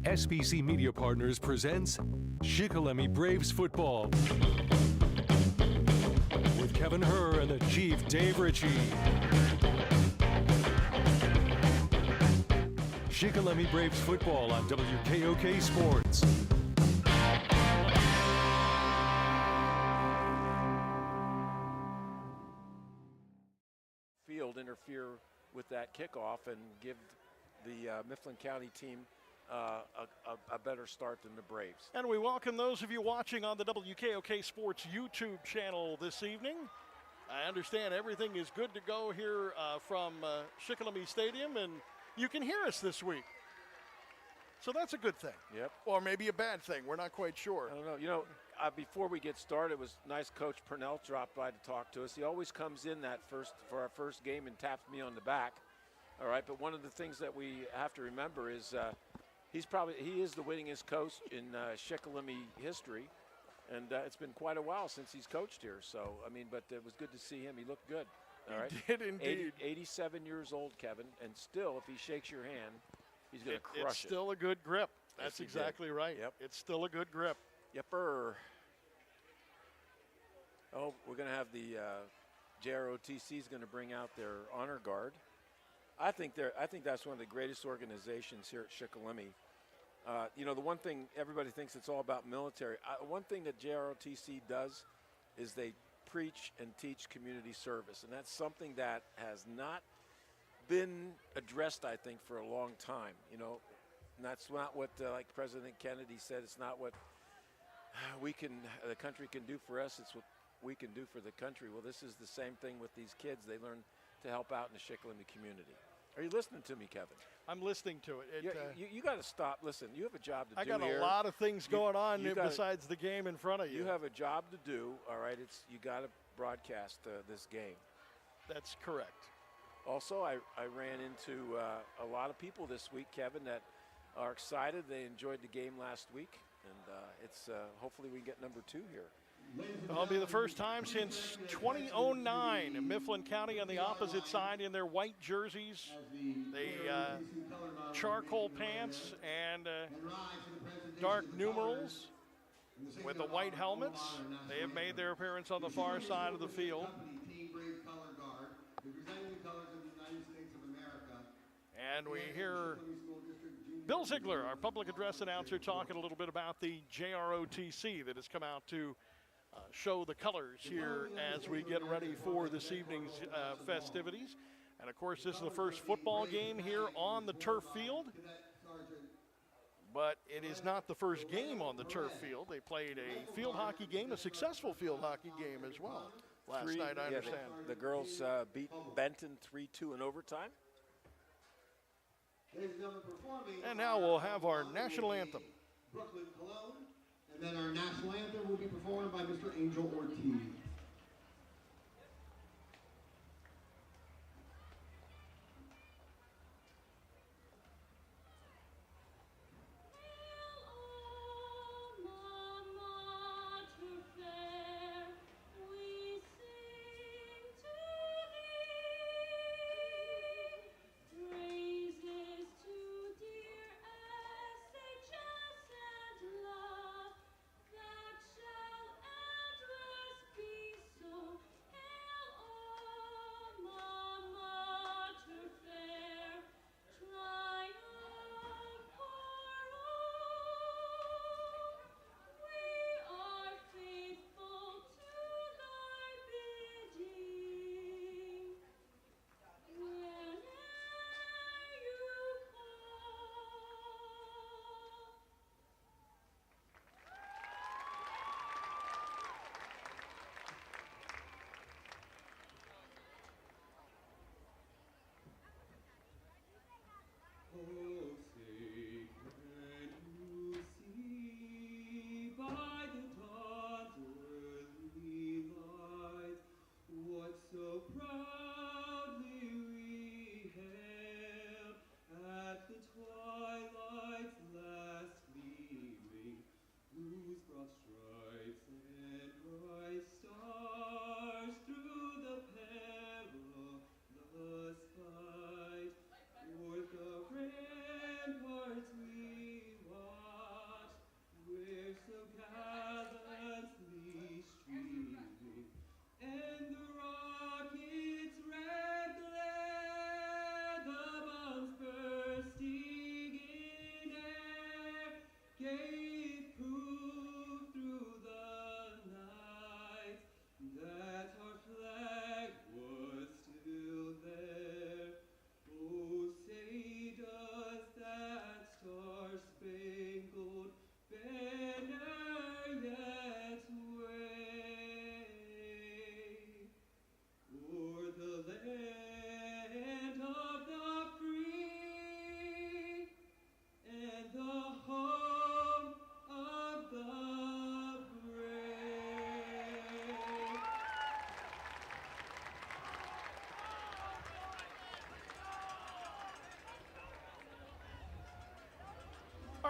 SBC Media Partners presents Shikellamy Braves Football with Kevin Herr and the Chief Dave Ritchie. Shikellamy Braves Football on WKOK Sports. Field interfere with that kickoff and give the Mifflin County team a better start than the Braves. And we welcome those of you watching on the WKOK Sports YouTube channel this evening. I understand everything is good to go here from Shikellamy Stadium, and you can hear us this week. So that's a good thing. Yep. Or maybe a bad thing. We're not quite sure. I don't know. You know, before we get started, it was nice Coach Purnell dropped by to talk to us. He always comes in for our first game and taps me on the back. All right, but one of the things that we have to remember is he is the winningest coach in Shikellamy history, and it's been quite a while since he's coached here. So I mean, but it was good to see him. He looked good. All right, he did indeed. 87 years old, Kevin, and still, if he shakes your hand, he's going to crush it. It's still a good grip. That's Yes, exactly right. Yep. It's still a good grip. Yepper. Oh, we're going to have the JROTC is going to bring out their honor guard. I think that's one of the greatest organizations here at Shikellamy. You know, the one thing everybody thinks it's all about military. One thing that JROTC does is they preach and teach community service, and that's something that has not been addressed, I think, for a long time. You know, and that's not what like President Kennedy said. It's not what the country can do for us. It's what we can do for the country. Well, this is the same thing with these kids. They learn to help out in the Shikellamy community. Are you listening to me, Kevin? I'm listening to it. You got to stop. Listen, you have a job to do here. I got a lot of things going on besides the game in front of you. You have a job to do, all right? You got to broadcast this game. That's correct. Also, I ran into a lot of people this week, Kevin, that are excited. They enjoyed the game last week, and it's hopefully we get number 2 here. It'll be the first time since 2009. Mifflin County on the opposite side in their white jerseys, the charcoal pants, and dark numerals with the white helmets. They have made their appearance on the far side of the field. And we hear Bill Ziegler, our public address announcer, talking a little bit about the JROTC that has come out to show the colors here as we get ready for this evening's festivities. And of course, this is the first football game here on the turf field. But it is not the first game on the turf field. They played a field hockey game, a successful field hockey game as well last night, I understand. The girls beat Benton 3-2 in overtime. And now we'll have our national anthem. Brooklyn Cologne. And then our national anthem will be performed by Mr. Angel Ortiz. Be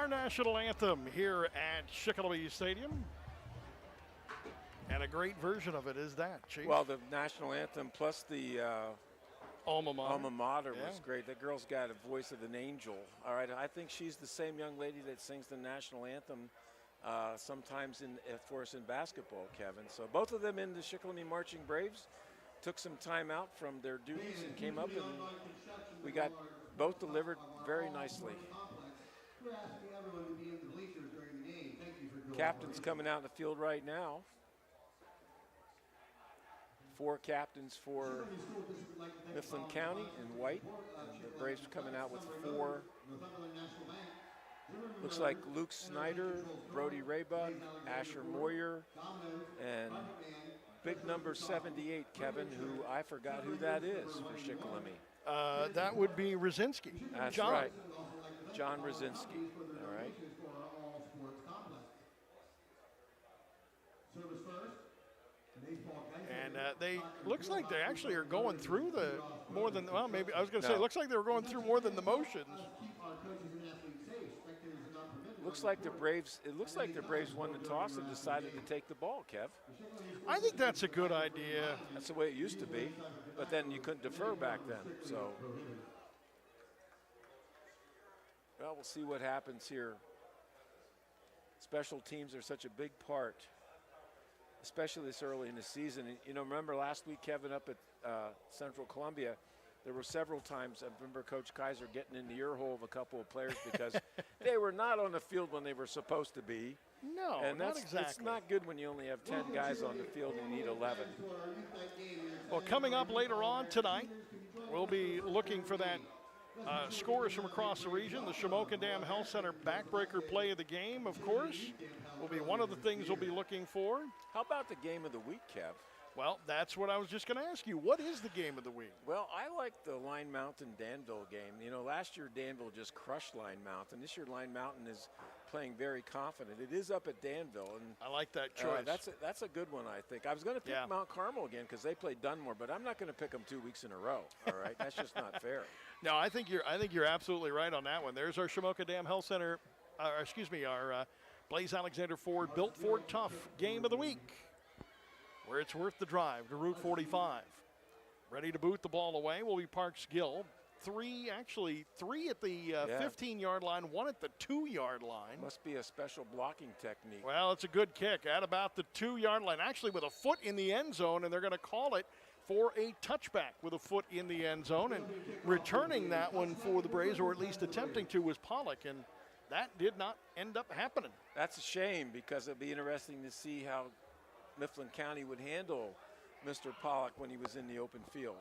our national anthem here at Shikellamy Stadium. And a great version of it is that, Chief. Well, the national anthem plus the Alma Mater. was great. That girl's got a voice of an angel. All right, I think she's the same young lady that sings the national anthem sometimes for us in basketball, Kevin. So both of them in the Shikellamy Marching Braves took some time out from their duties and came up, and we got both delivered very nicely. Captain's coming out in the field right now. 4 captains for Mifflin County in white. And the Braves coming out with 4. Looks like Luke Snyder, Brody Raybuck, Asher Moyer, and big number 78, Kevin, who I forgot who that is for Shikellamy. That would be Rosinski. That's John. right. John Rosinski. All right. And they looks like they actually are going through the more than, well, maybe I was going to say, it looks like they were going through more than the motions. Looks like the Braves. It looks like the Braves won the toss and decided to take the ball, Kev. I think that's a good idea. That's the way it used to be, but then you couldn't defer back then. So, well, we'll see what happens here. Special teams are such a big part, especially this early in the season. And, you know, remember last week, Kevin, up at Central Columbia, there were several times I remember Coach Kaiser getting in the ear hole of a couple of players because they were not on the field when they were supposed to be. No, and not that's exactly. It's not good when you only have 10 guys on the field and you need 11. Well, coming up later on tonight, we'll be looking for that scores from across the region. The Shamokin Dam Health Center backbreaker play of the game, of course, will be one of the things we'll be looking for. How about the game of the week, Kev? Well, that's what I was just going to ask you. What is the game of the week? Well, I like the Line Mountain-Danville game. You know, last year Danville just crushed Line Mountain. This year Line Mountain is playing very confident. It is up at Danville. And I like that choice. That's a good one, I think. I was going to pick Mount Carmel again because they played Dunmore, but I'm not going to pick them 2 weeks in a row. All right, that's just not fair. No, I think you're absolutely right on that one. There's our Shamokin Dam Health Center, our Blaze Alexander Ford Built Ford Tough game of the week, where it's worth the drive to Route 45. Ready to boot the ball away will be Parks Gill. Three at the 15-yard line, 1 at the 2-yard line. Must be a special blocking technique. Well, it's a good kick at about the 2-yard line, actually with a foot in the end zone, and they're going to call it for a touchback with a foot in the end zone. And returning that one for the Braves, or at least attempting to, was Pollock, and that did not end up happening. That's a shame because it'd be interesting to see how Mifflin County would handle Mr. Pollock when he was in the open field.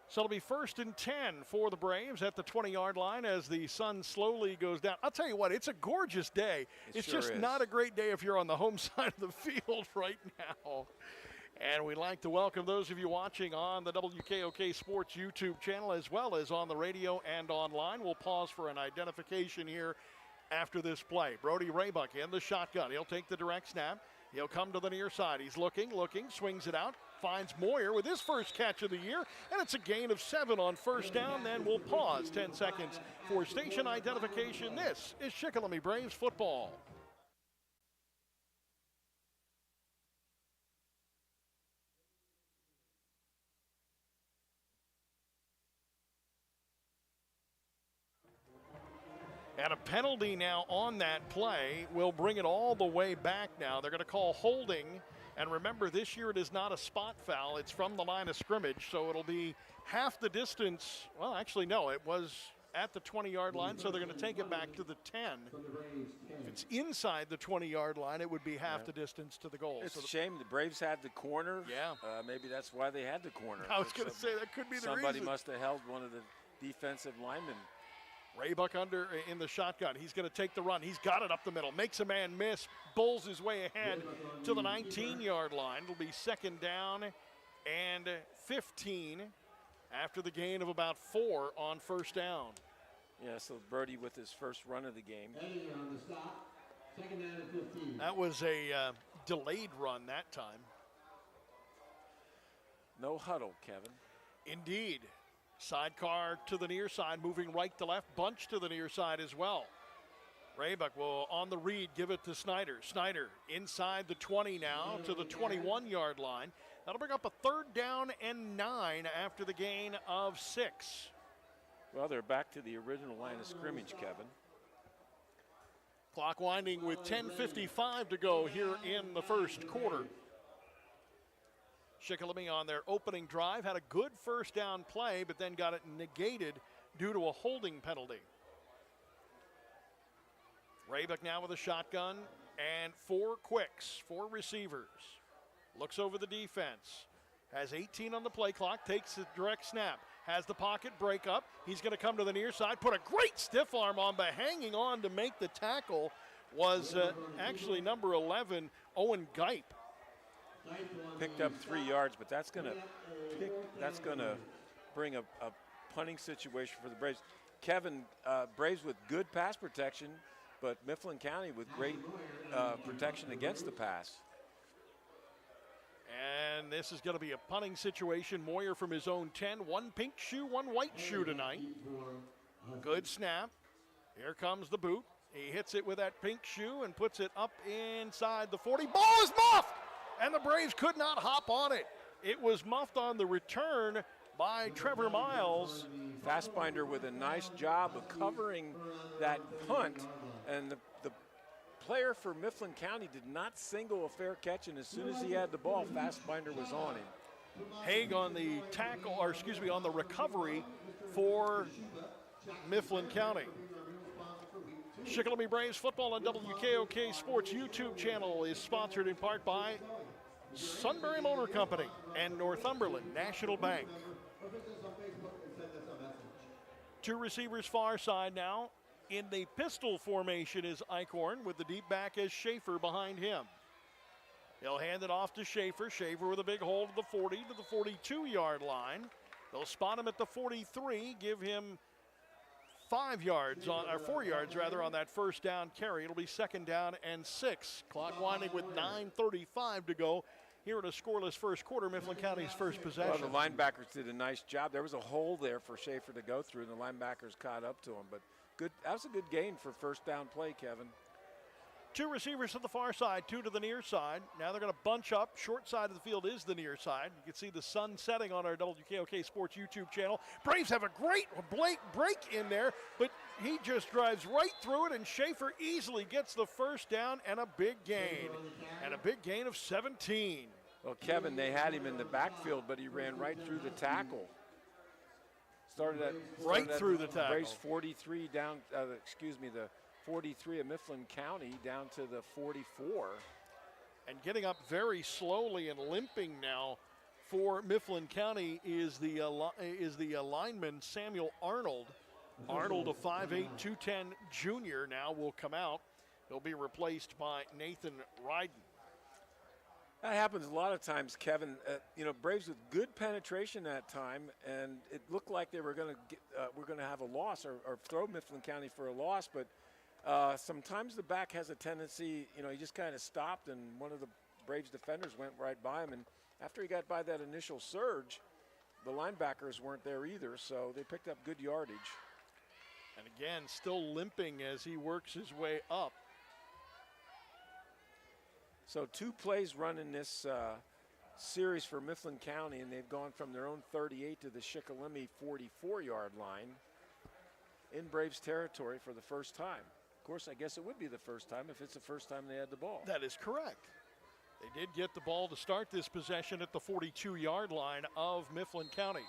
So it'll be 1st and 10 for the Braves at the 20-yard line as the sun slowly goes down. I'll tell you what, it's a gorgeous day. It's sure just is. not a great day if you're on the home side of the field right now. And we'd like to welcome those of you watching on the WKOK Sports YouTube channel as well as on the radio and online. We'll pause for an identification here after this play. Brody Raybuck in the shotgun. He'll take the direct snap. He'll come to the near side. He's looking, swings it out, finds Moyer with his first catch of the year, and it's a gain of 7 on first down. Then we'll pause 10 seconds for station identification. This is Shikellamy Braves football. And a penalty now on that play will bring it all the way back now. They're going to call holding. And remember, this year it is not a spot foul. It's from the line of scrimmage, so it'll be half the distance. Well, actually, no, it was at the 20-yard line, so they're going to take it back to the 10. If it's inside the 20-yard line, it would be half the distance to the goal. It's a shame the Braves had the corner. Yeah. Maybe that's why they had the corner. I was going to say that could be the reason. Somebody must have held one of the defensive linemen. Raybuck under in the shotgun. He's going to take the run. He's got it up the middle. Makes a man miss. Bowls his way ahead to the 19-yard line. It'll be 2nd down and 15 after the gain of about 4 on first down. Yeah, so Brody with his first run of the game. That was a delayed run that time. No huddle, Kevin. Indeed. Sidecar to the near side, moving right to left. Bunch to the near side as well. Raybuck will, on the read, give it to Snyder. Snyder inside the 20 now to the 21-yard line. That'll bring up a 3rd down and 9 after the gain of 6. Well, they're back to the original line of scrimmage, Kevin. Clock winding with 10:55 to go here in the first quarter. Shikellamy on their opening drive had a good first down play, but then got it negated due to a holding penalty. Raybuck now with a shotgun and 4 quicks, 4 receivers. Looks over the defense. Has 18 on the play clock, takes the direct snap. Has the pocket break up. He's going to come to the near side, put a great stiff arm on, but hanging on to make the tackle was actually number 11, Owen Geip. Picked up 3 yards, but that's going to bring a punting situation for the Braves. Kevin, Braves with good pass protection, but Mifflin County with great protection against the pass. And this is going to be a punting situation. Moyer from his own 10. 1 pink shoe, 1 white shoe tonight. Good snap. Here comes the boot. He hits it with that pink shoe and puts it up inside the 40. Ball is muffed! And the Braves could not hop on it. It was muffed on the return by Trevor Miles. Fastbinder with a nice job of covering that punt. And the player for Mifflin County did not single a fair catch, and as soon as he had the ball, Fastbinder was on him. Haig on the tackle, or excuse me, on the recovery for Mifflin County. Shikellamy Braves football on WKOK Sports YouTube channel is sponsored in part by Sunbury Motor Company and Northumberland National Bank. 2 receivers far side now. In the pistol formation is Eichhorn with the deep back as Schaefer behind him. He'll hand it off to Schaefer. Schaefer with a big hold to the 40 to the 42-yard line. They'll spot him at the 43, give him 4 yards rather on that first down carry. It'll be 2nd down and 6. Clock winding with 9:35 to go here in a scoreless first quarter. Mifflin County's first possession. Well, the linebackers did a nice job. There was a hole there for Schaefer to go through, and the linebackers caught up to him. But good, that was a good gain for first down play, Kevin. 2 receivers to the far side, 2 to the near side. Now they're going to bunch up. Short side of the field is the near side. You can see the sun setting on our WKOK Sports YouTube channel. Braves have a great break in there, but he just drives right through it, and Schaefer easily gets the first down and a big gain. And a big gain of 17. Well, Kevin, they had him in the backfield, but he ran right through the tackle. Started at through the tackle. Braves 43 down, the 43 of Mifflin County down to the 44. And getting up very slowly and limping now for Mifflin County is the lineman Samuel Arnold. Arnold, a 5'8", 210 junior, now will come out. He'll be replaced by Nathan Ryden. That happens a lot of times, Kevin. Braves with good penetration that time, and it looked like they were going to have a loss or throw Mifflin County for a loss. But sometimes the back has a tendency, he just kind of stopped, and one of the Braves defenders went right by him. And after he got by that initial surge, the linebackers weren't there either, so they picked up good yardage. And again, still limping as he works his way up. So 2 plays run in this series for Mifflin County, and they've gone from their own 38 to the Shikellamy 44-yard line in Braves territory for the first time. Of course, I guess it would be the first time if it's the first time they had the ball. That is correct. They did get the ball to start this possession at the 42-yard line of Mifflin County.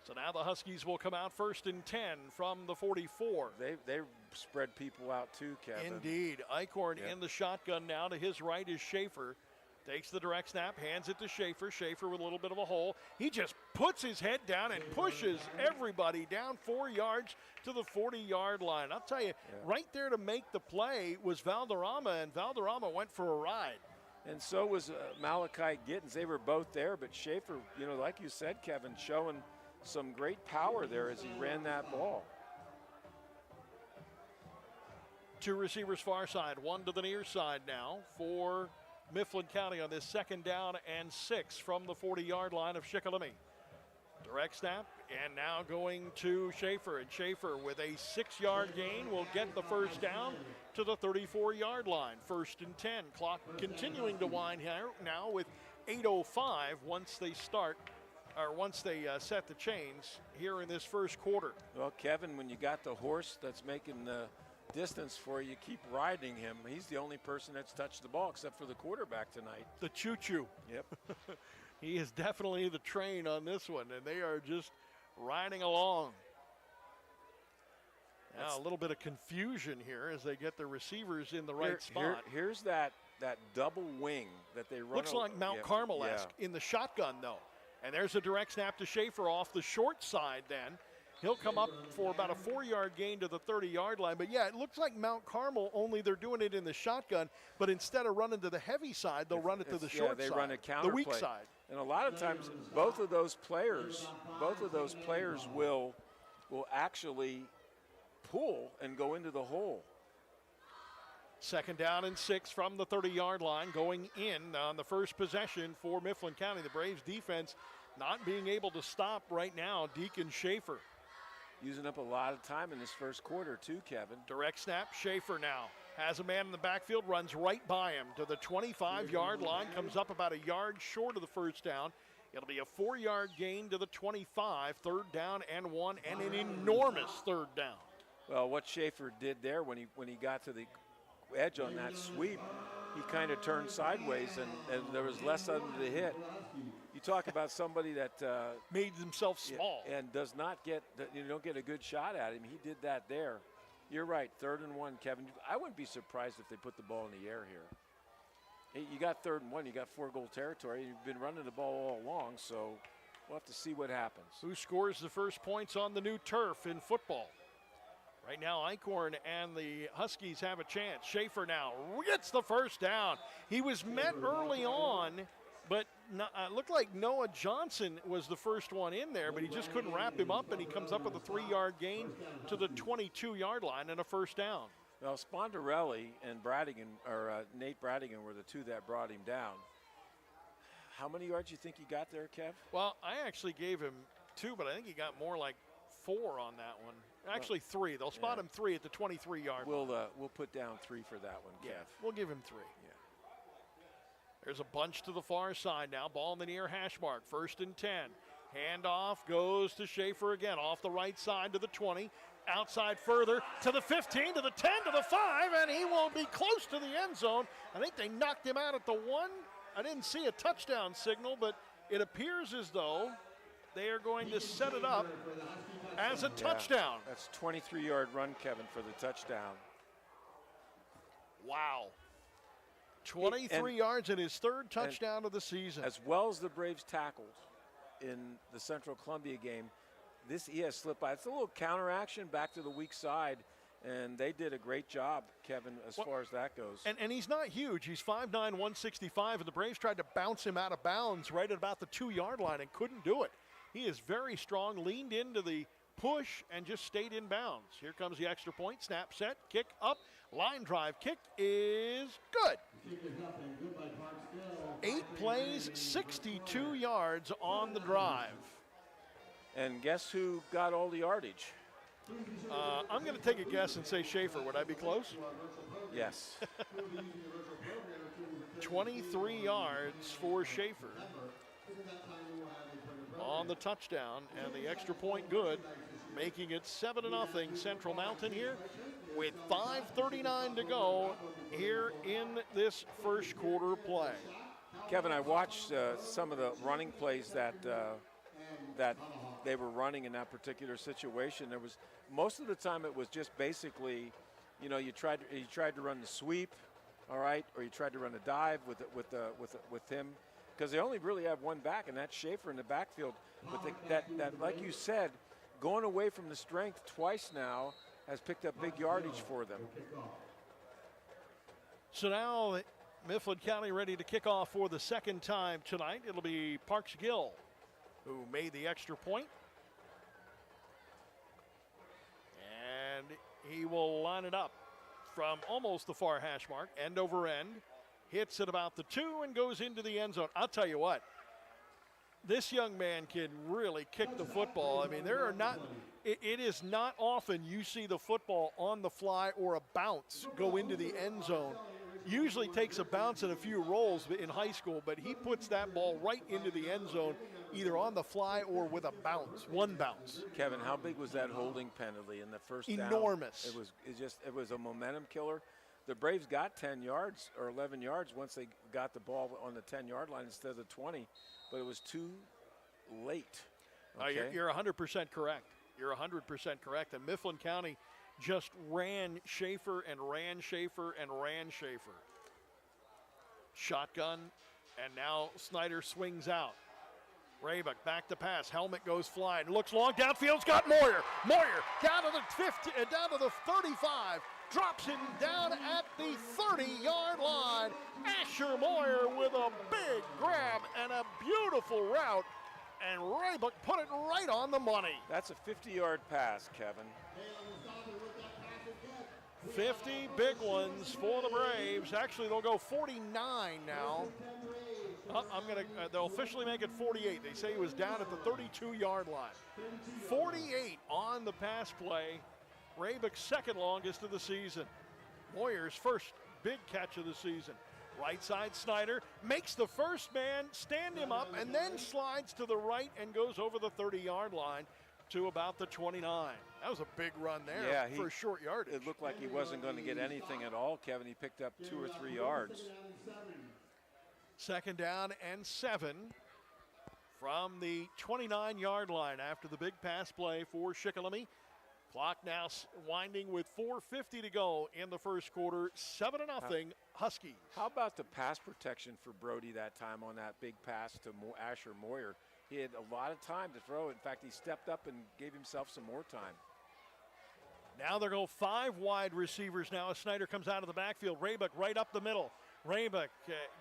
So now the Huskies will come out 1st and 10 from the 44. They spread people out too, Kevin. Indeed. Eichhorn in the shotgun now. To his right is Schaefer. Takes the direct snap, hands it to Schaefer. Schaefer with a little bit of a hole. He just puts his head down and pushes everybody down 4 yards to the 40-yard line. I'll tell you, right there to make the play was Valderrama, and Valderrama went for a ride. And so was Malachi Gittens. They were both there, but Schaefer, like you said, Kevin, showing some great power there as he ran that ball. 2 receivers far side, 1 to the near side now for Mifflin County on this 2nd down and 6 from the 40-yard line of Shikellamy. Direct snap And now going to Schaefer, and Schaefer with a 6-yard gain will get the first down to the 34-yard line. 1st and 10. Clock continuing to wind here now with 8:05 once they set the chains here in this first quarter. Well, Kevin, when you got the horse that's making the distance for you, keep riding him. He's the only person that's touched the ball except for the quarterback tonight. The choo-choo. Yep. He is definitely the train on this one, and they are just riding along. Now a little bit of confusion here as they get the receivers in the right spot. Here's that double wing that they run. Looks like Mount Carmel-esque in the shotgun, though. And there's a direct snap to Schaefer off the short side then. He'll come up for about a 4-yard gain to the 30-yard line. But, yeah, it looks like Mount Carmel, only they're doing it in the shotgun. But instead of running to the heavy side, they'll run it to the short side. They run a counter the weak play. side. And a lot of times, both of those players will actually pull and go into the hole. 2nd down and 6 from the 30-yard line, going in on the first possession for Mifflin County. The Braves defense not being able to stop right now Deacon Schaefer. Using up a lot of time in this first quarter too, Kevin. Direct snap, Schaefer now has a man in the backfield, runs right by him to the 25-yard line, comes up about a yard short of the first down. It'll be a 4-yard gain to the 25, 3rd down and 1, and an enormous 3rd down. Well, what Schaefer did there when he got to the edge on that sweep, he kind of turned sideways and there was less under the hit. You talk about somebody that made himself small and does not get, you don't get a good shot at him. He did that there. You're right, 3rd and 1, Kevin. I wouldn't be surprised if they put the ball in the air here. You got 3rd and 1, you got 4-goal territory. You've been running the ball all along, so we'll have to see what happens. Who scores the first points on the new turf in football? Right now, Eichhorn and the Huskies have a chance. Schaefer now gets the first down. He was met early on, but looked like Noah Johnson was the first one in there, but he just couldn't wrap him up, and he comes up with a 3-yard gain to the 22-yard line and a first down. Well, Spondarelli and Nate Bradigan were the two that brought him down. How many yards do you think he got there, Kev? Well, I actually gave him 2, but I think he got more like 4 on that one. Actually 3. They'll spot him 3 at the 23-yard line. We'll put down 3 for that one, Kev. Yeah, we'll give him 3. Yeah. There's a bunch to the far side now. Ball in the near hash mark. 1st and 10. Handoff goes to Schaefer again off the right side to the 20. Outside further to the 15, to the 10, to the 5, and he will be close to the end zone. I think they knocked him out at the 1. I didn't see a touchdown signal, but it appears as though they are going to set it up as a touchdown. That's a 23-yard run, Kevin, for the touchdown. Wow. 23 yards and his 3rd touchdown of the season. As well as the Braves tackled in the Central Columbia game, he has slipped by. It's a little counteraction back to the weak side, and they did a great job, Kevin, as far as that goes. And he's not huge. He's 5'9", 165, and the Braves tried to bounce him out of bounds right at about the 2-yard line and couldn't do it. He is very strong, leaned into the push, and just stayed in bounds. Here comes the extra point. Snap, set, kick up, line drive. Kick is good. 8 plays, 62 yards on the drive. And guess who got all the yardage? I'm going to take a guess and say Schaefer. Would I be close? Yes. 23 yards for Schaefer on the touchdown, and the extra point good, making it 7-0 Central Mountain here with 5:39 to go here in this first quarter play. Kevin, I watched some of the running plays that they were running in that particular situation. There was most of the time it was just basically, you tried to run the sweep, all right, or you tried to run a dive with him, because they only really have one back, and that's Schaefer in the backfield. But that like you said, going away from the strength twice now has picked up big yardage for them. So now Mifflin County ready to kick off for the 2nd time tonight. It'll be Parks Gill who made the extra point. And he will line it up from almost the far hash mark, end over end. Hits at about the 2 and goes into the end zone. I'll tell you what, This young man can really kick the football. I mean, there are not, it is not often you see the football on the fly or a bounce go into the end zone. Usually takes a bounce and a few rolls in high school, but he puts that ball right into the end zone, either on the fly or with a bounce, one bounce. Kevin, how big was that holding penalty in the first down? Enormous. It was a momentum killer. The Braves got 10 yards or 11 yards once they got the ball on the 10-yard line instead of the 20, but it was too late. Okay? You're 100% correct. You're 100% correct. And Mifflin County just ran Schaefer and ran Schaefer and ran Schaefer. Shotgun, and now Snyder swings out. Raybuck back to pass. Helmet goes flying. Looks long. Downfield's got Moyer. Moyer down to the 50, down to the 35. Drops him down at the 30-yard line. Asher Moyer with a big grab and a beautiful route. And Raybuck put it right on the money. That's a 50-yard pass, Kevin. 50 big ones for the Braves. Actually, they'll go 49 now. They'll officially make it 48. They say he was down at the 32-yard line. 48 on the pass play. Raybuck's second longest of the season. Moyer's first big catch of the season. Right side, Snyder makes the first man stand him up and then slides to the right and goes over the 30-yard line to about the 29. That was a big run there for a short yardage. It looked like he wasn't going to get anything at all, Kevin. He picked up 2 or 3 yards. Second down and 7 from the 29-yard line after the big pass play for Shikellamy. Clock now winding with 4:50 to go in the first quarter. 7-0 Huskies. How about the pass protection for Brody that time on that big pass to Asher Moyer? He had a lot of time to throw. In fact, he stepped up and gave himself some more time. Now they're going 5 wide receivers now as Snyder comes out of the backfield. Raybuck right up the middle. Raybuck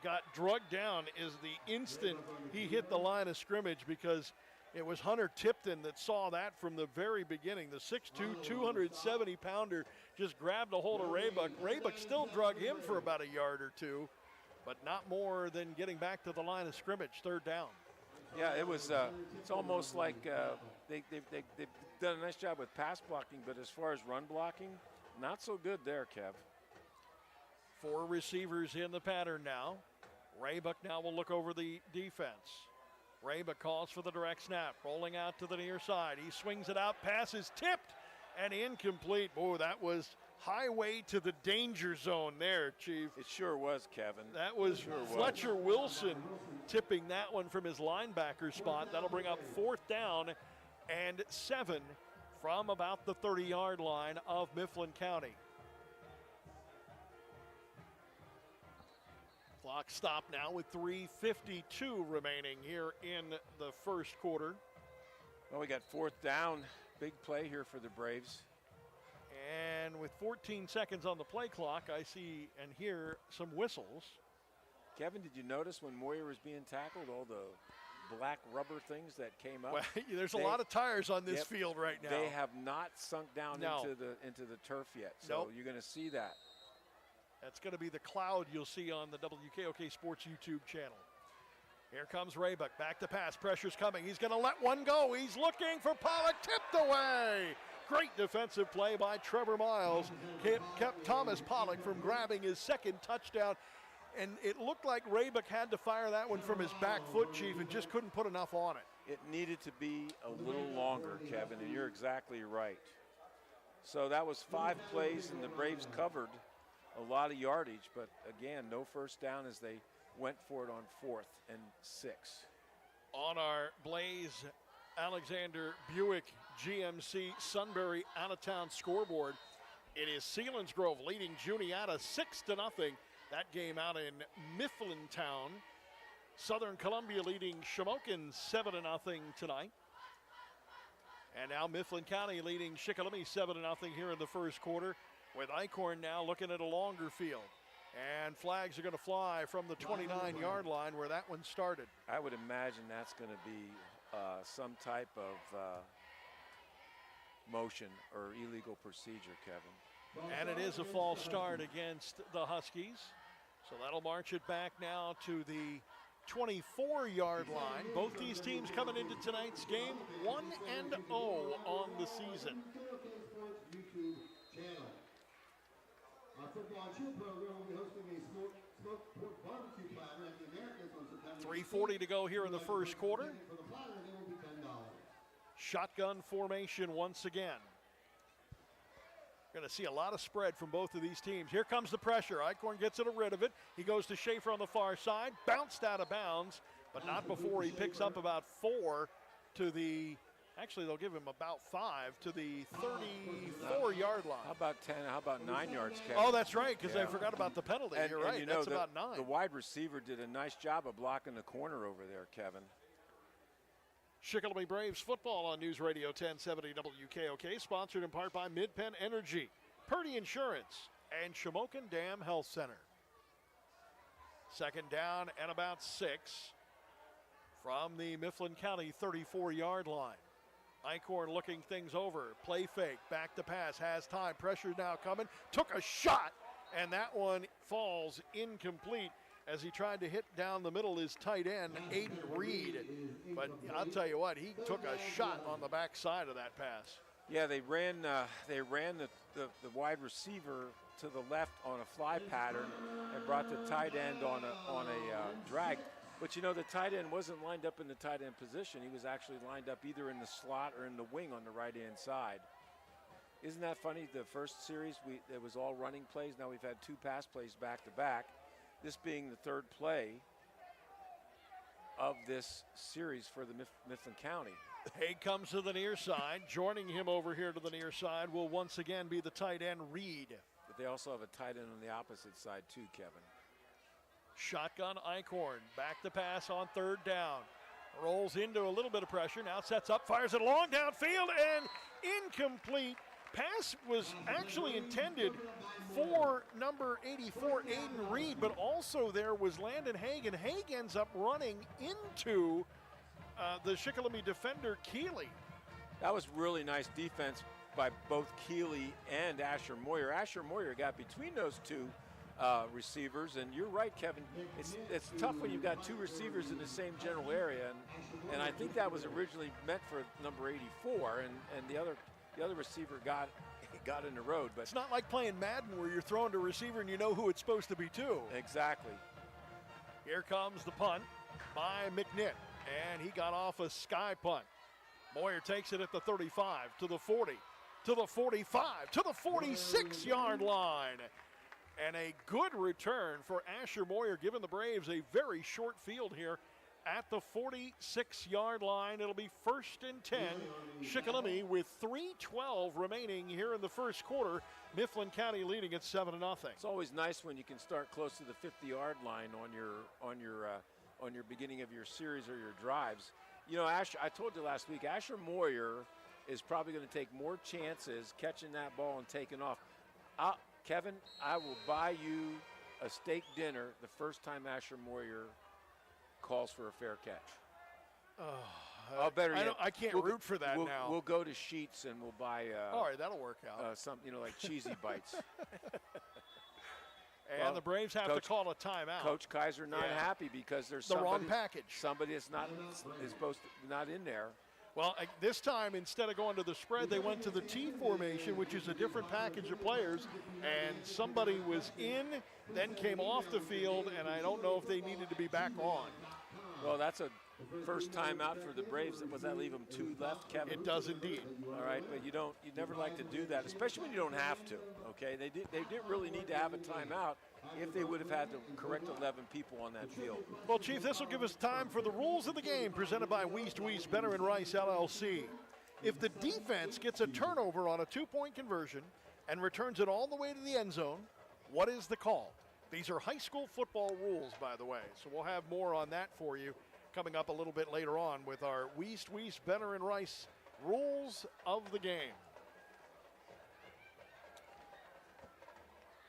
got drugged down is the instant he hit the line of scrimmage, because it was Hunter Tipton that saw that from the very beginning. The 6'2", 270-pounder just grabbed a hold of Raybuck. Raybuck still drug him for about a yard or two, but not more than getting back to the line of scrimmage, third down. Yeah, it was. It's almost like they've done a nice job with pass blocking, but as far as run blocking, not so good there, Kev. 4 receivers in the pattern now. Raybuck now will look over the defense. Raybuck calls for the direct snap, rolling out to the near side. He swings it out, pass is tipped and incomplete. Boy, that was highway to the danger zone there, Chief. It sure was, Kevin. That was Fletcher Wilson tipping that one from his linebacker spot. That'll bring up 4th down and 7 from about the 30-yard line of Mifflin County. Clock stopped now with 3:52 remaining here in the first quarter. Well, we got 4th down. Big play here for the Braves. And with 14 seconds on the play clock, I see and hear some whistles. Kevin, did you notice when Moyer was being tackled, all the black rubber things that came up? Well, there's a lot of tires on this field right now. They have not sunk down into the turf yet, so you're going to see that. That's going to be the cloud you'll see on the WKOK Sports YouTube channel. Here comes Raybuck, back to pass, pressure's coming. He's going to let one go. He's looking for Pollock, tipped away. Great defensive play by Trevor Miles. Kept Thomas Pollock from grabbing his second touchdown. And it looked like Raybuck had to fire that one from his back foot, Chief, and just couldn't put enough on it. It needed to be a little longer, Kevin, and you're exactly right. So that was 5 plays, and the Braves covered a lot of yardage, but again, no first down as they went for it on 4th and 6. On our Blaze Alexander Buick GMC Sunbury out-of-town scoreboard, it is Selinsgrove leading Juniata 6-0. That game out in Mifflin Town. Southern Columbia leading Shamokin 7-0 tonight. And now Mifflin County leading Shikellamy 7-0 here in the first quarter, with Eichhorn now looking at a longer field. And flags are going to fly from the 29-yard line where that one started. I would imagine that's going to be some type of motion or illegal procedure, Kevin. And it is a false start against the Huskies. So that'll march it back now to the 24-yard line. Both these teams coming into tonight's game 1-0 on the season. YouTube channel. Our football and cheer program will be hosting a smoked pork barbecue platter at the Americas on September 3:40 to go here in the first quarter. For the platter, they will be $10. Shotgun formation once again. Going to see a lot of spread from both of these teams. Here comes the pressure. Eichhorn gets rid of it. He goes to Schaefer on the far side. Bounced out of bounds, but not before he picks up about 4 to the, actually they'll give him about 5 to the 34-yard line. How about 10? How about 9 yards, Kevin? Oh, that's right, because I forgot about the penalty. You're right, you know, that's about 9. The wide receiver did a nice job of blocking the corner over there, Kevin. Shikellamy Braves football on News Radio 1070 WKOK, sponsored in part by Mid-Penn Energy, Purdy Insurance, and Shamokin Dam Health Center. Second down and about 6 from the Mifflin County 34-yard line. Eichhorn looking things over. Play fake, back to pass, has time. Pressure now coming. Took a shot, and that one falls incomplete as he tried to hit down the middle his tight end, Aiden Reed. But I'll tell you what, he took a shot on the backside of that pass. Yeah, they ran the wide receiver to the left on a fly pattern and brought the tight end on a drag. But you know, the tight end wasn't lined up in the tight end position. He was actually lined up either in the slot or in the wing on the right-hand side. Isn't that funny? The first series, it was all running plays. Now we've had 2 pass plays back-to-back. This being the 3rd play of this series for the Mifflin County. Haig comes to the near side. Joining him over here to the near side will once again be the tight end, Reed. But they also have a tight end on the opposite side too, Kevin. Shotgun Eichhorn. Back to pass on 3rd down. Rolls into a little bit of pressure. Now sets up, fires it long downfield, and incomplete. Pass was actually intended for number 84, Aiden Reed, but also there was Landon Haig, and Haig ends up running into the Shikellamy defender, Keeley. That was really nice defense by both Keeley and Asher Moyer. Asher Moyer got between those 2 receivers, and you're right, Kevin. It's tough when you've got 2 receivers in the same general area, and I think that was originally meant for number 84, and the other receiver got in the road. But it's not like playing Madden where you're throwing to a receiver and you know who it's supposed to be too. Exactly. Here comes the punt by McNitt, and he got off a sky punt. Moyer takes it at the 35, to the 40, to the 45, to the 46-yard line. And a good return for Asher Moyer, giving the Braves a very short field here at the 46-yard line. It'll be 1st and 10. Shikellamy with 3:12 remaining here in the first quarter. Mifflin County leading at 7-0. It's always nice when you can start close to the 50-yard line on your beginning of your series or your drives. You know, Asher, I told you last week, Asher Moyer is probably going to take more chances catching that ball and taking off. Kevin, I will buy you a steak dinner the first time Asher Moyer calls for a fair catch. Better yet, I can't root for that now. We'll go to Sheets and we'll buy. All right, that'll work out. Some, like cheesy bites. And the Braves have to call a timeout. Coach Kaiser not happy because there's the wrong package. Somebody that's is supposed to not in there. Well, this time, instead of going to the spread, they went to the T formation, which is a different package of players, and somebody was in, then came off the field, and I don't know if they needed to be back on. Well, that's a first time out for the Braves. Does that leave them 2 left, Kevin? It does indeed. All right, but you never like to do that, especially when you don't have to, okay? They didn't really need to have a timeout if they would have had the correct 11 people on that field. Well, Chief, this will give us time for the rules of the game presented by Wiest Benner and Rice LLC. If the defense gets a turnover on a 2-point conversion and returns it all the way to the end zone, what is the call? These are high school football rules, by the way, so we'll have more on that for you coming up a little bit later on with our Wiest Benner and Rice rules of the game.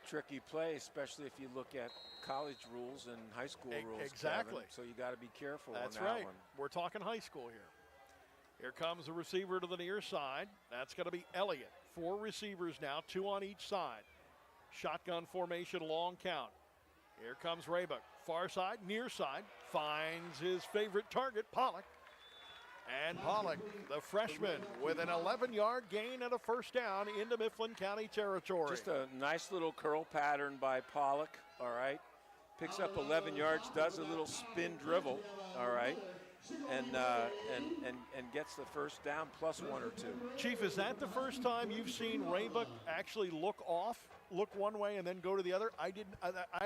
Tricky play, especially if you look at college rules and high school rules. Exactly. Kevin. So you got to be careful. That's on that right. one. We're talking high school here. Here comes the receiver to the near side. That's going to be Elliott. 4 receivers now, 2 on each side. Shotgun formation, long count. Here comes Raybuck. Far side, near side, finds his favorite target, Pollock. And Pollock, the freshman, with an 11-yard gain and a first down into Mifflin County territory. Just a nice little curl pattern by Pollock, all right. Picks up 11 yards, does a little spin dribble, all right, and gets the first down plus 1 or 2. Chief, is that the first time you've seen Raybuck actually look one way and then go to the other? I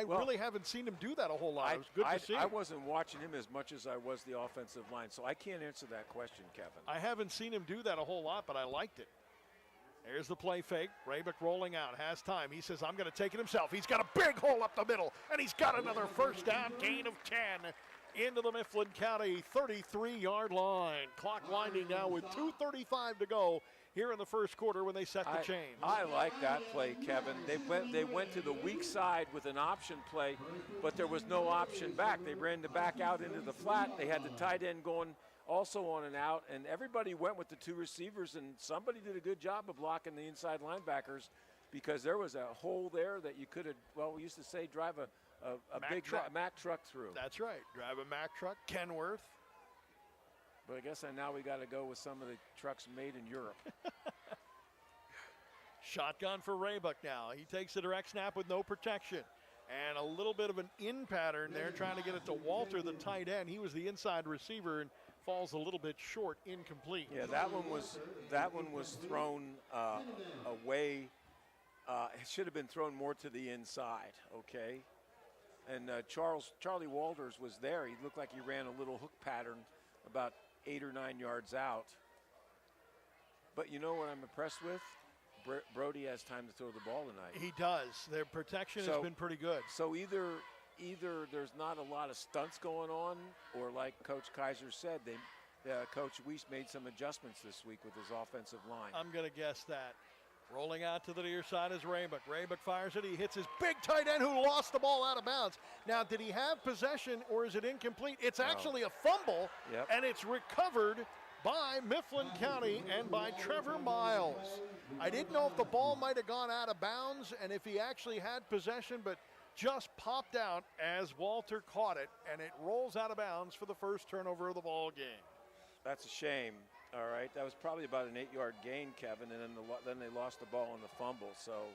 really haven't seen him do that a whole lot. It was good to see. I wasn't watching him as much as I was the offensive line, so I can't answer that question, Kevin. I haven't seen him do that a whole lot, but I liked it. Here's the play fake. Raybuck rolling out, has time. He says, I'm going to take it himself. He's got a big hole up the middle, and he's got another first down, gain of 10 into the Mifflin County 33-yard line. Clock winding now with 2:35 to go here in the first quarter when they set the chain. I like that play, Kevin. They went to the weak side with an option play, but there was no option back. They ran the back out into the flat. They had the tight end going also on and out, and everybody went with the 2 receivers, and somebody did a good job of blocking the inside linebackers because there was a hole there that you could have, well, we used to say drive a big Mack truck through. That's right. Drive a Mack truck, Kenworth. But I guess now we got to go with some of the trucks made in Europe. Shotgun for Raybuck now. He takes a direct snap with no protection. And a little bit of an in pattern there, trying to get it to Walter, the tight end. He was the inside receiver and falls a little bit short, incomplete. Yeah, that one was thrown away. It should have been thrown more to the inside, okay? And Charlie Walters was there. He looked like he ran a little hook pattern about 8 or 9 yards out. But you know what I'm impressed with? Brody has time to throw the ball tonight. He does. Their protection has been pretty good. So either there's not a lot of stunts going on, or like Coach Kaiser said, Coach Weiss made some adjustments this week with his offensive line. I'm going to guess that. Rolling out to the near side is Raybuck. Raybuck fires it. He hits his big tight end who lost the ball out of bounds. Now, did he have possession or is it incomplete? It's actually a fumble, and it's recovered by Mifflin County and by Trevor Miles. I didn't know if the ball might have gone out of bounds and if he actually had possession, but just popped out as Walter caught it, and it rolls out of bounds for the first turnover of the ball game. That's a shame. All right, that was probably about an 8-yard gain, Kevin, and then they lost the ball on the fumble. So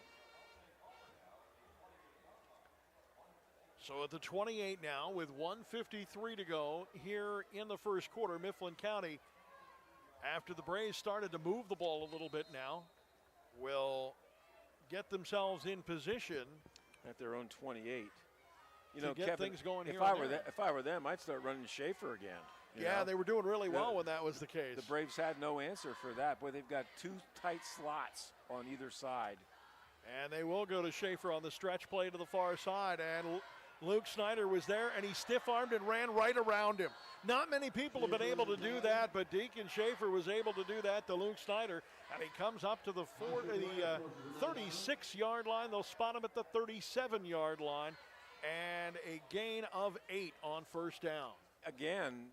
at the 28 now, with 1:53 to go here in the first quarter, Mifflin County, after the Braves started to move the ball a little bit now, will get themselves in position at their own 28. You know, get Kevin, things going here. If I were them, I'd start running Schaefer again. Yeah, they were doing really well when that was the case. The Braves had no answer for that. Boy, they've got 2 tight slots on either side. And they will go to Schaefer on the stretch play to the far side. And Luke Snyder was there, and he stiff-armed and ran right around him. Not many people have been able to do that, but Deacon Schaefer was able to do that to Luke Snyder. And he comes up to the 36-yard line. They'll spot him at the 37-yard line. And a gain of 8 on first down. Again,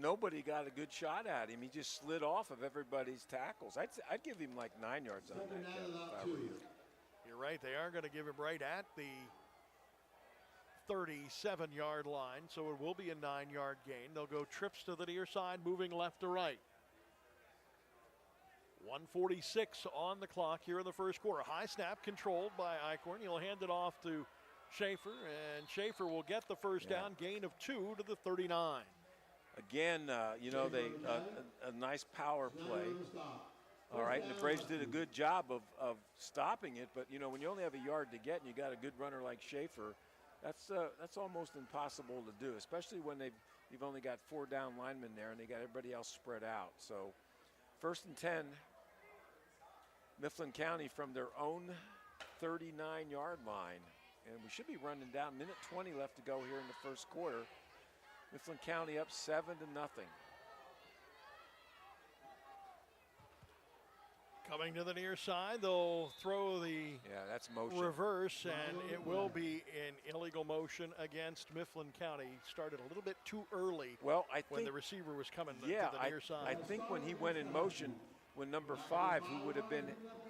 nobody got a good shot at him. He just slid off of everybody's tackles. I'd give him like 9 yards on that, Kevin, if I were you. You're right. They are going to give him right at the 37-yard line, so it will be a 9-yard gain. They'll go trips to the near side, moving left to right. 1:46 on the clock here in the first quarter. High snap controlled by Eichhorn. He'll hand it off to Schaefer, and Schaefer will get the first down, gain of 2 to the 39. Again, a nice power play. All right, and the Braves did a good job of stopping it, but, when you only have a yard to get and you got a good runner like Schaefer, that's almost impossible to do, especially when you've only got 4 down linemen there and they got everybody else spread out. So 1st and 10, Mifflin County from their own 39-yard line. And we should be running down. 1:20 left to go here in the first quarter. Mifflin County up 7-0. Coming to the near side, they'll throw the that's motion. Reverse, and it will be in illegal motion against Mifflin County. Started a little bit too early. Well, when the receiver was coming to the near side. I think when he went in motion, when number 5, who would have been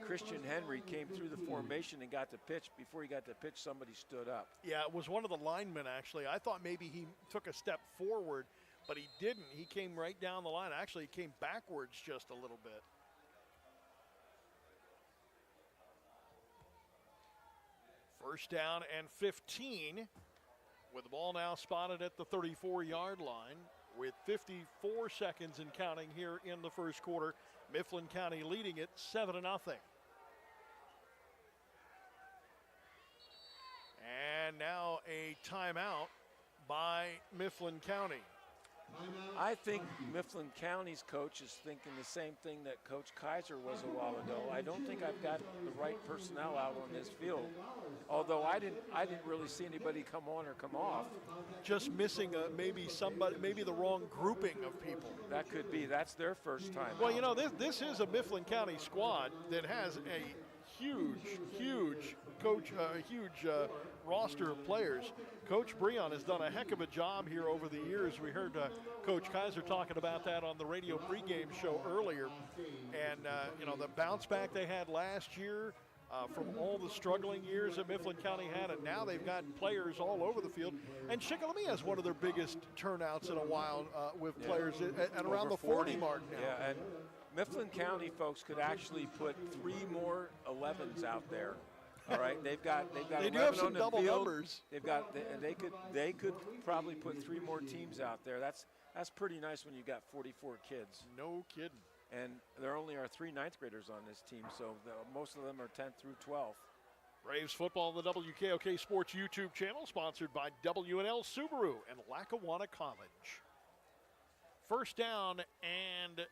Christian Henry, came through the formation and got to pitch. Before he got to pitch, somebody stood up. Yeah, it was one of the linemen, actually. I thought maybe he took a step forward, but he didn't. He came right down the line. Actually, he came backwards just a little bit. First down and 15, with the ball now spotted at the 34-yard line with 54 seconds and counting here in the first quarter. Mifflin County leading it 7-0. And now a timeout by Mifflin County. I think Mifflin County's coach is thinking the same thing that Coach Kaiser was a while ago. I don't think I've got the right personnel out on this field. Although I didn't really see anybody come on or come off. Just missing maybe the wrong grouping of people. That could be. That's their first time. Well, you know, this is a Mifflin County squad that has a huge roster of players. Coach Breon has done a heck of a job here over the years. We heard Coach Kaiser talking about that on the radio pregame show earlier. And, you know, the bounce back they had last year from all the struggling years that Mifflin County had, and now they've got players all over the field. And Shikellamy has one of their biggest turnouts in a while with players at around the 40 mark now. Yeah, and Mifflin County folks could actually put 3 more 11s out there. All right, they've got they 11 do have some on the double field. numbers. They could probably put 3 more teams out there. That's pretty nice when you got 44 kids. No kidding. And there only are 3 ninth graders on this team, so most of them are 10th through 12th. Braves football on the WKOK Sports YouTube channel, sponsored by W&L Subaru and Lackawanna College. First down and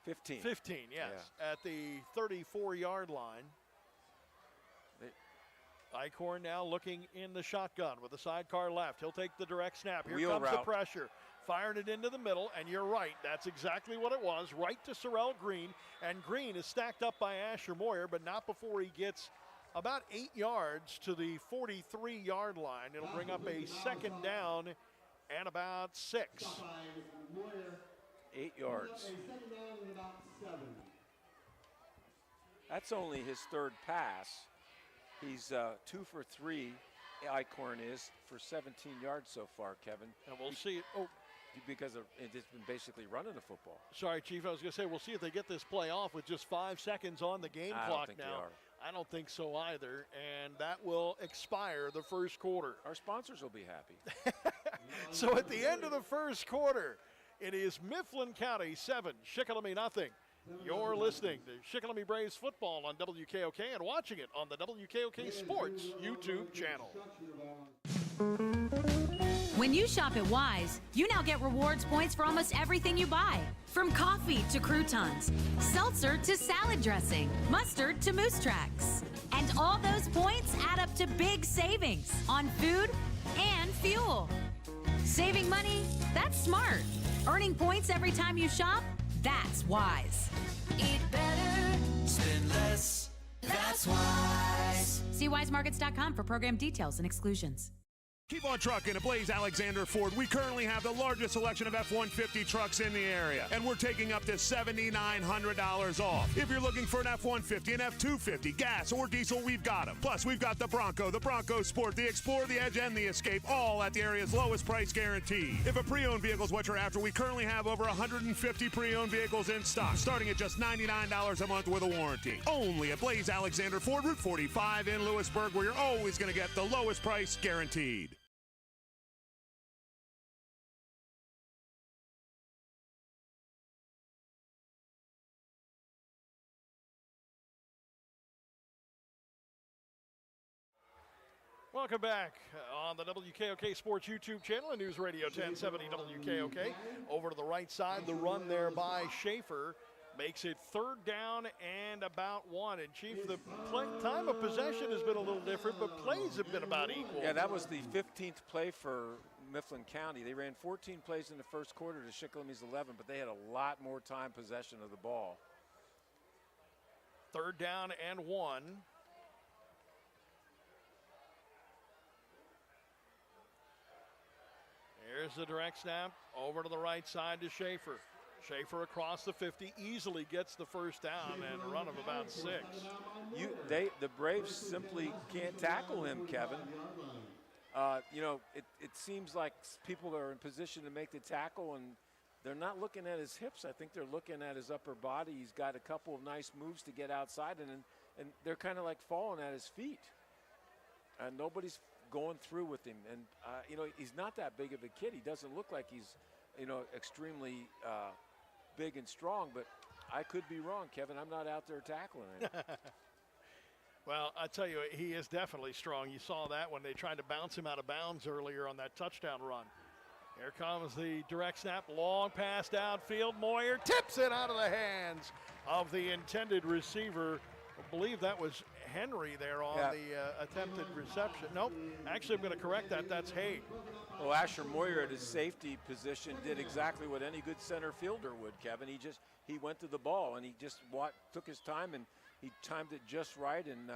15. 15, yes, at the 34-yard line. Icorn now looking in the shotgun with the sidecar left. He'll take the direct snap. Here comes the pressure. Firing it into the middle, and you're right. That's exactly what it was, right to Sorrell Green. And Green is stacked up by Asher Moyer, but not before he gets about 8 yards to the 43-yard line. It'll bring up a second down and about 6. 8 yards. That's only his 3rd pass. He's 2 for 3, Icorn is, for 17 yards so far, Kevin. And we'll see it. Oh, because it's been basically running the football. Sorry, Chief. I was going to say, we'll see if they get this play off with just 5 seconds on the game clock now. I don't think so either. And that will expire the first quarter. Our sponsors will be happy. So at the end of the first quarter, it is Mifflin County 7, Shikellamy nothing. You're listening to Shikellamy Braves football on WKOK and watching it on the WKOK Sports YouTube channel. When you shop at Wise, you now get rewards points for almost everything you buy. From coffee to croutons, seltzer to salad dressing, mustard to moose tracks. And all those points add up to big savings on food and fuel. Saving money, that's smart. Earning points every time you shop, that's Wise. Eat better, spend less, that's Wise. See wisemarkets.com for program details and exclusions. Keep on trucking at Blaze Alexander Ford. We currently have the largest selection of F-150 trucks in the area, and we're taking up to $7,900 off. If you're looking for an F-150, an F-250, gas or diesel, we've got them. Plus, we've got the Bronco Sport, the Explorer, the Edge, and the Escape, all at the area's lowest price guarantee. If a pre-owned vehicle is what you're after, we currently have over 150 pre-owned vehicles in stock, starting at just $99 a month with a warranty. Only at Blaze Alexander Ford, Route 45 in Lewisburg, where you're always going to get the lowest price guaranteed. Welcome back on the WKOK Sports YouTube channel and News Radio 1070 WKOK. Over to the right side, the run there by Schaefer makes it 3rd down and about 1. And Chief, the time of possession has been a little different, but plays have been about equal. Yeah, that was the 15th play for Mifflin County. They ran 14 plays in the first quarter to Shikellamy 11, but they had a lot more time possession of the ball. 3rd down and 1. Here's the direct snap over to the right side to Schaefer. Schaefer across the 50, easily gets the first down and a run of about 6. The Braves simply can't tackle him, Kevin. It seems like people are in position to make the tackle, and they're not looking at his hips. I think they're looking at his upper body. He's got a couple of nice moves to get outside, and they're kind of like falling at his feet. And nobody's going through with him. And, he's not that big of a kid. He doesn't look like he's, extremely big and strong, but I could be wrong, Kevin. I'm not out there tackling him. Well, I tell you, he is definitely strong. You saw that when they tried to bounce him out of bounds earlier on that touchdown run. Here comes the direct snap, long pass downfield. Moyer tips it out of the hands of the intended receiver. I believe that was Henry there on the attempted reception. Nope, actually I'm going to correct that. That's Haig. Well, Asher Moyer at his safety position did exactly what any good center fielder would, Kevin. He went to the ball, and he just took his time, and he timed it just right, and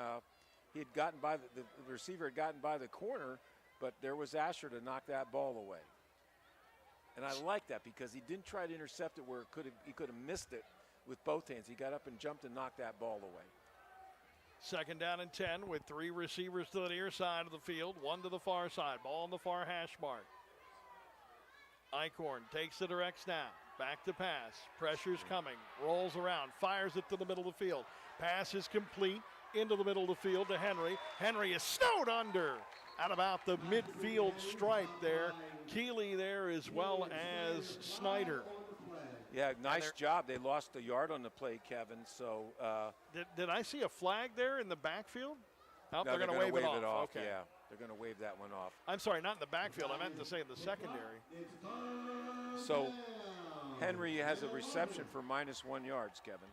he had gotten by the receiver had gotten by the corner, but there was Asher to knock that ball away. And I like that because he didn't try to intercept it where he could have missed it with both hands. He got up and jumped and knocked that ball away. 2nd down and 10 with 3 receivers to the near side of the field, 1 to the far side. Ball on the far hash mark. Eichhorn takes the direct snap. Back to pass. Pressure's coming. Rolls around. Fires it to the middle of the field. Pass is complete into the middle of the field to Henry. Henry is snowed under at about the midfield stripe there. Keeley there as well as Snyder. Yeah, nice job. They lost a yard on the play, Kevin. So did I see a flag there in the backfield? Oh, no, they're going to wave it off. Okay. Yeah, they're going to wave that one off. I'm sorry, not in the backfield. I meant to say in the secondary. So Henry has a reception for -1 yards, Kevin.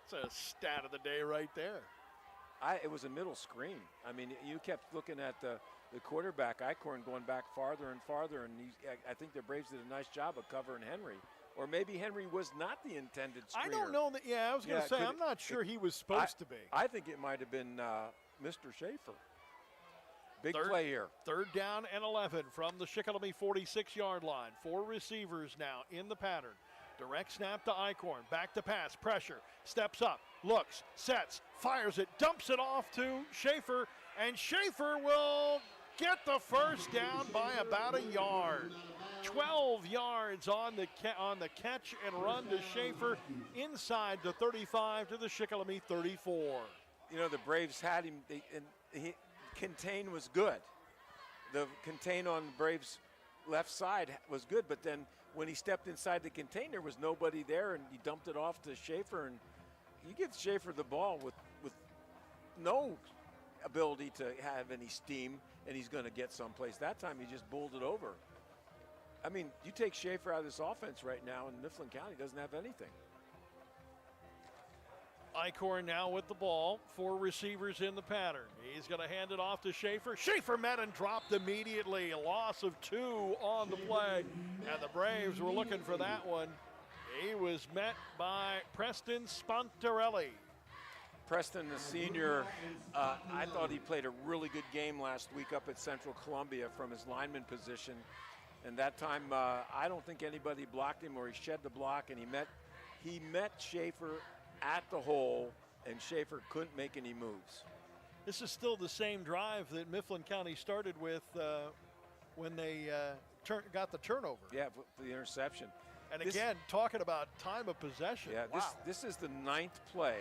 It's a stat of the day right there. It was a middle screen. I mean, you kept looking at the quarterback, Eichhorn, going back farther and farther, and I think the Braves did a nice job of covering Henry. Or maybe Henry was not the intended screener. I don't know. I was going to say, I'm not sure he was supposed to be. I think it might have been Mr. Schaefer. Big play here. 3rd down and 11 from the Shikellamy 46-yard line. 4 receivers now in the pattern. Direct snap to Eichhorn. Back to pass. Pressure. Steps up. Looks. Sets. Fires it. Dumps it off to Schaefer. And Schaefer will get the first down by about a yard. 12 yards on the catch and run to Schaefer inside the 35 to the Shikellamy 34. The Braves had him, contain was good. The contain on the Braves' left side was good, but then when he stepped inside the contain, there was nobody there, and he dumped it off to Schaefer, and you give Schaefer the ball with no ability to have any steam, and he's going to get someplace. That time he just bowled it over. I mean, you take Schaefer out of this offense right now, and Mifflin County doesn't have anything. Eichhorn now with the ball. 4 receivers in the pattern. He's going to hand it off to Schaefer. Schaefer met and dropped immediately. A loss of 2 on the play. And the Braves were looking for that one. He was met by Preston Spontarelli. Preston, the senior, I thought he played a really good game last week up at Central Columbia from his lineman position. And that time, I don't think anybody blocked him, or he shed the block, and he met Schaefer at the hole, and Schaefer couldn't make any moves. This is still the same drive that Mifflin County started with when they got the turnover. Yeah, for the interception. And again, talking about time of possession. Yeah, wow. This is the 9th play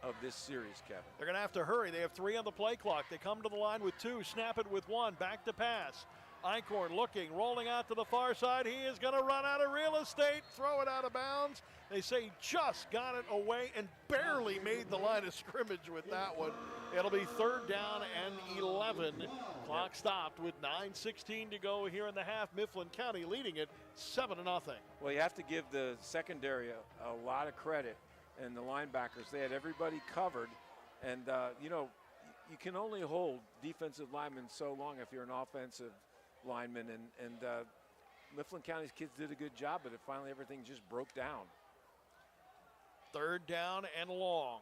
of this series, Kevin. They're going to have to hurry. They have 3 on the play clock. They come to the line with 2, snap it with 1, back to pass. Eichhorn looking, rolling out to the far side. He is going to run out of real estate, throw it out of bounds. They say he just got it away and barely made the line of scrimmage with that one. It'll be 3rd down and 11. Clock stopped with 9:16 to go here in the half. Mifflin County leading it 7-0. Well, you have to give the secondary a lot of credit, and the linebackers. They had everybody covered, and you can only hold defensive linemen so long if you're an offensive lineman, and Mifflin County's kids did a good job, but finally everything just broke down. 3rd down and long.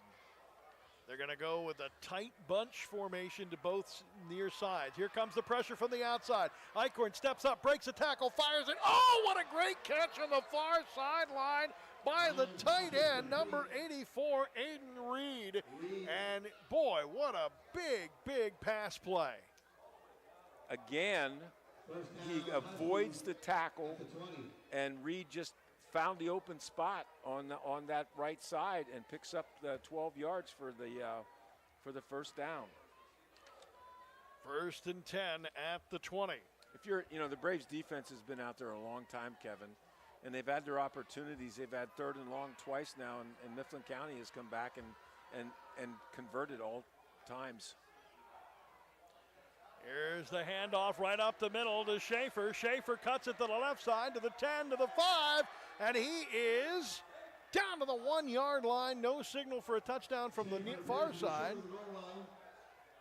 They're going to go with a tight bunch formation to both near sides. Here comes the pressure from the outside. Eichhorn steps up, breaks a tackle, fires it. Oh, what a great catch on the far sideline by the tight end, number 84, Aiden Reed. And boy, what a big, big pass play. Again, he avoids the tackle, and Reed just found the open spot on that right side and picks up the 12 yards for the first down. 1st and 10 at the 20. If you're, the Braves defense has been out there a long time, Kevin, and they've had their opportunities. They've had 3rd and long twice now, and Mifflin County has come back and converted all times. Here's the handoff right up the middle to Schaefer. Schaefer cuts it to the left side, to the 10, to the 5, and he is down to the 1-yard line. No signal for a touchdown from the far side.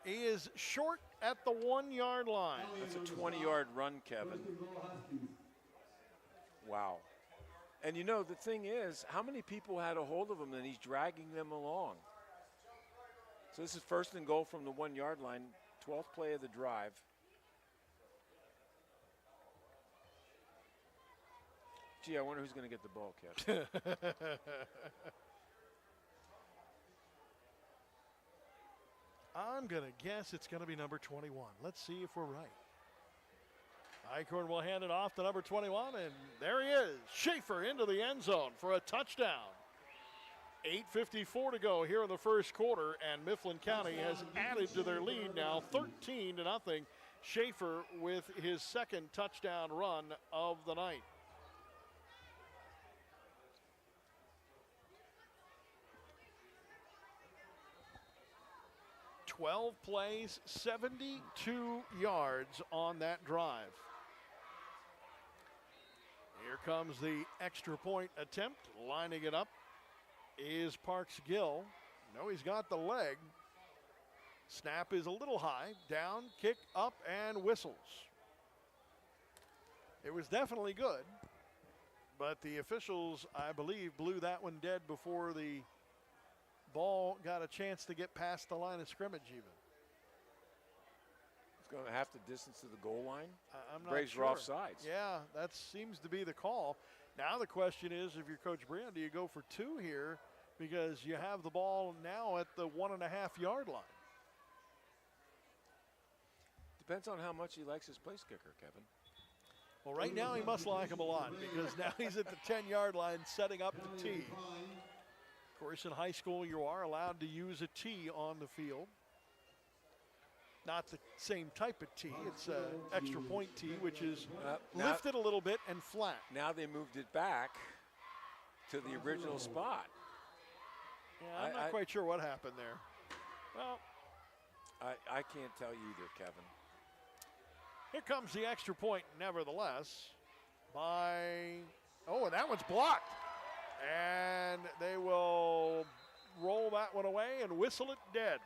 He is short at the 1-yard line. That's a 20-yard run, Kevin. Wow. And the thing is, how many people had a hold of him and he's dragging them along? So this is 1st and goal from the 1-yard line, 12th play of the drive. Gee, I wonder who's going to get the ball, Kevin. I'm going to guess it's going to be number 21. Let's see if we're right. Eichhorn will hand it off to number 21, and there he is. Schaefer into the end zone for a touchdown. 8:54 to go here in the first quarter, and Mifflin County has added to their lead now 13-0. Schaefer with his 2nd touchdown run of the night. "12 plays, 72 yards on that drive." Here comes the extra point attempt. Lining it up is Parks Gill. No, he's got the leg. Snap is a little high. Down, kick, up, and whistles. It was definitely good, but the officials, I believe, blew that one dead before the ball got a chance to get past the line of scrimmage even. It's going to have to distance to the goal line. I'm not Braves sure. are offsides. Yeah, that seems to be the call. Now the question is, if you're Coach Brian, do you go for 2 here because you have the ball now at the 1.5-yard line? Depends on how much he likes his place kicker, Kevin. Well, right now he must like him a lot because now he's at the 10-yard line setting up the tee. Of course, in high school, you are allowed to use a tee on the field. Not the same type of tee. It's an extra point tee, which is lifted a little bit and flat. Now they moved it back to the original spot. Yeah, I'm not quite sure what happened there. Well, I can't tell you either, Kevin. Here comes the extra point, nevertheless, by, and that one's blocked. And they will roll that one away and whistle it dead.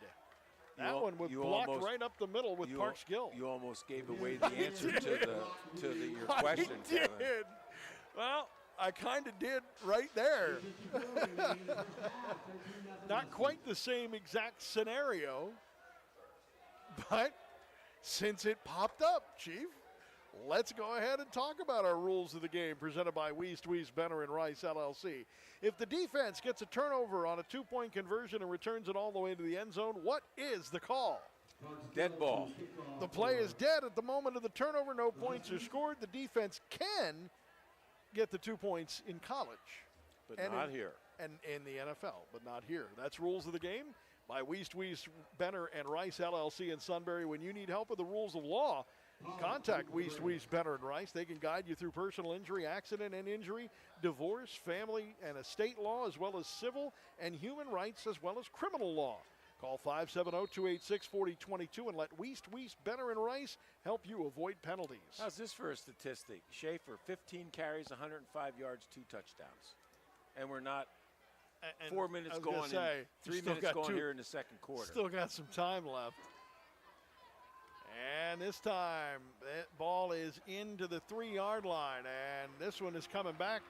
That one was blocked right up the middle with Parks Gill. You almost gave away the answer to your question, Kevin. I did. Well, I kind of did right there. Not quite the same exact scenario, but since it popped up, Chief, let's go ahead and talk about our rules of the game presented by Wiest, Benner, and Rice, LLC. If the defense gets a turnover on a 2-point conversion and returns it all the way to the end zone, what is the call? Dead ball. The play is dead at the moment of the turnover. No points are scored. The defense can get the 2 points in college. But not here. And in the NFL, but not here. That's rules of the game by Wiest, Benner, and Rice, LLC in Sunbury. When you need help with the rules of law, contact Wiest, Benner, and Rice. They can guide you through personal injury, accident and injury, divorce, family and estate law, as well as civil and human rights, as well as criminal law. Call 570-286-4022 and let Wiest, Benner, and Rice help you avoid penalties. How's this for a statistic? Schaefer, 15 carries, 105 yards, 2 touchdowns. And we're not 4 minutes going, 3 minutes going here in the second quarter. Still got some time left. And this time, that ball is into the 3-yard line, and this one is coming back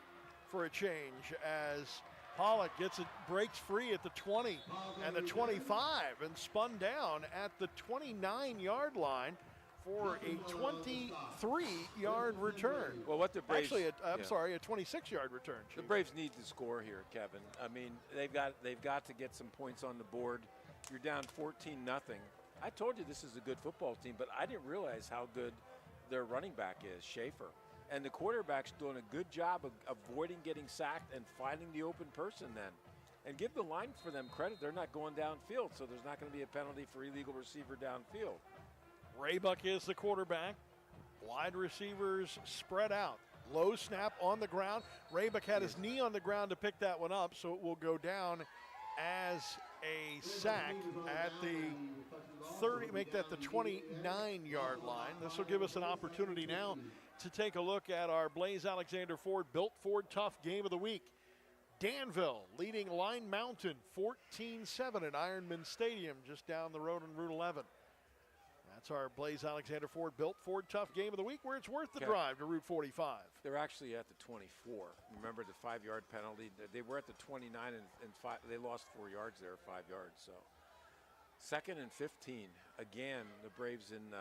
for a change as Pollock gets it, breaks free at the 20 and the 25 and spun down at the 29-yard line for a 23-yard return. Well, what the Braves Actually, a 26-yard return. The Chief. Braves need to score here, Kevin. I mean, they've got to get some points on the board. You're down 14-0. I told you this is a good football team, but I didn't realize how good their running back is, Schaefer. And the quarterback's doing a good job of avoiding getting sacked and finding the open person then. And give the line for them credit. They're not going downfield, so there's not going to be a penalty for illegal receiver downfield. Raybuck is the quarterback. Wide receivers spread out. Low snap on the ground. Raybuck had his knee on the ground to pick that one up, so it will go down as a sack at the 30, make that the 29-yard line. This will give us an opportunity now to take a look at our Blaze Alexander Ford Built Ford Tough Game of the Week. Danville leading Line Mountain 14-7 at Ironman Stadium just down the road on Route 11. That's our Blaze Alexander Ford Built Ford Tough Game of the Week, where it's worth the drive to Route 45. They're actually at the 24. Remember the 5-yard penalty? They were at the 29 and they lost 4 yards there, 5 yards. So 2nd and 15. Again, the Braves in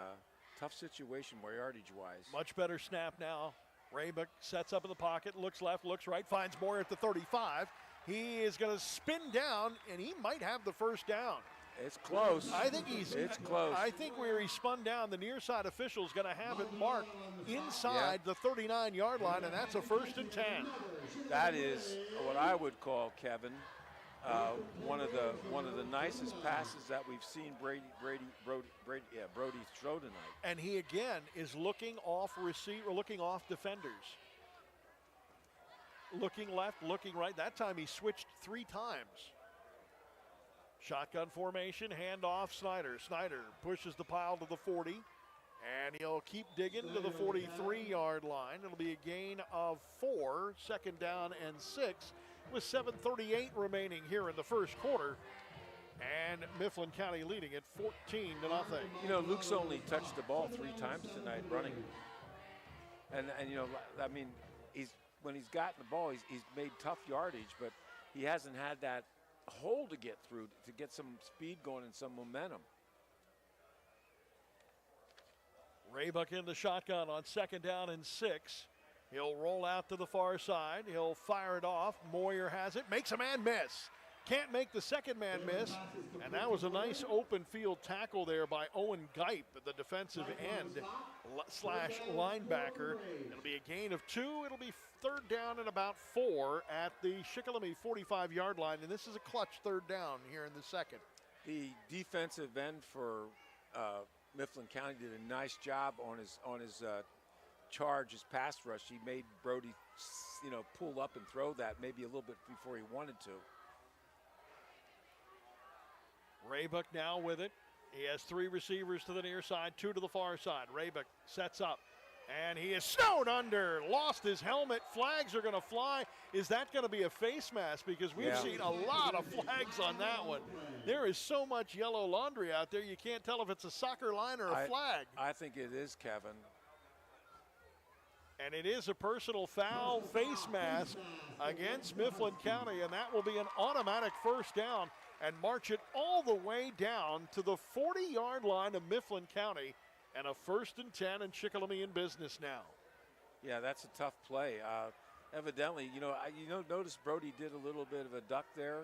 tough situation where yardage-wise. Much better snap now. Raybuck sets up in the pocket, looks left, looks right, finds Moore at the 35. He is going to spin down, and he might have the first down. It's close. It's close. I think where he spun down, the near side official is going to have it marked inside the 39-yard line, and that's a 1st and 10. That is what I would call, Kevin, one of the nicest passes that we've seen Brody throw tonight. And he again is looking off defenders. Looking left, looking right. That time he switched 3 times. Shotgun formation, handoff, Snyder. Snyder pushes the pile to the 40, and he'll keep digging to the 43-yard line. It'll be a gain of 4, 2nd down and 6, with 7:38 remaining here in the first quarter. And Mifflin County leading at 14-0. You know, Luke's only touched the ball 3 times tonight running. And you know, I mean, when he's gotten the ball, he's made tough yardage, but he hasn't had that hole to get through to get some speed going and some momentum. Raybuck in the shotgun on 2nd down and 6. He'll roll out to the far side. He'll fire it off. Moyer has it, makes a man miss. Can't make the second man miss. And that was a nice open field tackle there by Owen Geip, the defensive end / linebacker. It'll be a gain of 2. It'll be 3rd down and about 4 at the Shikellamy 45-yard line. And this is a clutch 3rd down here in the second. The defensive end for Mifflin County did a nice job on his charge, his pass rush. He made Brody, pull up and throw that maybe a little bit before he wanted to. Raybuck now with it. He has 3 receivers to the near side, 2 to the far side. Raybuck sets up, and he is snowed under. Lost his helmet. Flags are going to fly. Is that going to be a face mask? Because we've seen a lot of flags on that one. There is so much yellow laundry out there, you can't tell if it's a soccer line or a flag. I think it is, Kevin. And it is a personal foul face mask against Mifflin County, and that will be an automatic 1st down and march it all the way down to the 40-yard line of Mifflin County, and a 1st and 10, and Shikellamy in business now. Yeah, that's a tough play. Evidently, notice Brody did a little bit of a duck there,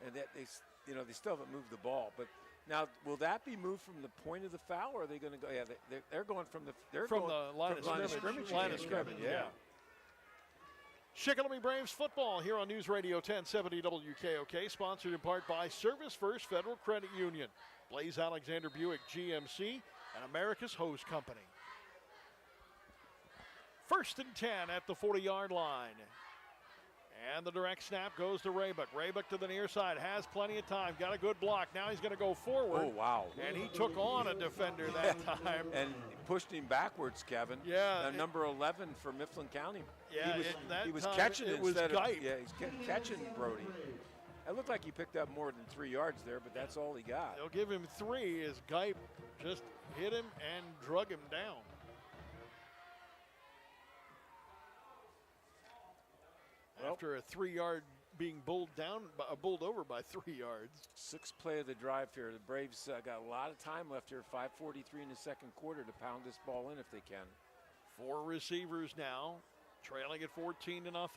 and that they still haven't moved the ball. But now, will that be moved from the point of the foul, or are they going to go? Yeah, they're going from the line of scrimmage. Line of scrimmage. Yeah. Shikellamy Braves football here on News Radio 1070 WKOK, sponsored in part by Service First Federal Credit Union, Blaze Alexander Buick GMC, and America's Hose Company. 1st and 10 at the 40-yard line. And the direct snap goes to Raybuck. Raybuck to the near side, has plenty of time, got a good block. Now he's going to go forward. Oh, wow. And he took on a defender that time. And pushed him backwards, Kevin. Yeah. Number 11 for Mifflin County. Yeah, he was time, catching it instead of Geip. Yeah, he's catching Brody. It looked like he picked up more than 3 yards there, but that's all he got. They'll give him 3 as Geip just hit him and drug him down. After a 3-yard being bowled over by 3 yards. Sixth play of the drive here. The Braves got a lot of time left here. 5:43 in the second quarter to pound this ball in if they can. 4 receivers now, trailing at 14-0.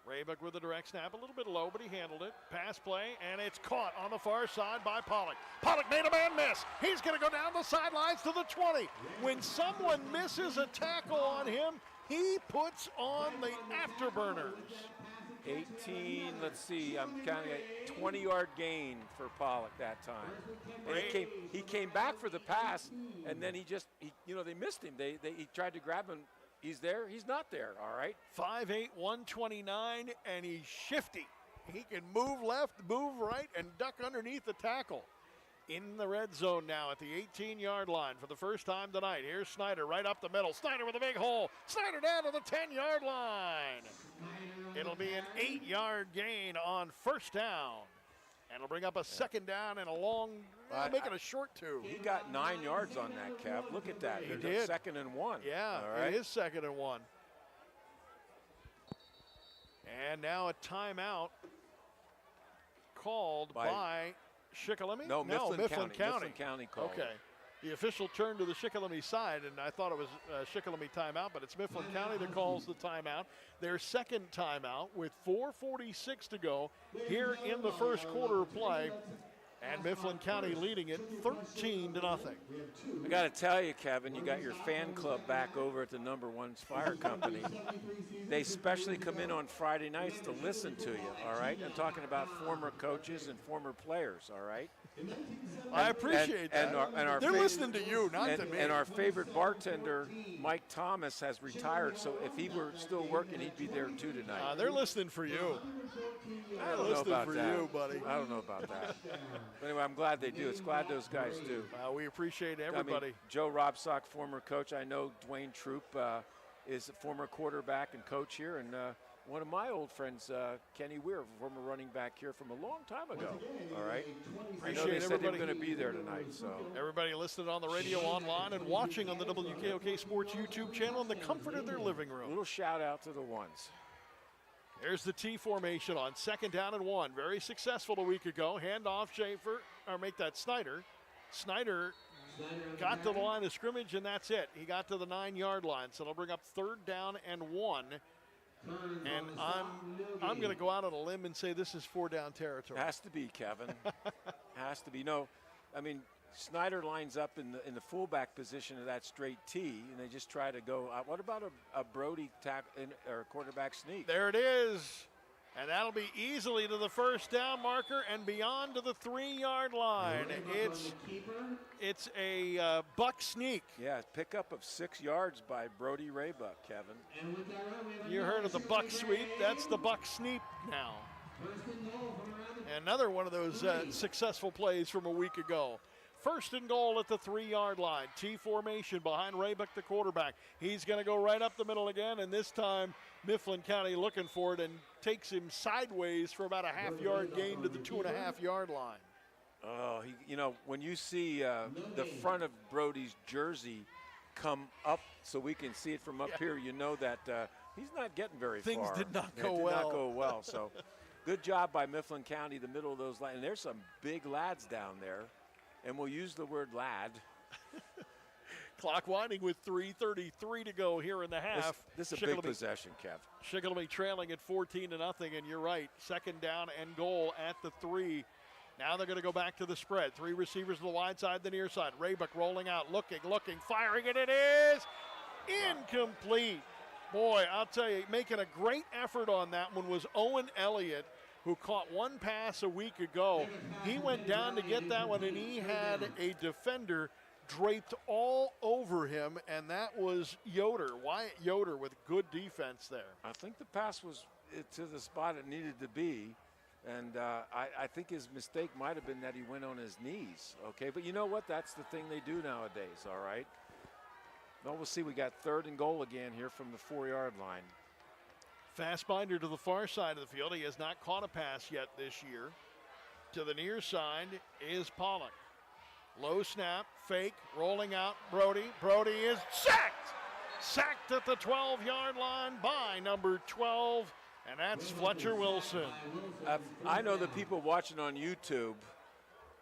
Raybuck with a direct snap, a little bit low, but he handled it. Pass play, and it's caught on the far side by Pollock. Pollock made a man miss. He's going to go down the sidelines to the 20. When someone misses a tackle on him, he puts on the afterburners. 18, let's see, I'm counting a 20-yard gain for Pollock that time. And he came back for the pass, and then they missed him. He tried to grab him. He's there, he's not there, all right? 5'8", 129, and he's shifty. He can move left, move right, and duck underneath the tackle. In the red zone now at the 18-yard line for the first time tonight. Here's Snyder right up the middle. Snyder with a big hole. Snyder down to the 10-yard line. It'll be an 8-yard gain on first down. And it'll bring up a second down and a long, make it a short 2. He got 9 yards on that, Kev. Look at that. He There's did. a 2nd and 1. Yeah, all right? it is 2nd and 1. And now a timeout called by Shikellamy? No, Mifflin County. County. Mifflin County called. Okay. The official turned to the Shikellamy side, and I thought it was Shikellamy timeout, but it's Mifflin County that calls the timeout. Their second timeout with 4:46 to go here in the first quarter of play, and Mifflin County leading it 13-0. I got to tell you, Kevin, you got your fan club back over at the #1 Fire Company. They especially come in on Friday nights to listen to you, all right? I'm talking about former coaches and former players, all right? I appreciate that. They're listening to you, not to me. And our favorite bartender, Mike Thomas, has retired, so if he were still working, he'd be there too tonight. They're listening for you. I don't know about that. You, buddy. I don't know about that. But anyway, I'm glad they do. It's glad those guys do. We appreciate everybody. I mean, Joe Robsock, former coach. I know Dwayne Troop is a former quarterback and coach here, and one of my old friends, Kenny Weir, former running back here from a long time ago. All right. I know they said they were going to be there tonight. So everybody listening on the radio, online, and watching on the WKOK Sports YouTube channel in the comfort of their living room. A little shout out to the ones. There's the T formation on 2nd down and 1. Very successful a week ago. Hand off Schaefer, or make that Snyder. Snyder got to the line of scrimmage, and that's it. He got to the 9-yard line, so they'll bring up 3rd down and 1. And I'm going to go out on a limb and say this is 4-down territory. Has to be, Kevin. Has to be. No, I mean, Snyder lines up in the fullback position of that straight T, and they just try to go. What about a Brody or quarterback sneak? There it is. And that'll be easily to the 1st down marker and beyond to the 3-yard line. It's a buck sneak. Yeah, pickup of 6 yards by Brody Raybuck, Kevin. You heard of the buck sweep. That's the buck sneak now. Another one of those successful plays from a week ago. 1st and goal at the 3-yard line. T formation behind Raybuck, the quarterback. He's going to go right up the middle again, and this time Mifflin County looking for it and takes him sideways for about a half-yard gain to the 2.5-yard line. Oh, when you see the front of Brody's jersey come up so we can see it from up here, you know that he's not getting very far. Things did not go well. well. Did not go well. So good job by Mifflin County, the middle of those lines. And there's some big lads down there. And we'll use the word lad. Clock winding with 3:33 to go here in the half. This is a big possession, Kev. Shikellamy trailing at 14-0, and you're right. 2nd down and goal at the 3. Now they're going to go back to the spread. 3 receivers to the wide side, the near side. Raybuck rolling out, looking, firing, and it is incomplete. Boy, I'll tell you, making a great effort on that one was Owen Elliott, who caught one pass a week ago. He went down to get that one, and he had a defender draped all over him, and that was Yoder, Wyatt Yoder, with good defense there. I think the pass was to the spot it needed to be, and I think his mistake might have been that he went on his knees, okay? But you know what? That's the thing they do nowadays, all right? Well, we'll see. We got 3rd and goal again here from the 4-yard line. Fast binder to the far side of the field. He has not caught a pass yet this year. To the near side is Pollock. Low snap, fake, rolling out Brody. Brody is sacked! Sacked at the 12-yard line by number 12, And that's Fletcher Wilson. I know the people watching on YouTube,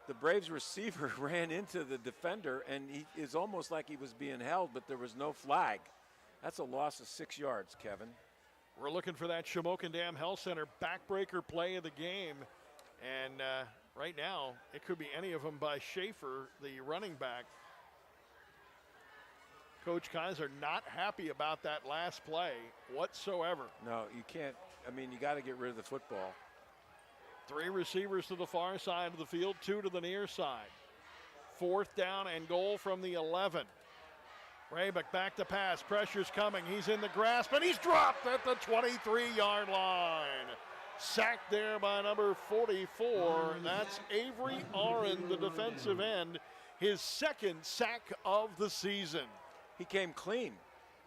the Braves receiver ran into the defender, and he is almost like he was being held, but there was no flag. That's a loss of 6 yards, Kevin. We're looking for that Shamokin Dam Health Center backbreaker play of the game. And right now, it could be any of them by Schaefer, the running back. Coach Kaiser not happy about that last play whatsoever. No, you can't. I mean, you got to get rid of the football. 3 receivers to the far side of the field, 2 to the near side. 4th down and goal from the 11. Raybuck back to pass. Pressure's coming. He's in the grasp, and he's dropped at the 23-yard line. Sacked there by number 44. That's Avery Aaron, the defensive end. His 2nd sack of the season. He came clean.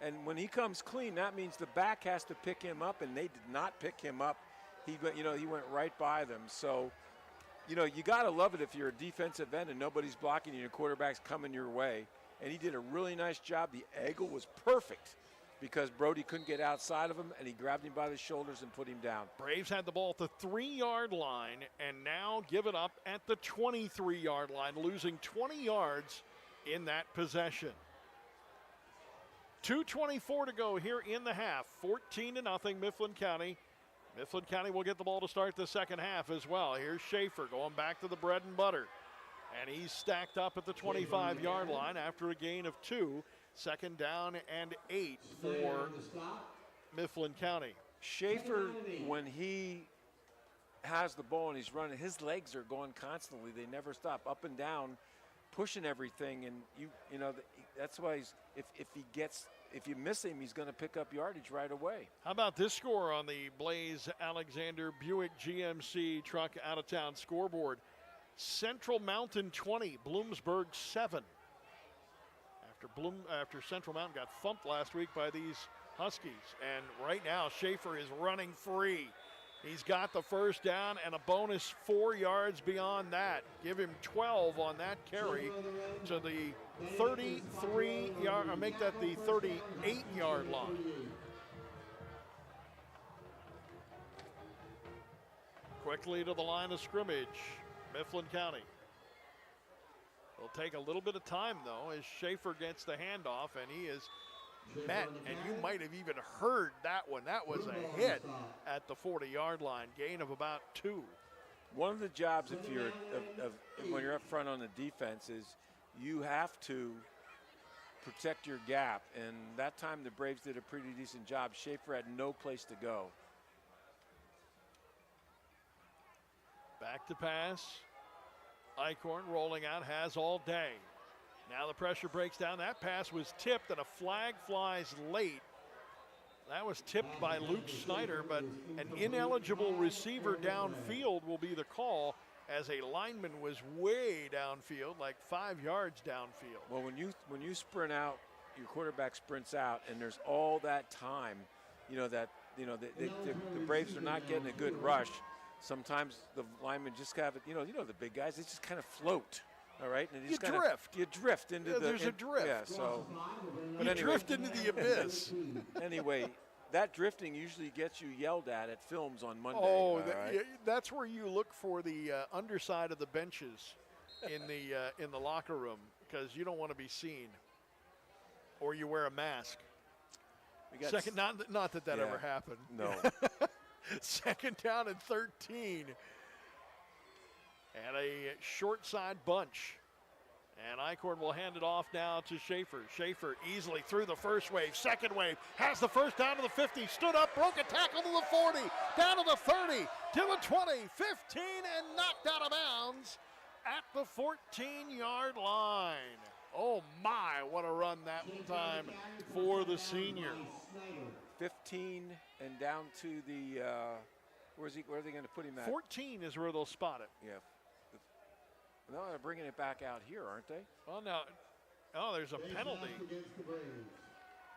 And when he comes clean, that means the back has to pick him up, and they did not pick him up. He went right by them. So, you got to love it if you're a defensive end and nobody's blocking you and your quarterback's coming your way. And he did a really nice job. The angle was perfect because Brody couldn't get outside of him, and he grabbed him by the shoulders and put him down. Braves had the ball at the 3-yard line and now give it up at the 23-yard line, losing 20 yards in that possession. 2:24 to go here in the half. 14-0 Mifflin County. Mifflin County will get the ball to start the second half as well. Here's Schaefer going back to the bread and butter. And he's stacked up at the 25-yard line after a gain of 2. 2nd down and 8 for Mifflin County. Schaefer, when he has the ball and he's running, his legs are going constantly. They never stop, up and down, pushing everything. And that's why if you miss him, he's going to pick up yardage right away. How about this score on the Blaze Alexander Buick GMC truck out-of-town scoreboard? Central Mountain 20, Bloomsburg 7. After Central Mountain got thumped last week by these Huskies. And right now, Schaefer is running free. He's got the 1st down and a bonus 4 yards beyond that. Give him 12 on that carry to the 33-yard, or make that the 38-yard line. Quickly to the line of scrimmage, Mifflin County. It'll take a little bit of time, though, as Schaefer gets the handoff, and he is met, and you might have even heard that one. That was a hit at the 40-yard line, gain of about 2. One of the jobs if you're when you're up front on the defense is you have to protect your gap, and that time the Braves did a pretty decent job. Schaefer had no place to go. Back to pass. Eichhorn rolling out, has all day. Now the pressure breaks down. That pass was tipped, and a flag flies late. That was tipped by Luke Snyder, but an ineligible receiver downfield will be the call, as a lineman was way downfield, like 5 yards downfield. Well, when you sprint out, your quarterback sprints out, and there's all that time, the Braves are not getting a good rush. Sometimes the linemen just have it, the big guys, they just kind of float, all right? And you drift. You drift into there's a drift. Yeah, so. But anyway, drift into the abyss. Anyway, that drifting usually gets you yelled at films on Monday. Oh, that's where you look for the underside of the benches in the locker room, because you don't want to be seen. Or you wear a mask. Second, not that ever happened. No. 2nd down and 13. And a short side bunch. And Eichhorn will hand it off now to Schaefer. Schaefer easily through the first wave, second wave, has the first down to the 50, stood up, broke a tackle to the 40, down to the 30, to the 20, 15, and knocked out of bounds at the 14-yard line. Oh my, what a run that time for the senior. 15 and down to the, where are they going to put him at? 14 is where they'll spot it. Yeah. No, they're bringing it back out here, aren't they? Well, there's a penalty.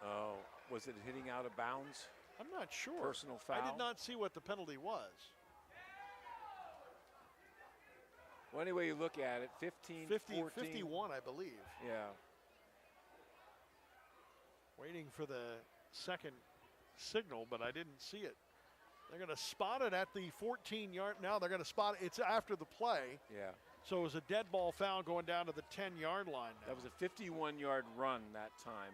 Oh, was it hitting out of bounds? I'm not sure. Personal foul? I did not see what the penalty was. Well, anyway you look at it, 15, 14. 51, I believe. Yeah. Waiting for the second signal, but I didn't see it. They're going to spot it at the 14-yard. Now they're going to spot it. It's after the play. Yeah. So it was a dead ball foul going down to the 10-yard line now. That was a 51-yard run that time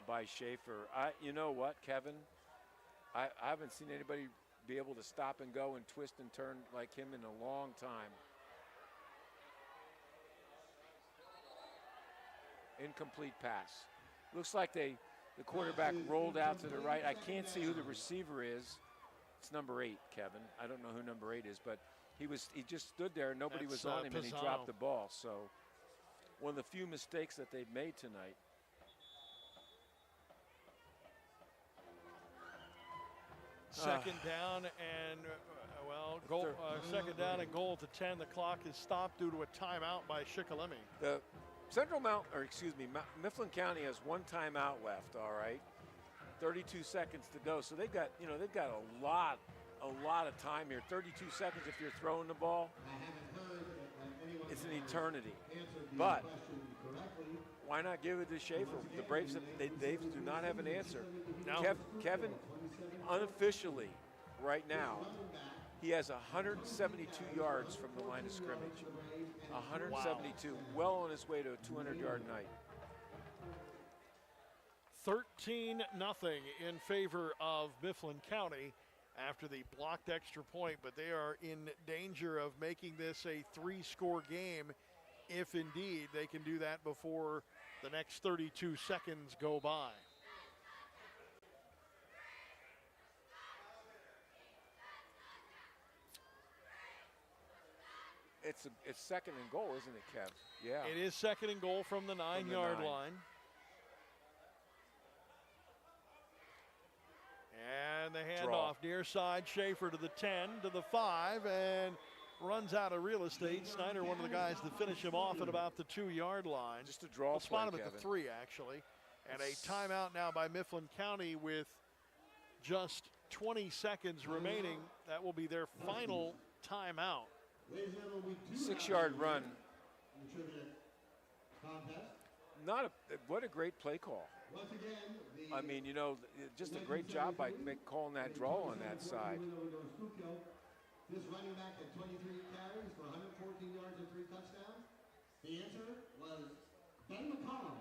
by Schaefer. You know what, Kevin? I haven't seen anybody be able to stop and go and twist and turn like him in a long time. Incomplete pass. Looks like the quarterback rolled out to the right. I can't see who the receiver is. It's number 8, Kevin. I don't know who number 8 is, but he just stood there and nobody was on him, and he dropped the ball. So one of the few mistakes that they've made tonight. Second down and, second down and goal to 10. The clock is stopped due to a timeout by Shikellamy. The Mifflin County has one timeout left, all right? 32 seconds to go. So they've got a lot of time here. 32 seconds if you're throwing the ball. It's an eternity. But why not give it to Schaefer? The Braves, they do not have an answer. No. Kevin, unofficially, right now, he has 172 yards from the line of scrimmage. 172, wow. Well on his way to a 200-yard night. 13-0 in favor of Mifflin County after the blocked extra point, but they are in danger of making this a 3-score game if indeed they can do that before the next 32 seconds go by. It's second and goal, isn't it, Kev? Yeah. It is second and goal from the 9-yard line. And the handoff near side, Schaefer to the 10, to the 5, and runs out of real estate. Snyder, one of the guys to finish him off at about the 2-yard line. Just a draw. We'll spot him at the 3, actually. And a timeout now by Mifflin County with just 20 seconds remaining. That will be their final timeout. 6-yard run. What a great play call. I mean, just a great job by calling that draw on that side. This running back had 23 carries for 114 yards and 3 touchdowns. The answer was Ben McCollum.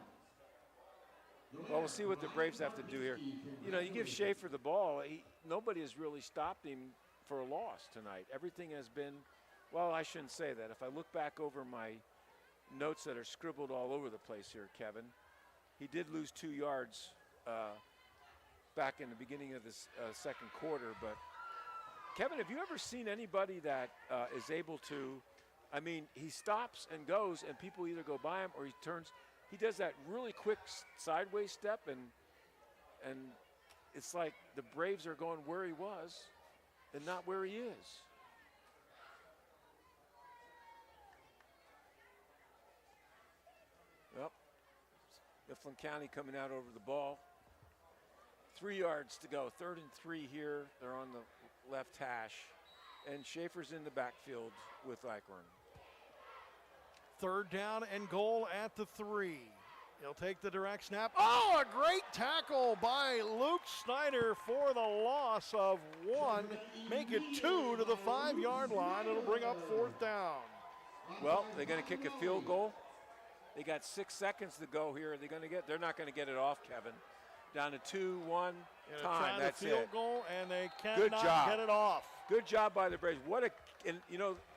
Well, we'll see what the Braves have to do here. You give Schaefer the ball. Nobody has really stopped him for a loss tonight. Everything has been, well, I shouldn't say that. If I look back over my notes that are scribbled all over the place here, Kevin, he did lose 2 yards back in the beginning of this second quarter. But, Kevin, have you ever seen anybody that is able to, he stops and goes, and people either go by him or he turns. He does that really quick sideways step, and it's like the Braves are going where he was and not where he is. Well, Mifflin County coming out over the ball. 3 yards to go. 3rd and 3 here. They're on the left hash. And Schaefer's in the backfield with Eichhorn. 3rd down and goal at the 3. He'll take the direct snap. Oh, a great tackle by Luke Snyder for the loss of 1. Make it 2 to the 5-yard line. It'll bring up 4th down. Well, they're going to kick a field goal. They got 6 seconds to go here. They're not going to get it off, Kevin. Down to 2-1 time. That's it. Field goal, and they cannot get it off. Good job by the Braves.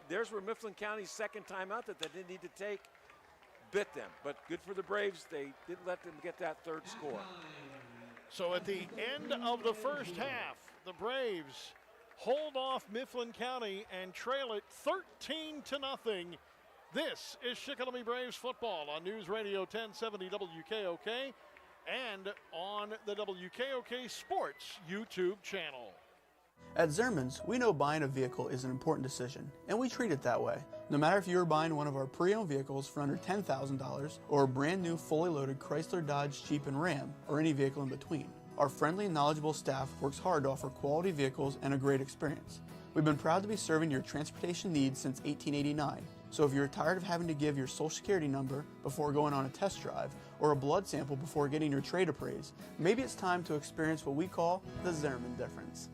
There's where Mifflin County's second timeout that they didn't need to take bit them. But good for the Braves. They didn't let them get that 3rd score. So at the end of the first half, the Braves hold off Mifflin County and trail it 13-0. This is Shikellamy Braves football on News Radio 1070 WKOK and on the WKOK Sports YouTube channel. At Zerman's, we know buying a vehicle is an important decision, and we treat it that way. No matter if you are buying one of our pre-owned vehicles for under $10,000 or a brand new fully loaded Chrysler, Dodge, Jeep, and Ram, or any vehicle in between, our friendly and knowledgeable staff works hard to offer quality vehicles and a great experience. We've been proud to be serving your transportation needs since 1889. So if you're tired of having to give your social security number before going on a test drive or a blood sample before getting your trade appraised, maybe it's time to experience what we call the Zerman difference.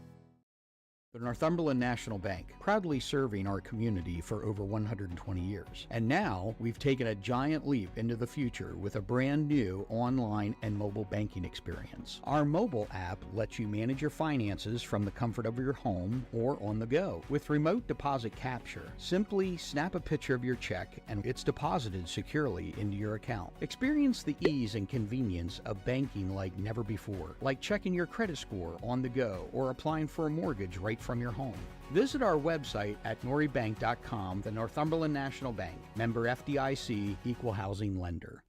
The Northumberland National Bank, proudly serving our community for over 120 years. And now we've taken a giant leap into the future with a brand new online and mobile banking experience. Our mobile app lets you manage your finances from the comfort of your home or on the go. With remote deposit capture, simply snap a picture of your check and it's deposited securely into your account. Experience the ease and convenience of banking like never before, like checking your credit score on the go or applying for a mortgage right from your home. Visit our website at noribank.com. The Northumberland National Bank, member FDIC, equal housing lender.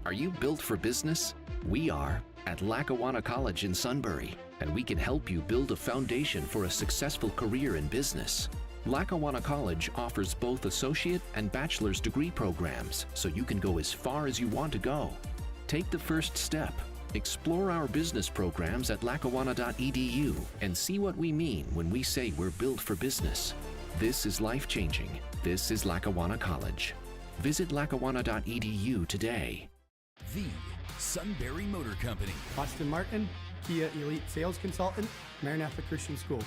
Are you built for business? We are at Lackawanna College in Sunbury, and we can help you build a foundation for a successful career in business. Lackawanna College offers both associate and bachelor's degree programs, so you can go as far as you want to go. Take the first step. Explore our business programs at lackawanna.edu and see what we mean when we say we're built for business. This is life-changing. This is Lackawanna College. Visit lackawanna.edu today. The Sunbury Motor Company. Austin Martin, Kia Elite Sales Consultant, Maranatha Christian School.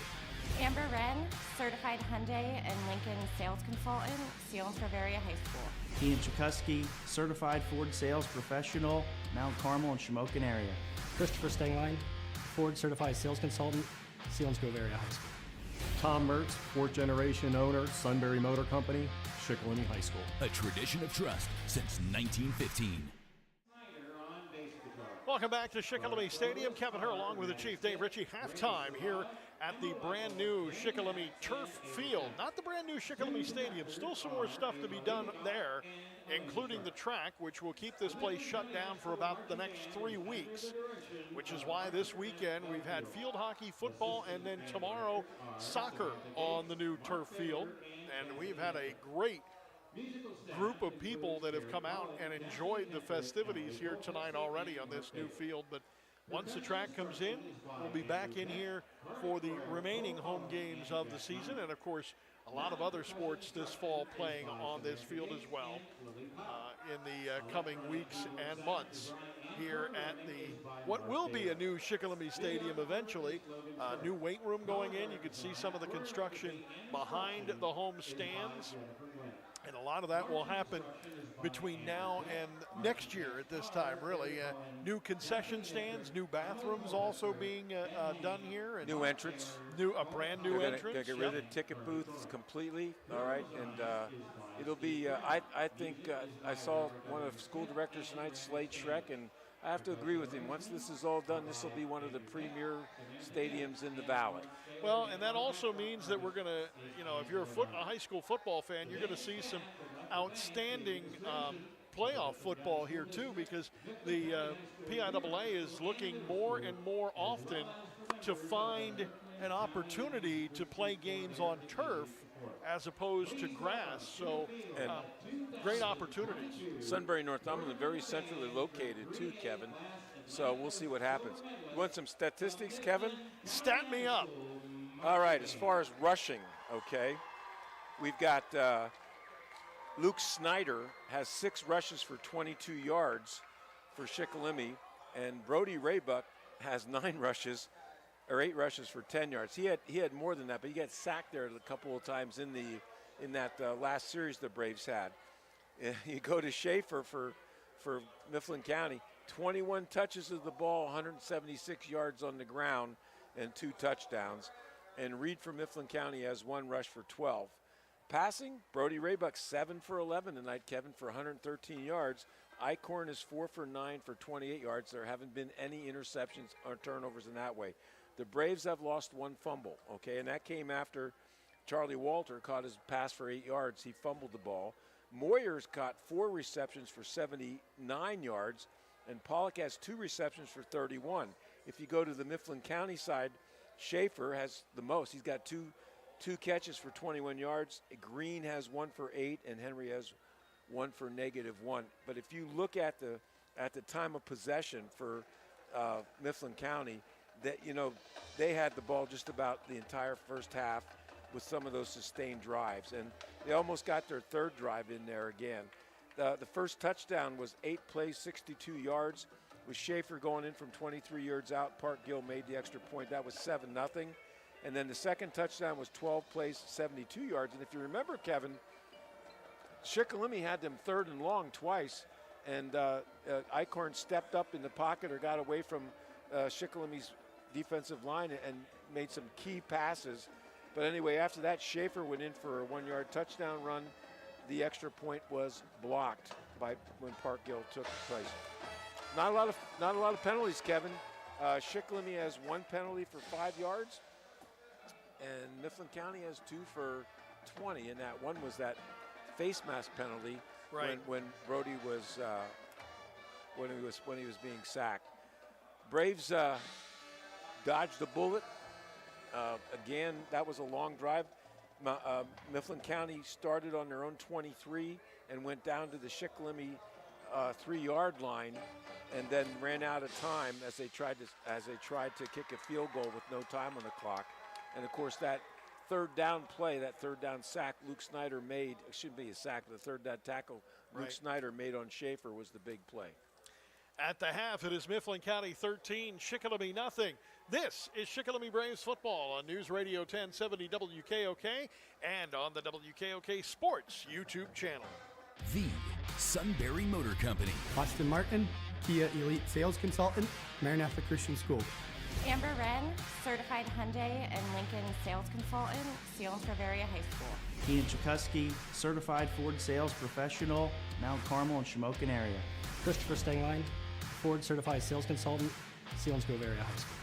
Amber Wren, Certified Hyundai and Lincoln Sales Consultant, Sealands Bavaria High School. Ian Chakosky, Certified Ford Sales Professional, Mount Carmel and Shamokin area. Christopher Stengline, Ford Certified Sales Consultant, Sealands Bavaria High School. Tom Mertz, fourth generation owner, Sunbury Motor Company, Shikellamy High School. A tradition of trust since 1915. Welcome back to Shikellamy Stadium. Kevin Herr along with the Chief Dave Ritchie. Halftime here at the brand new Shikellamy Turf Field. Not the brand new Shikellamy Stadium. Still some more stuff to be done there, including the track, which will keep this place shut down for about the next 3 weeks, which is why this weekend we've had field hockey, football, and then tomorrow soccer on the new turf field. And we've had a great group of people that have come out and enjoyed the festivities here tonight already on this new field. But once the track comes in, we'll be back in here for the remaining home games of the season. And of course, a lot of other sports this fall playing on this field as well in the coming weeks and months here at the what will be a new Shikellamy Stadium eventually. New weight room going in. You can see some of the construction behind the home stands. And a lot of that will happen between now and next year at this time, really. New concession stands, new bathrooms also being done here. And new entrance. A brand new entrance. They're going to get rid of the ticket booths completely, all right? And it'll be, I think, I saw one of school directors tonight, Slade Schreck, and I have to agree with him. Once this is all done, this will be one of the premier stadiums in the valley. Well, and that also means that we're going to, if you're a high school football fan, you're going to see some outstanding playoff football here too, because the PIAA is looking more and more often to find an opportunity to play games on turf as opposed to grass. So great opportunities. Sunbury, Northumberland, very centrally located too, Kevin. So we'll see what happens. You want some statistics, Kevin? Stat me up. All right, as far as rushing, okay, we've got Luke Snyder has 6 rushes for 22 yards for Shikellamy, and Brody Raybuck has 8 rushes for 10 yards. He had more than that, but he got sacked there a couple of times in that last series the Braves had. You go to Schaefer for Mifflin County, 21 touches of the ball, 176 yards on the ground, and 2 touchdowns. And Reed from Mifflin County has 1 rush for 12. Passing, Brody Raybuck 7 for 11 tonight, Kevin, for 113 yards. Eichhorn is 4 for 9 for 28 yards. There haven't been any interceptions or turnovers in that way. The Braves have lost 1 fumble, okay, and that came after Charlie Walter caught his pass for 8 yards. He fumbled the ball. Moyer's caught 4 receptions for 79 yards, and Pollock has 2 receptions for 31. If you go to the Mifflin County side, Schaefer has the most. He's got two catches for 21 yards. Green has 1 for 8, and Henry has 1 for -1. But if you look at the time of possession for Mifflin County, that they had the ball just about the entire first half with some of those sustained drives, and they almost got their 3rd drive in there again. The first touchdown was 8 plays, 62 yards. with Schaefer going in from 23 yards out. Park Gill made the extra point. That was 7-0. And then the second touchdown was 12 plays, 72 yards. And if you remember, Kevin, Shikellamy had them 3rd and long twice, and Eichhorn stepped up in the pocket or got away from Shikellamy defensive line and made some key passes. But anyway, after that, Schaefer went in for a 1-yard touchdown run. The extra point was blocked by when Park Gill took place. Not a lot of penalties, Kevin. Shikellamy has 1 penalty for 5 yards, and Mifflin County has 2 for 20. And that one was that face mask penalty when Brody was when he was being sacked. Braves dodged the bullet. Again, that was a long drive. Mifflin County started on their own 23 and went down to the Shikellamy 3-yard line, and then ran out of time as they tried to kick a field goal with no time on the clock. And of course, that 3rd down play, that 3rd down sack Luke Snyder made, it shouldn't be a sack, but the 3rd down tackle Luke Snyder made on Schaefer was the big play. At the half, it is Mifflin County 13, Shikellamy nothing. This is Shikellamy Braves football on News Radio 1070 WKOK and on the WKOK Sports YouTube channel. The Sunbury Motor Company. Austin Martin, Kia Elite Sales Consultant, Maranatha Christian School. Amber Wren, Certified Hyundai and Lincoln Sales Consultant, Selinsgrove Area High School. Keenan Chikuski, Certified Ford Sales Professional, Mount Carmel and Shamokin area. Christopher Stengline, Ford Certified Sales Consultant, Selinsgrove Area High School.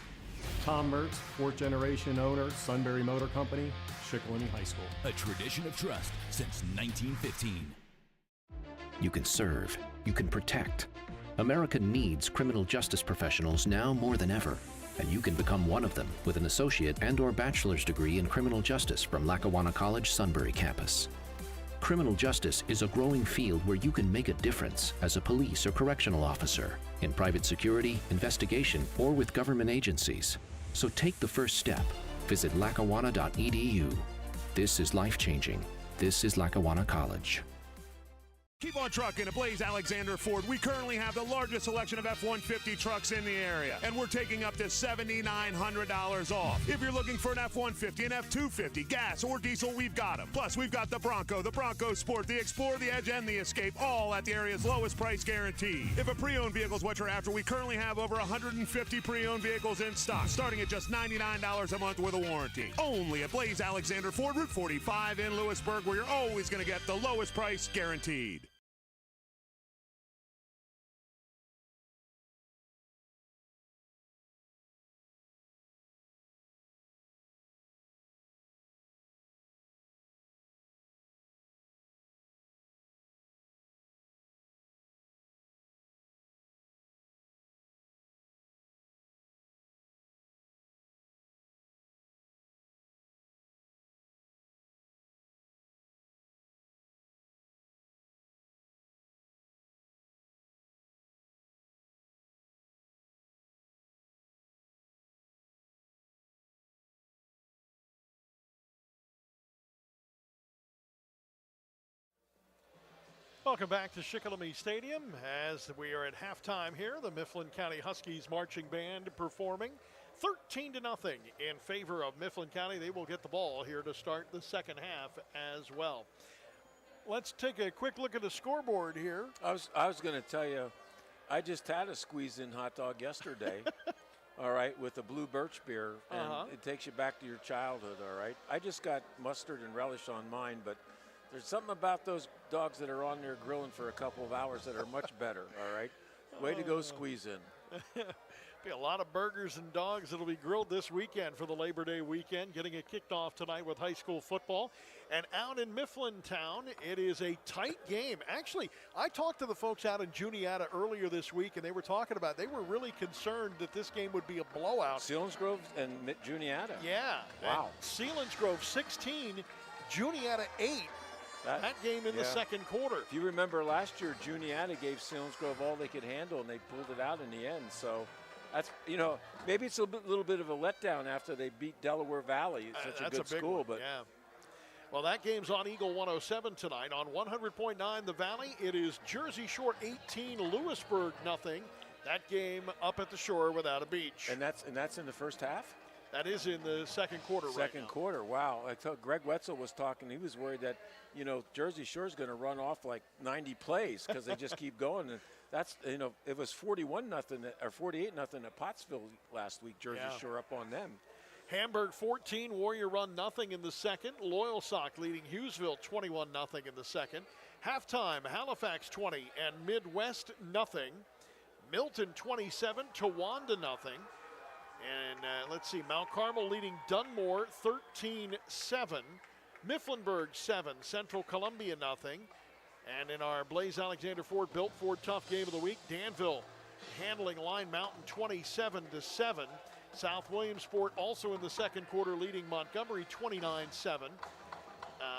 Tom Mertz, 4th generation owner, Sunbury Motor Company, Shikellamy High School. A tradition of trust since 1915. You can serve. You can protect. America needs criminal justice professionals now more than ever, and you can become one of them with an associate and/or bachelor's degree in criminal justice from Lackawanna College Sunbury campus. Criminal justice is a growing field where you can make a difference as a police or correctional officer, in private security, investigation, or with government agencies. So take the first step. Visit lackawanna.edu. This is life-changing. This is Lackawanna College. Keep on trucking at Blaze Alexander Ford. We currently have the largest selection of F-150 trucks in the area, and we're taking up to $7,900 off. If you're looking for an F-150, an F-250, gas or diesel, we've got them. Plus, we've got the Bronco Sport, the Explorer, the Edge, and the Escape, all at the area's lowest price guarantee. If a pre-owned vehicle is what you're after, we currently have over 150 pre-owned vehicles in stock, starting at just $99 a month with a warranty. Only at Blaze Alexander Ford, Route 45 in Lewisburg, where you're always going to get the lowest price guaranteed. Welcome back to Shikellamy Stadium as we are at halftime here. The Mifflin County Huskies marching band performing 13-0 in favor of Mifflin County. They will get the ball here to start the second half as well. Let's take a quick look at the scoreboard here. I was going to tell you, I just had a squeeze-in hot dog yesterday, all right, with a blue birch beer, and it takes you back to your childhood, all right. I just got mustard and relish on mine, but there's something about those dogs that are on there grilling for a couple of hours that are much better, all right? Way to go, squeeze in. Be a lot of burgers and dogs that'll be grilled this weekend for the Labor Day weekend, getting it kicked off tonight with high school football. And out in Mifflin Town, it is a tight game. Actually, I talked to the folks out in Juniata earlier this week, and they were talking about, they were really concerned that this game would be a blowout. Selinsgrove and Juniata. Yeah. Wow. Selinsgrove 16, Juniata 8. That game in the second quarter. If you remember last year, Juniata gave Selinsgrove all they could handle, and they pulled it out in the end. So that's, you know, maybe it's a little bit of a letdown after they beat Delaware Valley. It's such a good school. One, but yeah. Well, that game's on Eagle 107 tonight. On 100.9 The Valley, it is Jersey Shore 18, Lewisburg nothing. That game up at the shore without a beach. And that's in the first half? That is in the second quarter right now. Second quarter, wow. I thought Greg Wetzel was talking. He was worried that, Jersey Shore's going to run off like 90 plays because they just keep going. And that's, it was 41-0 or 48-0 at Pottsville last week. Jersey Shore up on them. Hamburg 14, Warrior Run nothing in the second. Loyalsock leading Hughesville 21-0 in the second. Halftime, Halifax 20 and Midwest nothing. Milton 27, Towanda nothing. And let's see, Mount Carmel leading Dunmore 13-7. Mifflinburg 7, Central Columbia nothing. And in our Blaise Alexander Ford Built Ford Tough Game of the Week, Danville handling Line Mountain 27-7. South Williamsport also in the second quarter leading Montgomery 29-7.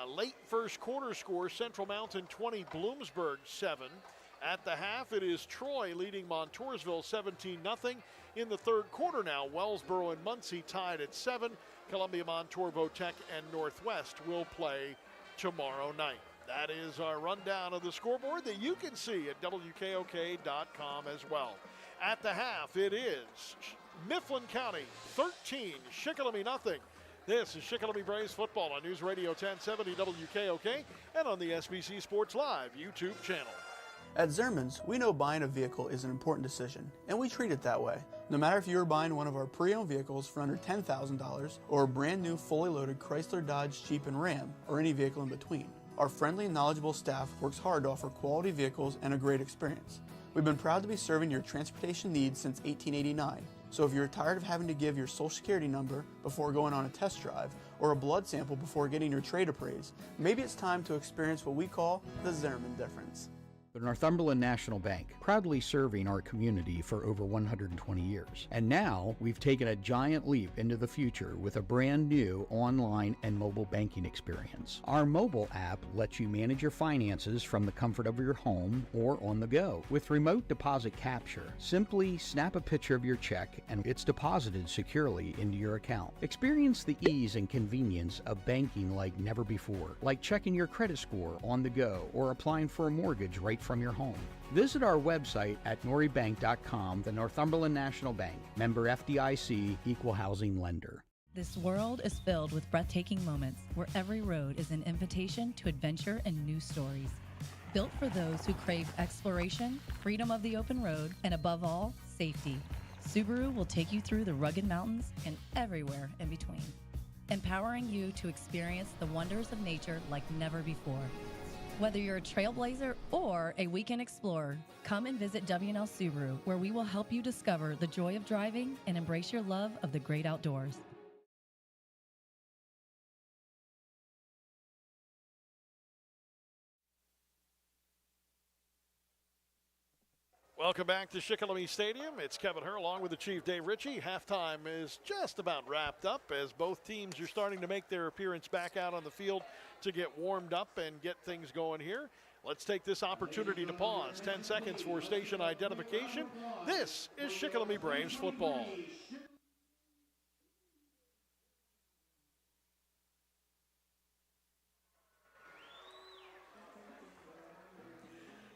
Late first quarter score, Central Mountain 20, Bloomsburg 7. At the half, it is Troy leading Montoursville 17-0. In the third quarter now, Wellsboro and Muncie tied at 7. Columbia, Montour, Votech, and Northwest will play tomorrow night. That is our rundown of the scoreboard that you can see at WKOK.com as well. At the half, it is Mifflin County 13, Shikellamy nothing. This is Shikellamy Braves football on News Radio 1070 WKOK and on the SBC Sports Live YouTube channel. At Zerman's, we know buying a vehicle is an important decision, and we treat it that way. No matter if you're buying one of our pre-owned vehicles for under $10,000 or a brand new fully loaded Chrysler, Dodge, Jeep, and Ram, or any vehicle in between, our friendly and knowledgeable staff works hard to offer quality vehicles and a great experience. We've been proud to be serving your transportation needs since 1889. So if you're tired of having to give your social security number before going on a test drive or a blood sample before getting your trade appraised, maybe it's time to experience what we call the Zerman difference. The Northumberland National Bank, proudly serving our community for over 120 years. And now we've taken a giant leap into the future with a brand new online and mobile banking experience. Our mobile app lets you manage your finances from the comfort of your home or on the go. With remote deposit capture, simply snap a picture of your check and it's deposited securely into your account. Experience the ease and convenience of banking like never before, like checking your credit score on the go or applying for a mortgage right from your home. Visit our website at noribank.com, the Northumberland National Bank, member FDIC, equal housing lender. This world is filled with breathtaking moments where every road is an invitation to adventure and new stories. Built for those who crave exploration, freedom of the open road, and above all, safety. Subaru will take you through the rugged mountains and everywhere in between, empowering you to experience the wonders of nature like never before. Whether you're a trailblazer or a weekend explorer, come and visit W&L Subaru, where we will help you discover the joy of driving and embrace your love of the great outdoors. Welcome back to Shikellamy Stadium. It's Kevin Herr along with the Chief Dave Ritchie. Halftime is just about wrapped up as both teams are starting to make their appearance back out on the field to get warmed up and get things going here. Let's take this opportunity to pause. 10 seconds for station identification. This is Shikellamy Braves football.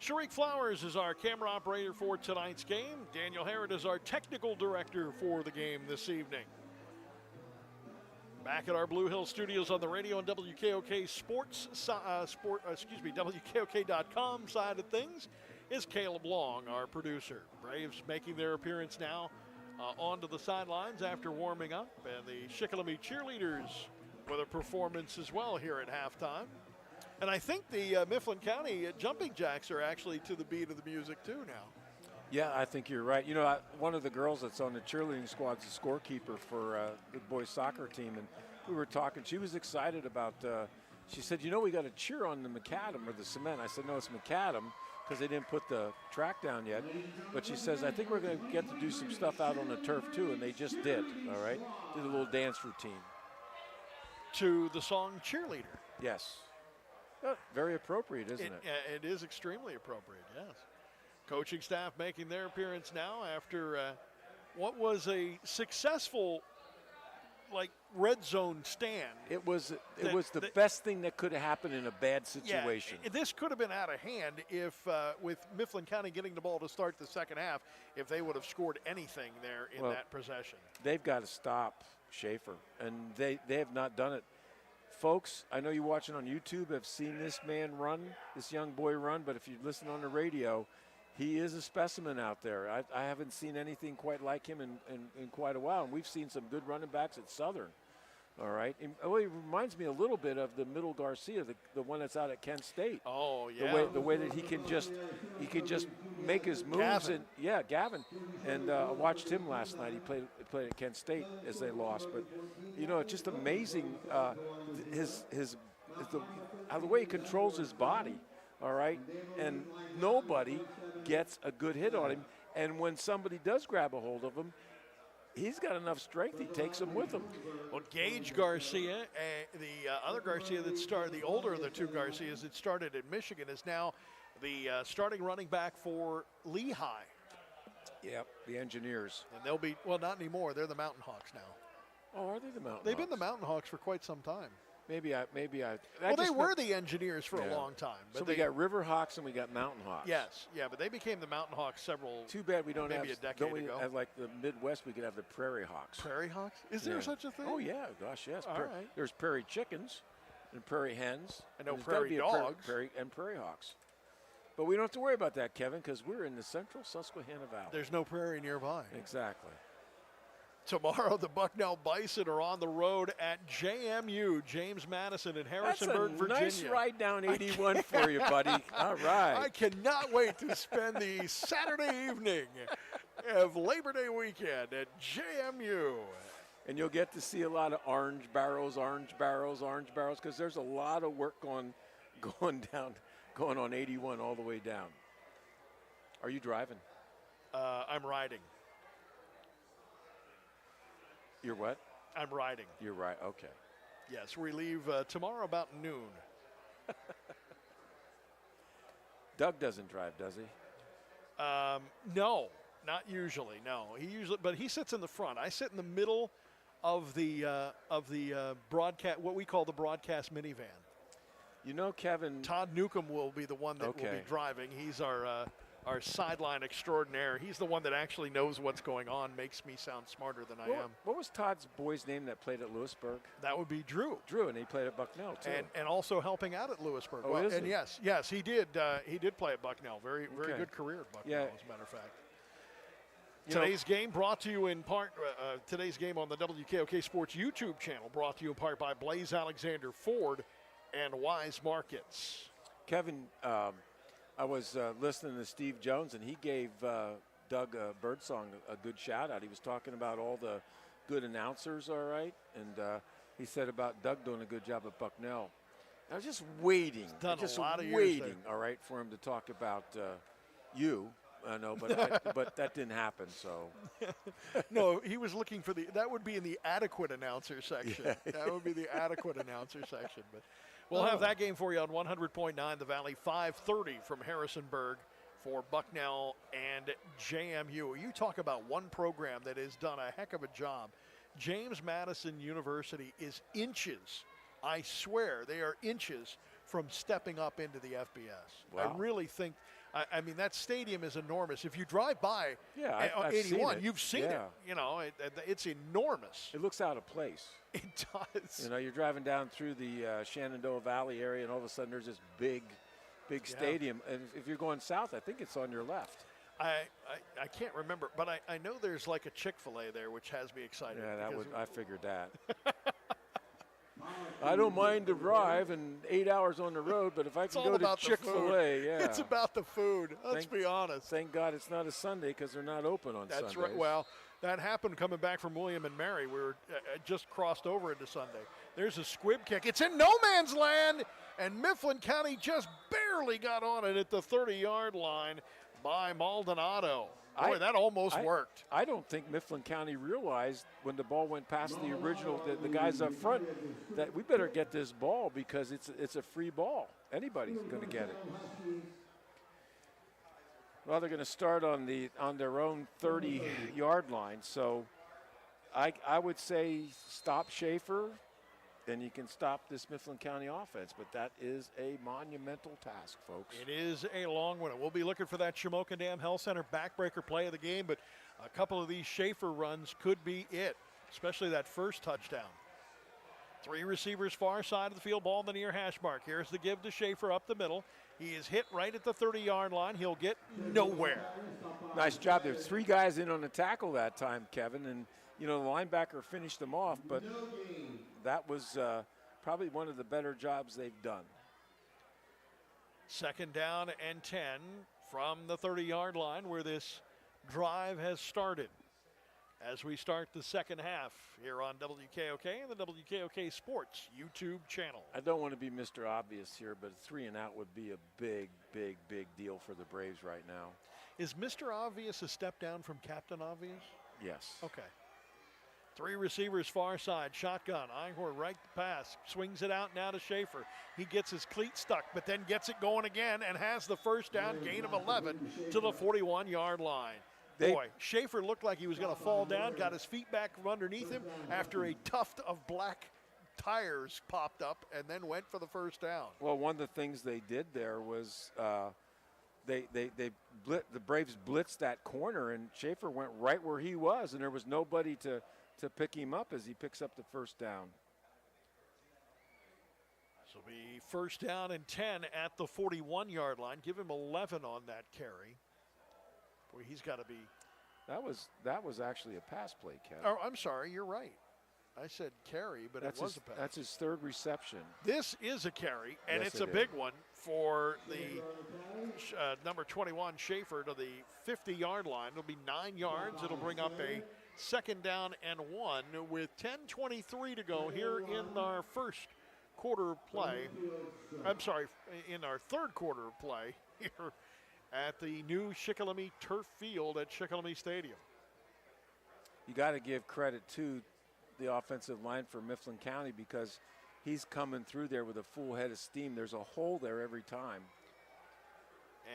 Sharik Flowers is our camera operator for tonight's game. Daniel Harrod is our technical director for the game this evening. Back at our Blue Hill studios on the radio and WKOK WKOK.com side of things is Caleb Long, our producer. Braves making their appearance now onto the sidelines after warming up, and the Shikellamy cheerleaders with a performance as well here at halftime. And I think the Mifflin County jumping jacks are actually to the beat of the music too now. Yeah, I think you're right. You know, one of the girls that's on the cheerleading squad is a scorekeeper for the boys soccer team, and we were talking. She was excited about, she said, you know, we got to cheer on the macadam or the cement. I said, no, it's macadam because they didn't put the track down yet. But she says, I think we're going to get to do some stuff out on the turf too, and they just did, all right? Did a little dance routine. To the song Cheerleader. Yes. Very appropriate, isn't it? It is extremely appropriate, yes. Coaching staff making their appearance now after what was a successful like red zone stand. It was the best thing that could have happened in a bad situation. Yeah, this could have been out of hand if, with Mifflin County getting the ball to start the second half, if they would have scored anything there in that possession. They've got to stop Schaefer, and they have not done it. Folks, I know you watching on YouTube have seen this man run, this young boy run, but if you listen on the radio, he is a specimen out there. I haven't seen anything quite like him in quite a while, and we've seen some good running backs at Southern. All right. He reminds me a little bit of the Middle Garcia, the one that's out at Kent State. Oh, yeah. The way that he can just make his moves. Gavin. Gavin. And I watched him last night. He played at Kent State as they lost. But, it's just amazing the way he controls his body. All right. And nobody gets a good hit on him. And when somebody does grab a hold of him, he's got enough strength, he takes them with him. Well, Gage Garcia, the other Garcia that started, the older of the two Garcias that started at Michigan, is now the starting running back for Lehigh. Yep, the Engineers. And they'll be, well, not anymore. They're the Mountain Hawks now. Oh, are they the Mountain Hawks? They've been the Mountain Hawks for quite some time. Maybe I. Well, they were the Engineers for a long time. But so we got River Hawks and we got Mountain Hawks. Yes, yeah, but they became the Mountain Hawks several. Too bad we don't maybe have. A decade don't we ago. have like the Midwest? We could have the Prairie Hawks. Prairie Hawks? Is there such a thing? Oh yeah, gosh yes. All right. There's Prairie Chickens, and Prairie Hens. I know and Prairie Dogs. Prairie Hawks. But we don't have to worry about that, Kevin, because we're in the central Susquehanna Valley. There's no prairie nearby. Exactly. Tomorrow, the Bucknell Bison are on the road at JMU, James Madison in Harrisonburg, Virginia. Nice ride down 81 for you, buddy. All right. I cannot wait to spend the Saturday evening of Labor Day weekend at JMU. And you'll get to see a lot of orange barrels, because there's a lot of work going on 81 all the way down. Are you driving? I'm riding. You're what? I'm riding. You're right. Okay. Yes, we leave tomorrow about noon. Doug doesn't drive, does he? No, not usually. No, but he sits in the front. I sit in the middle of the broadcast, what we call the broadcast minivan. You know, Kevin. Todd Newcomb will be the one that will be driving. He's our sideline extraordinaire. He's the one that actually knows what's going on, makes me sound smarter than I am. What was Todd's boy's name that played at Lewisburg? That would be Drew. Drew, and he played at Bucknell, too. And also helping out at Lewisburg. Oh, is he? Yes, he did. He did play at Bucknell. Very good career at Bucknell, as a matter of fact. Today's game brought to you in part, today's game on the WKOK Sports YouTube channel, brought to you in part by Blaze Alexander Ford and Wise Markets. Kevin, I was listening to Steve Jones, and he gave Doug Birdsong a good shout-out. He was talking about all the good announcers, all right, and he said about Doug doing a good job at Bucknell. I was just waiting, all right, for him to talk about you. I know, but that didn't happen, so. No, he was looking for that would be in the adequate announcer section. Yeah. That would be the adequate announcer section, but. We'll have that game for you on 100.9 The Valley, 5:30 from Harrisonburg for Bucknell and JMU. You talk about one program that has done a heck of a job. James Madison University is inches, I swear, they are inches from stepping up into the FBS. Wow. I really think, I mean, that stadium is enormous. If you drive by I've 81, seen you've seen it. You know, it's enormous. It looks out of place. It does. You know, you're driving down through the Shenandoah Valley area, and all of a sudden there's this big stadium. And if you're going south, I think it's on your left. I can't remember, but I know there's like a Chick-fil-A there, which has me excited. Yeah, I figured that. I don't mind the drive and 8 hours on the road, but if I can go to Chick-fil-A, It's about the food. Let's be honest. Thank God it's not a Sunday because they're not open on Sundays. That's right. Well, that happened coming back from William and Mary. We were just crossed over into Sunday. There's a squib kick. It's in no man's land, and Mifflin County just barely got on it at the 30-yard line by Maldonado. Boy, that almost worked. I don't think Mifflin County realized when the ball went past the original, the guys up front, that we better get this ball because it's a free ball. Anybody's going to get it. Well, they're going to start on their own 30-yard line. So I would say stop Schaefer, then you can stop this Mifflin County offense. But that is a monumental task, folks. It is a long one. We'll be looking for that Shamokin Dam Health Center backbreaker play of the game, but a couple of these Schaefer runs could be it, especially that first touchdown. 3 receivers far side of the field, ball in the near hash mark. Here's the give to Schaefer up the middle. He is hit right at the 30-yard line. He'll get nowhere. Nice job. There's 3 guys in on the tackle that time, Kevin, and the linebacker finished them off, but that was probably one of the better jobs they've done. 2nd down and 10 from the 30-yard line where this drive has started. As we start the second half here on WKOK and the WKOK Sports YouTube channel. I don't want to be Mr. Obvious here, but 3 and out would be a big, big, big deal for the Braves right now. Is Mr. Obvious a step down from Captain Obvious? Yes. Okay. 3 receivers far side, shotgun. Einhorn right pass, swings it out now to Schaefer. He gets his cleat stuck, but then gets it going again and has the first down, gain of 11 to the 41-yard line. Boy, Schaefer looked like he was going to fall down, got his feet back from underneath him after a tuft of black tires popped up and then went for the first down. Well, one of the things they did there was the Braves blitzed that corner, and Schaefer went right where he was, and there was nobody to pick him up as he picks up the first down. So be first down and 10 at the 41-yard line. Give him 11 on that carry. Boy, he's got to be. That was actually a pass play, Kevin. Oh, I'm sorry. You're right. I said carry, but it was a pass. That's his 3rd reception. This is a carry, and yes, it's a big one for the number 21 Schaefer to the 50-yard line. It'll be 9 yards. It'll bring up a 2nd down and 1 with 10:23 to go here in our first quarter play. I'm sorry, in our 3rd quarter of play here at the new Shikellamy Turf Field at Shikellamy Stadium. You got to give credit to the offensive line for Mifflin County because he's coming through there with a full head of steam. There's a hole there every time.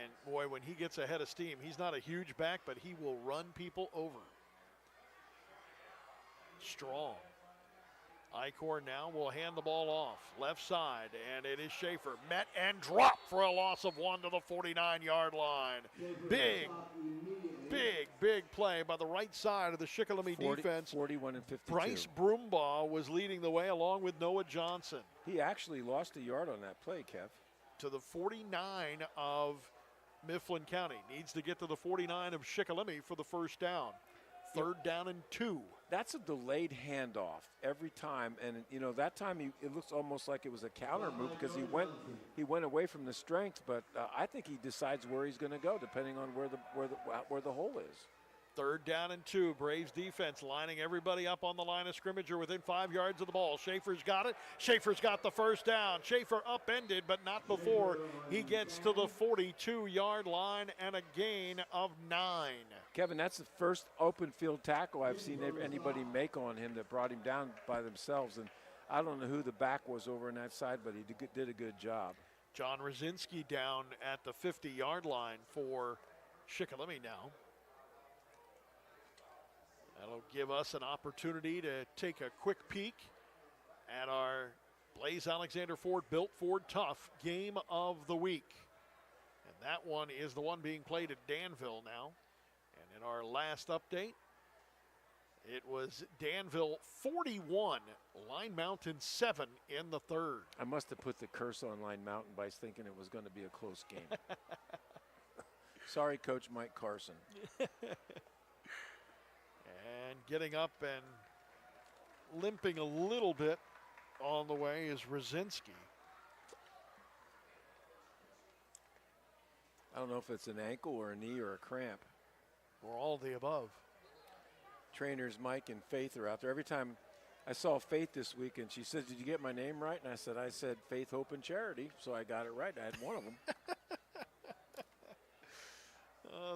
And boy, when he gets a head of steam, he's not a huge back, but he will run people over. Strong. Eichhorn now will hand the ball off. Left side, and it is Schaefer. Met and dropped for a loss of 1 to the 49-yard line. Big, big, big play by the right side of the Shikellamy defense. 41 and 52. Bryce Broombaugh was leading the way along with Noah Johnson. He actually lost a yard on that play, Kev. To the 49 of Mifflin County. Needs to get to the 49 of Shikellamy for the first down. 3rd down and 2. That's a delayed handoff every time, and that time it looks almost like it was a counter move because he went away from the strength. But I think he decides where he's going to go depending on where the hole is. 3rd down and 2. Braves defense lining everybody up on the line of scrimmage or within 5 yards of the ball. Schaefer's got it. Schaefer's got the first down. Schaefer upended, but not before he gets to the 42-yard line and a gain of 9. Kevin, that's the first open field tackle I've seen anybody make on him that brought him down by themselves. And I don't know who the back was over on that side, but he did a good job. John Rosinski down at the 50-yard line for Shikellamy now. That'll give us an opportunity to take a quick peek at our Blaze Alexander Ford Built Ford Tough game of the week. And that one is the one being played at Danville now. And in our last update, it was Danville 41, Line Mountain 7 in the 3rd. I must have put the curse on Line Mountain by thinking it was going to be a close game. Sorry, Coach Mike Carson. And getting up and limping a little bit on the way is Rosinski. I don't know if it's an ankle or a knee or a cramp. Or all of the above. Trainers Mike and Faith are out there. Every time I saw Faith this week, and she said, "Did you get my name right?" And I said, Faith, Hope, and Charity. So I got it right. I had one of them.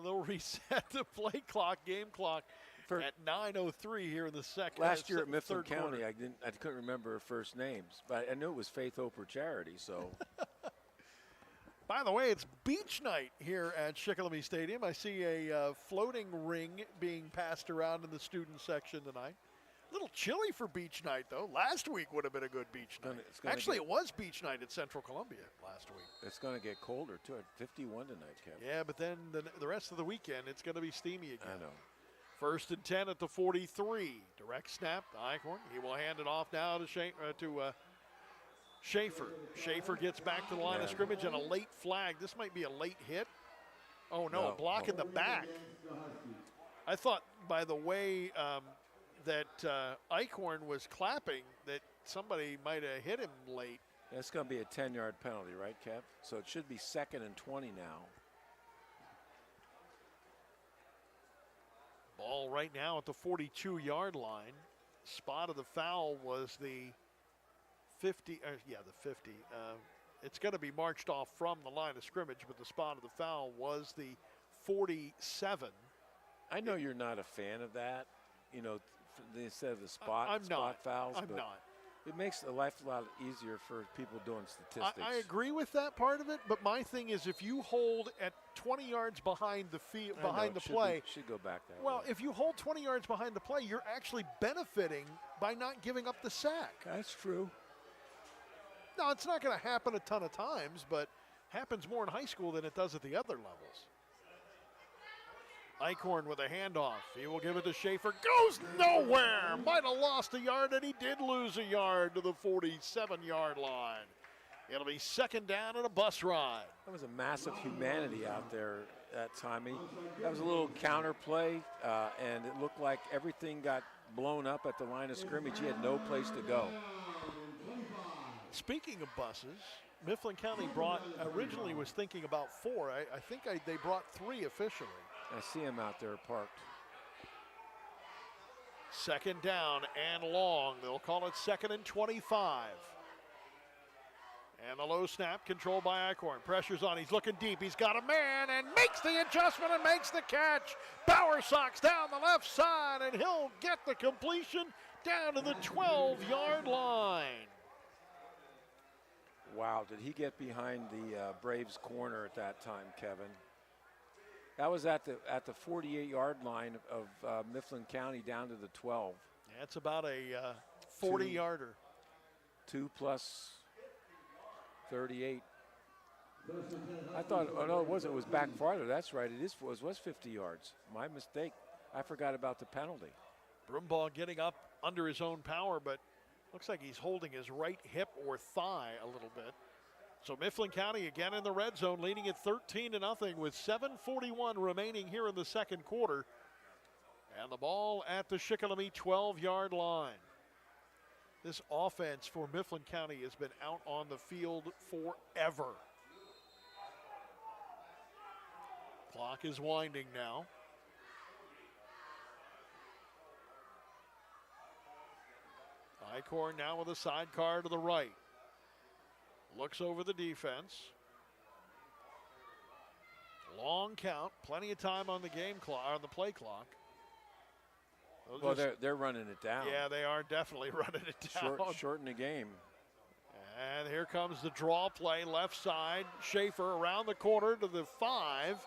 They'll reset the play clock, game clock, at 9:03 here in the second. Last year at Mifflin County, I couldn't remember her first names, but I knew it was Faith, Hope, or Charity. So. By the way, it's beach night here at Shikellamy Stadium. I see a floating ring being passed around in the student section tonight. A little chilly for beach night, though. Last week would have been a good beach night. Actually, it was beach night at Central Columbia last week. It's going to get colder, too. 51 tonight, Kevin. Yeah, but then the rest of the weekend, it's going to be steamy again. I know. 1st and 10 at the 43. Direct snap to Eichhorn. He will hand it off now to Schaefer. Schaefer gets back to the line of scrimmage and a late flag. This might be a late hit. Oh, no, a block in the back. I thought by the way that Eichhorn was clapping that somebody might have hit him late. That's going to be a 10-yard penalty, right, Kev? So it should be 2nd and 20 now. Ball right now at the 42-yard line. Spot of the foul was the 50. The 50. It's going to be marched off from the line of scrimmage, but the spot of the foul was the 47. I know you're not a fan of that, instead of the spot fouls. I'm not. It makes life a lot easier for people doing statistics. I agree with that part of it, but my thing is if you hold at 20 yards behind the field, behind the play. Should go back there. Well, if you hold 20 yards behind the play, you're actually benefiting by not giving up the sack. That's true. No, it's not going to happen a ton of times, but happens more in high school than it does at the other levels. Eichhorn with a handoff. He will give it to Schaefer. Goes nowhere. Might have lost a yard, and he did lose a yard to the 47-yard line. It'll be 2nd down and a bus ride. That was a massive humanity out there that time. That was a little counter play, and it looked like everything got blown up at the line of scrimmage. He had no place to go. Speaking of buses, Mifflin County originally was thinking about 4. I think they brought 3 officially. I see him out there parked. 2nd down and long. They'll call it 2nd and 25. And the low snap controlled by Eichhorn. Pressure's on. He's looking deep. He's got a man and makes the adjustment and makes the catch. Bowersox down the left side, and he'll get the completion down to the 12-yard line. Wow, did he get behind the Braves corner at that time, Kevin? That was at the 48-yard line of Mifflin County down to the 12. That's about a 40-yarder. 2 plus 38. I thought, oh no, it wasn't. It was back farther. That's right. It was 50 yards. My mistake. I forgot about the penalty. Brumbaugh getting up under his own power, but looks like he's holding his right hip or thigh a little bit. So Mifflin County again in the red zone, leading it 13-0 with 7:41 remaining here in the second quarter. And the ball at the Shikellamy 12-yard line. This offense for Mifflin County has been out on the field forever. Clock is winding now. Eichhorn now with a sidecar to the right. Looks over the defense. Long count, plenty of time on the game clock, on the play clock. Well, they're running it down. Yeah, they are definitely running it down. Shorten the game. And here comes the draw play, left side. Schaefer around the corner to the 5,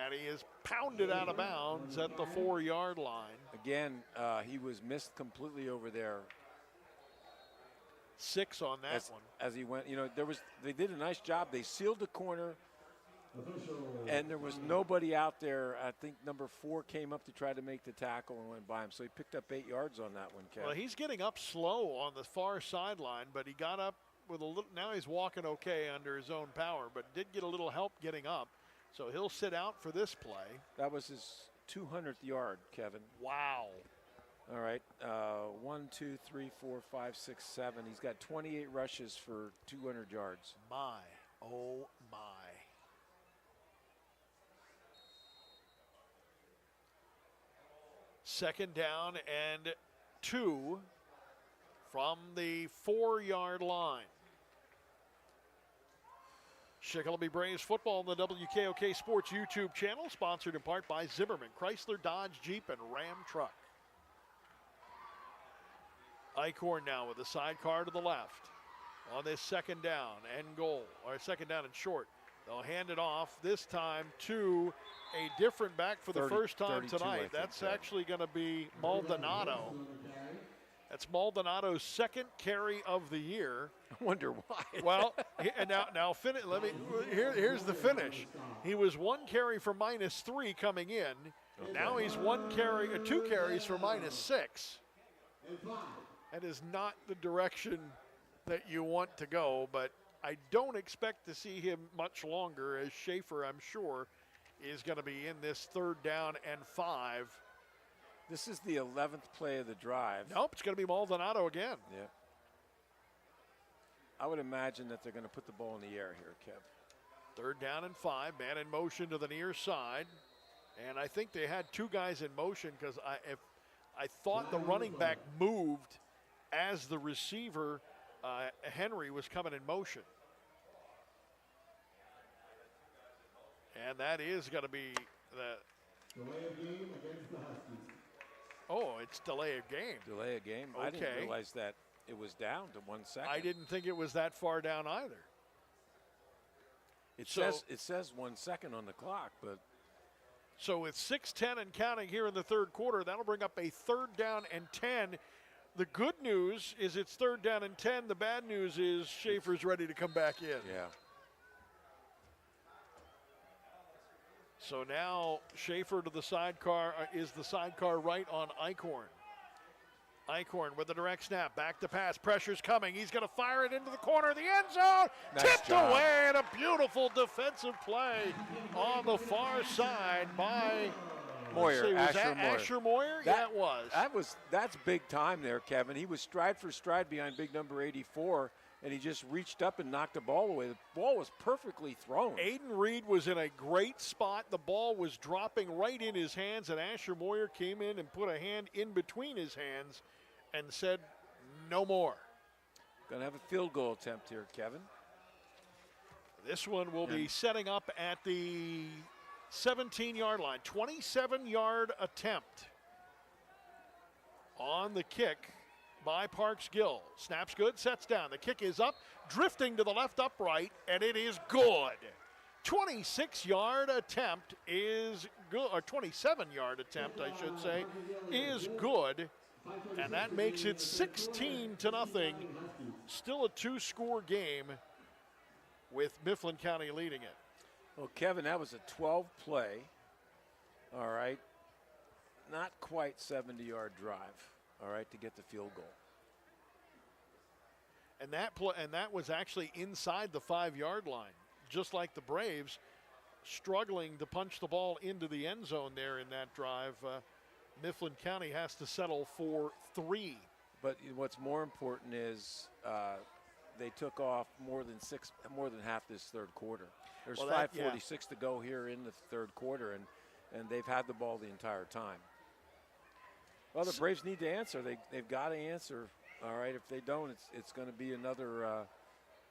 and he is pounded out of bounds at the 4-yard line. Again, he was missed completely over there. 6 on that one. As he went, they did a nice job. They sealed the corner, and there was nobody out there. I think number 4 came up to try to make the tackle and went by him. So he picked up 8 yards on that one, Kevin. Well, he's getting up slow on the far sideline, but he got up with a little. Now he's walking okay under his own power, but did get a little help getting up. So he'll sit out for this play. That was his 200th yard, Kevin. Wow. All right, 1, 2, 3, 4, 5, 6, 7. He's got 28 rushes for 200 yards. My, oh my. Second down and 2 from the 4-yard line. Shikellamy Braves football on the WKOK Sports YouTube channel, sponsored in part by Zimmerman, Chrysler, Dodge, Jeep, and Ram Truck. Eichhorn now with a sidecar to the left on this 2nd down and goal, or 2nd down and short. They'll hand it off this time to a different back for the first time tonight. That's actually going to be Maldonado. That's Maldonado's second carry of the year. I wonder why. Well, and now here's the finish. He was 1 carry for -3 coming in. Okay. Now he's 2 carries for -6. That is not the direction that you want to go, but I don't expect to see him much longer, as Schaefer, I'm sure, is going to be in this 3rd down and 5. This is the 11th play of the drive. Nope, it's going to be Maldonado again. Yeah. I would imagine that they're going to put the ball in the air here, Kev. 3rd down and 5, man in motion to the near side. And I think they had 2 guys in motion because I thought the running back moved as the receiver, Henry, was coming in motion. And that is going to be the delay of game against the Huskies. Oh, it's delay of game. Delay of game. Okay. I didn't realize that it was down to 1 second. I didn't think it was that far down either. It says 1 second on the clock, but so with 6:10 and counting here in the 3rd quarter, that'll bring up a 3rd down and 10. The good news is it's 3rd down and 10. The bad news is Schaefer's ready to come back in. Yeah. So now Schaefer to the sidecar is the sidecar right on Eichhorn. Eichhorn with the direct snap, back to pass, pressure's coming. He's going to fire it into the corner of the end zone. Nice tipped job. away, and a beautiful defensive play on the far side by Moyer. Asher Moyer? Yeah, it was. That's big time there, Kevin. He was stride for stride behind big number 84, and he just reached up and knocked the ball away. The ball was perfectly thrown. Aiden Reed was in a great spot. The ball was dropping right in his hands, and Asher Moyer came in and put a hand in between his hands and said, no more. Going to have a field goal attempt here, Kevin. This one will be setting up at the 17-yard line. 27-yard attempt on the kick by Parks Gill. Snaps good, sets down. The kick is up, drifting to the left upright, and it is good. 26-yard attempt is good, or 27-yard attempt, I should say, is good. And that makes it 16-0. Still a 2-score game with Mifflin County leading it. Well, Kevin, that was a 12-play, all right, not quite 70-yard drive, all right, to get the field goal. And that was actually inside the 5-yard line, just like the Braves struggling to punch the ball into the end zone there in that drive. Mifflin County has to settle for 3. But what's more important is they took off more than half this 3rd quarter. There's 5:46 to go here in the 3rd quarter, and they've had the ball the entire time. Well, the Braves need to answer. They've got to answer. All right, if they don't, it's going to be another.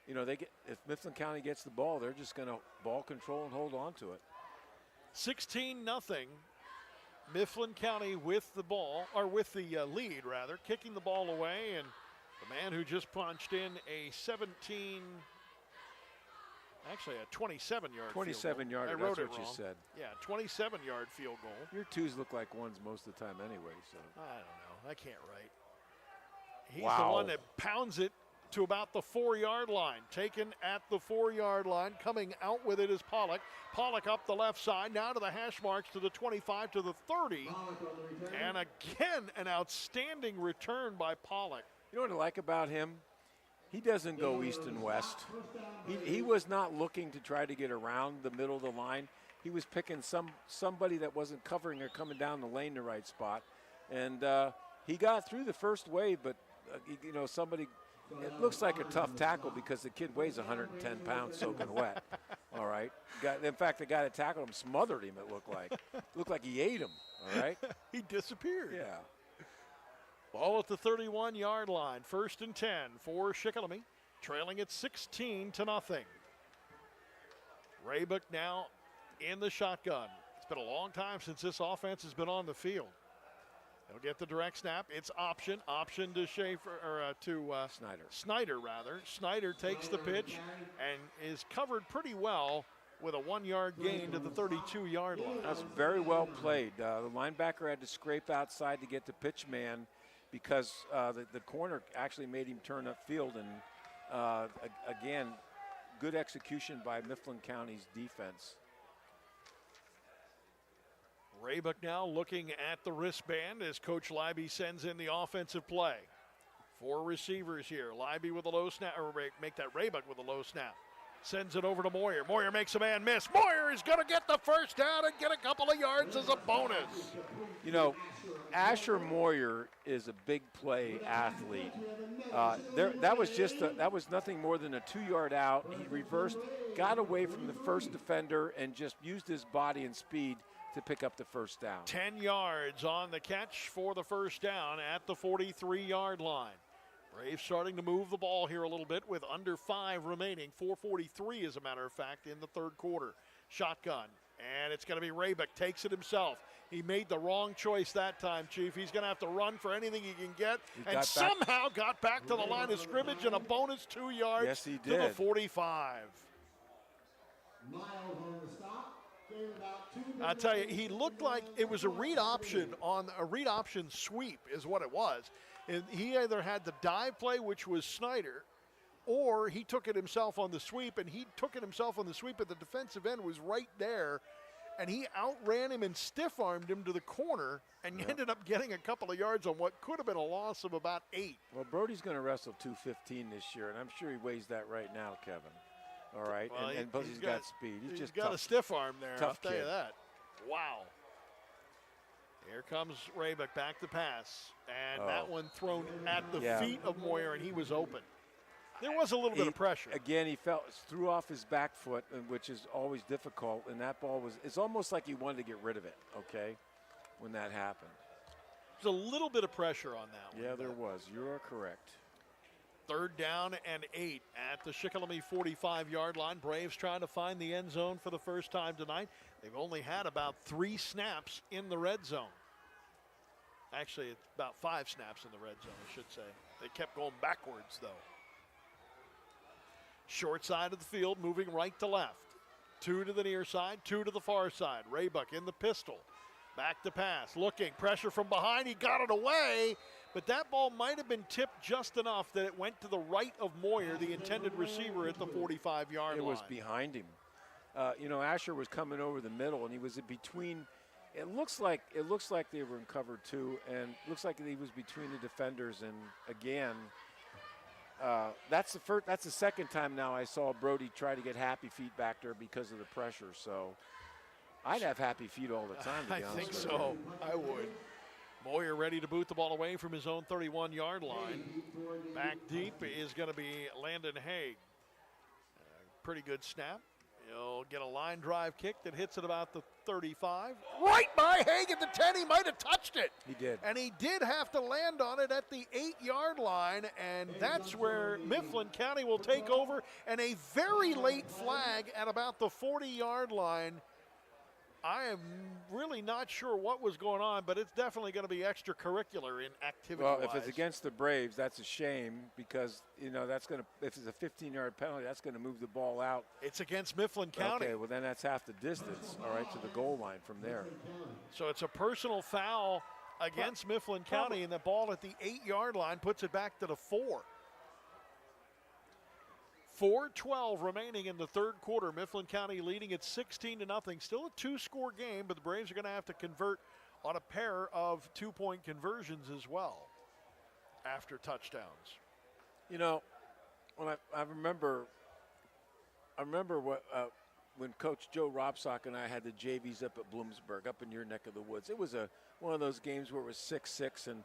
If Mifflin County gets the ball, they're just going to ball control and hold on to it. 16-0. Mifflin County with the ball, or with the lead rather, kicking the ball away, and the man who just punched in a 27-yard 27-yard. I wrote that's it what wrong. you said. Yeah, 27-yard field goal. Your 2s look like 1s most of the time anyway. So I don't know. I can't write. He's wow. the one that pounds it to about the 4-yard line. Taken at the 4-yard line. Coming out with it is Pollock. Pollock up the left side. Now to the hash marks, to the 25, to the 30. And again, an outstanding return by Pollock. You know what I like about him? He doesn't go east and west. He was not looking to try to get around the middle of the line. He was picking somebody that wasn't covering or coming down the lane the right spot. And he got through the first wave, but, somebody – it looks like a tough tackle because the kid weighs 110 pounds soaking wet. All right. In fact, the guy that tackled him smothered him, it looked like. It looked like he ate him. All right. He disappeared. Yeah. Ball at the 31-yard line. 1st and 10 for Shikellamy, trailing at 16-0. Raybuck now in the shotgun. It's been a long time since this offense has been on the field. They'll get the direct snap. It's option to Schaefer, or to Snyder. Snyder, rather. Snyder takes the pitch and is covered pretty well with a 1-yard gain to the 32-yard line. That's very well played. The linebacker had to scrape outside to get the pitch man because the corner actually made him turn upfield. And again, good execution by Mifflin County's defense. Raybuck now looking at the wristband as Coach Libby sends in the offensive play. 4 receivers here. Libby with a low snap, or make that Raybuck with a low snap. Sends it over to Moyer. Moyer makes a man miss. Moyer is going to get the first down and get a couple of yards as a bonus. You know, Asher Moyer is a big play athlete. That was nothing more than a 2-yard out. He reversed, got away from the first defender, and just used his body and speed to pick up the first down. 10 yards on the catch for the first down at the 43-yard line. Braves starting to move the ball here a little bit with under 5 remaining. 4:43, as a matter of fact, in the third quarter. Shotgun, and it's going to be Raybuck. Takes it himself. He made the wrong choice that time, Chief. He's going to have to run for anything he can get, and somehow got back to the line of scrimmage and a bonus 2 yards yes, he did. to the 45. Miles on the stop. I'll tell you, he looked like it was a read option sweep is what it was. And he either had the dive play, which was Snyder, or he took it himself on the sweep, and he took it himself on the sweep, but the defensive end was right there, and he outran him and stiff-armed him to the corner and ended up getting a couple of yards on what could have been a loss of about 8. Well, Brody's going to wrestle 215 this year, and I'm sure he weighs that right now, Kevin. All right, well, and plus he's got speed. He's just got tough, a stiff arm there, tough I'll tell you kid. that. Wow. Here comes Raybuck back to pass, and that one thrown at the feet of Moyer, and he was open. There was a little bit of pressure. Again, he threw off his back foot, which is always difficult, and that ball it's almost like he wanted to get rid of it, okay, when that happened. There's a little bit of pressure on that one. Yeah, there was. You are correct. 3rd down and 8 at the Shikellamy 45-yard line. Braves trying to find the end zone for the first time tonight. They've only had about 3 snaps in the red zone. Actually, it's about 5 snaps in the red zone, I should say. They kept going backwards, though. Short side of the field, moving right to left. 2 to the near side, 2 to the far side. Raybuck in the pistol. Back to pass, looking, pressure from behind. He got it away, but that ball might have been tipped just enough that it went to the right of Moyer, the intended receiver at the 45-yard line. It was behind him. You know, Asher was coming over the middle, and he was between. It looks like they were in cover 2, and looks like he was between the defenders. And again, that's the second time now I saw Brody try to get happy feet back there because of the pressure. So I'd have happy feet all the time, to be honest I think with so. I would. Moyer ready to boot the ball away from his own 31-yard line. Back deep is going to be Landon Haig. Pretty good snap. He'll get a line drive kick that hits at about the 35. Right by Haig at the 10. He might have touched it. He did. And he did have to land on it at the 8-yard line, and that's where Mifflin County will take over. And a very late flag at about the 40-yard line. I am really not sure what was going on, but it's definitely going to be extracurricular in activity-wise. Well, if it's against the Braves, that's a shame because, you know, that's going to, if it's a 15-yard penalty, that's going to move the ball out. It's against Mifflin County. Okay, well, then that's half the distance, all right, to the goal line from there. So it's a personal foul against Mifflin County, and the ball at the 8-yard line puts it back to the 4. 4:12 remaining in the third quarter. Mifflin County leading at 16-0. Still a 2-score game, but the Braves are going to have to convert on a pair of 2-point conversions as well after touchdowns. You know, when I remember what when Coach Joe Robsock and I had the JVs up at Bloomsburg, up in your neck of the woods. It was one of those games where it was 6-6, and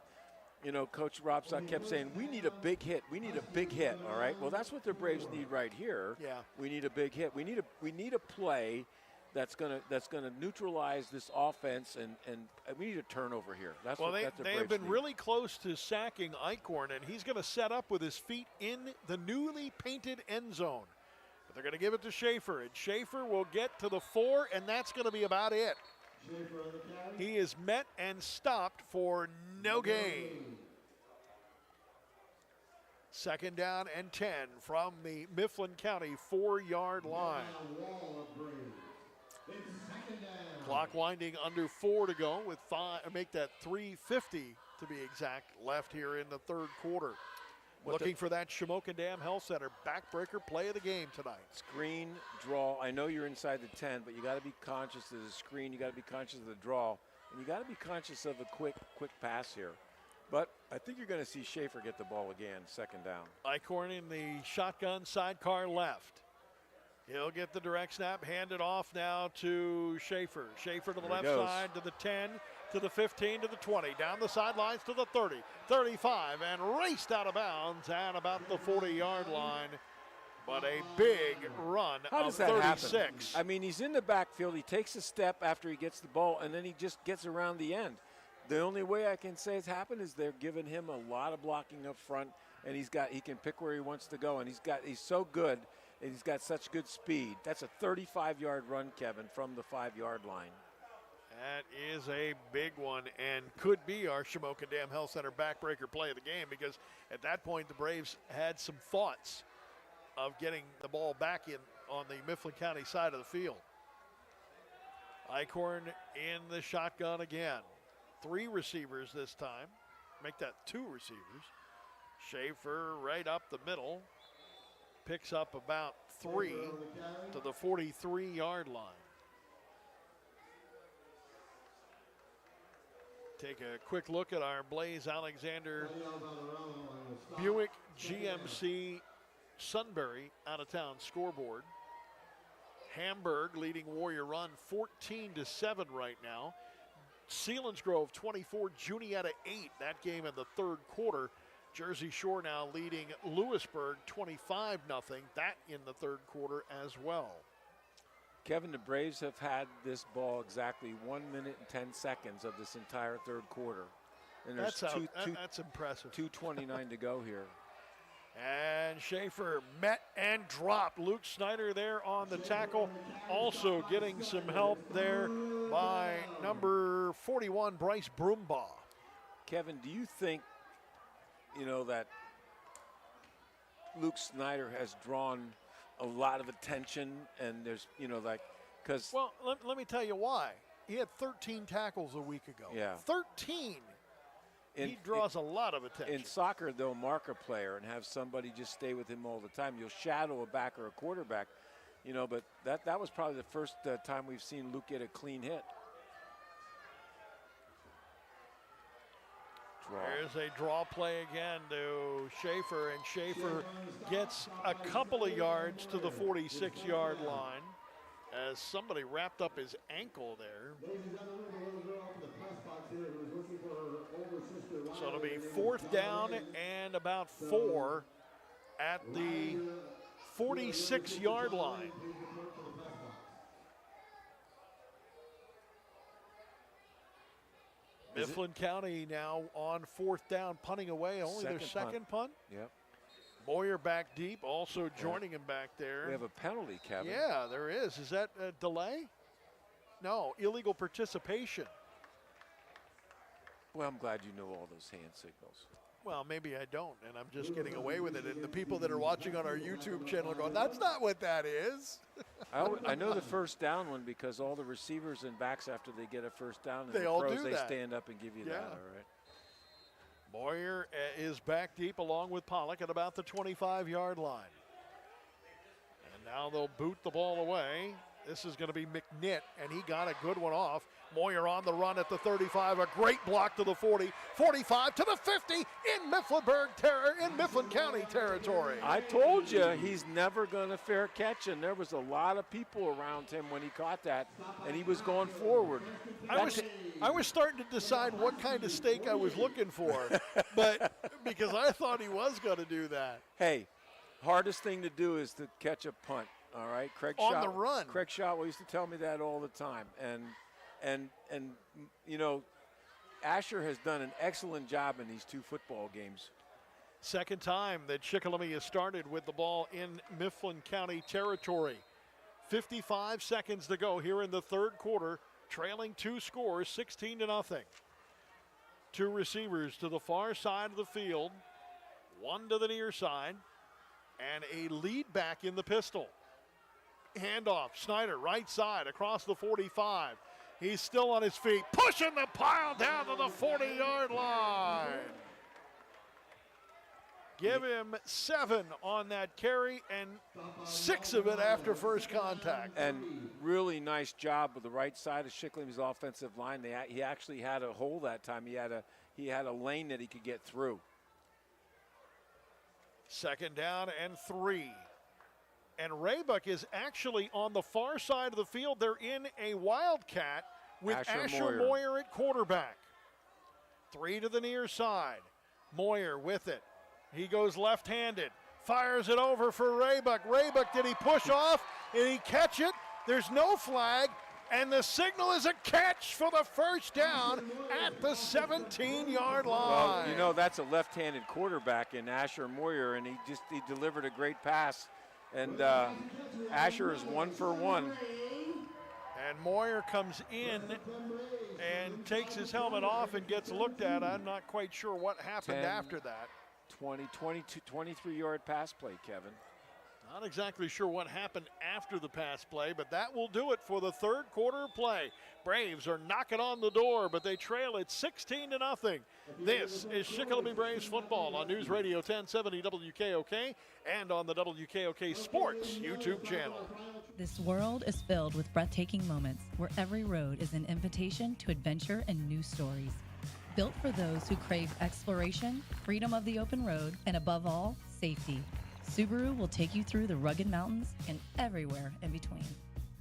you know, Coach Robsock kept saying, we need a big hit. We need a big hit, all right? Well, that's what the Braves need right here. Yeah. We need a big hit. We need a play that's gonna neutralize this offense, and we need a turnover here. That's well, what the they Braves have been need. really close to sacking Eichhorn, and he's going to set up with his feet in the newly painted end zone. But they're going to give it to Schaefer, and Schaefer will get to the 4, and that's going to be about it. He is met and stopped for no gain. Second down and 10 from the Mifflin County 4-yard line. Clock winding under 4 to go with make that 3:50 to be exact left here in the third quarter. Looking for that Shamokin Dam Health Center backbreaker play of the game tonight. Screen, draw. I know you're inside the 10, but you got to be conscious of the screen. You got to be conscious of the draw, and you got to be conscious of a quick pass here. But I think you're going to see Schaefer get the ball again, second down. Eichhorn in the shotgun sidecar left. He'll get the direct snap, hand it off now to Schaefer. Schaefer to the left side, to the 10, to the 15, to the 20, down the sidelines to the 30, 35, and raced out of bounds at about the 40-yard line. But a big run of 36. Happen? I mean, he's in the backfield. He takes a step after he gets the ball, and then he just gets around the end. The only way I can say it's happened is they're giving him a lot of blocking up front, and he can pick where he wants to go, and he's so good. And he's got such good speed. That's a 35-yard run, Kevin, from the 5-yard line. That is a big one and could be our Shamokin Dam Health Center backbreaker play of the game, because at that point the Braves had some thoughts of getting the ball back in on the Mifflin County side of the field. Eichhorn in the shotgun again. 3 receivers this time. Make that 2 receivers. Schaefer right up the middle. Picks up about 3 to the 43-yard line. Take a quick look at our Blaze Alexander Buick GMC Sunbury out-of-town scoreboard. Hamburg leading Warrior Run 14-7 right now. Selinsgrove 24, Juniata 8. That game in the third quarter. Jersey Shore now leading Lewisburg 25-0. That in the third quarter as well. Kevin, the Braves have had this ball exactly 1 minute and 10 seconds of this entire third quarter. And there's that's impressive. 2:29 to go here. And Schaefer met and dropped. Luke Snyder there on the tackle. Also getting some help there by number 41, Bryce Broombaugh. Kevin, do you think, that Luke Snyder has drawn a lot of attention, and there's, because... Well, let me tell you why. He had 13 tackles a week ago. Yeah. 13! He draws a lot of attention. In soccer, they'll mark a player and have somebody just stay with him all the time. You'll shadow a back or a quarterback, but that was probably the first time we've seen Luke get a clean hit. There's a draw play again to Schaefer, and Schaefer gets a couple of yards to the 46-yard line as somebody wrapped up his ankle there. So it'll be 4th down and about 4 at the 46-yard line. Mifflin County now on 4th down, punting away, only their second punt. Yep. Boyer back deep, also joining him back there. We have a penalty, Kevin. Yeah, there is. Is that a delay? No, illegal participation. Well, I'm glad you know all those hand signals. Well, maybe I don't, and I'm just getting away with it. And the people that are watching on our YouTube channel are going, that's not what that is. I know the first down one because all the receivers and backs, after they get a first down, and they all pros, do they that. Stand up and give you that, all right? Boyer is back deep along with Pollock at about the 25-yard line. And now they'll boot the ball away. This is going to be McNitt, and he got a good one off. Moyer on the run at the 35, a great block to the 40, 45 to the 50 in Mifflin County territory. I told you he's never going to fair catch, and there was a lot of people around him when he caught that, and he was going forward. I was starting to decide what kind of steak I was looking for, but because I thought he was going to do that. Hey, hardest thing to do is to catch a punt. All right, Craig on Schott, the run. Craig Shotwell used to tell me that all the time, and Asher has done an excellent job in these 2 football games. Second time that Shikellamy has started with the ball in Mifflin County territory. 55 seconds to go here in the third quarter, trailing 2 scores, 16-0. 2 receivers to the far side of the field. One to the near side, and a lead back in the pistol. Handoff, Snyder, right side, across the 45. He's still on his feet, pushing the pile down to the 40-yard line. Give him 7 on that carry and 6 of it after first contact. And really nice job with the right side of Shicklamy's offensive line. He actually had a hole that time. He had a lane that he could get through. 2nd down and 3. And Raybuck is actually on the far side of the field. They're in a wildcat with Asher Moyer at quarterback. 3 to the near side. Moyer with it. He goes left-handed, fires it over for Raybuck. Raybuck, did he push off? Did he catch it? There's no flag, and the signal is a catch for the first down at the 17-yard line. Well, you know, that's a left-handed quarterback in Asher Moyer, and he delivered a great pass. And Asher is 1 for 1. And Moyer comes in and takes his helmet off and gets looked at. I'm not quite sure what happened after that. 23-yard pass play, Kevin. Not exactly sure what happened after the pass play, but that will do it for the third quarter play. Braves are knocking on the door, but they trail it 16-0. This is Shikellamy Braves football on News Radio 1070 WKOK and on the WKOK Sports YouTube channel. This world is filled with breathtaking moments where every road is an invitation to adventure and new stories. Built for those who crave exploration, freedom of the open road, and above all, safety. Subaru will take you through the rugged mountains and everywhere in between,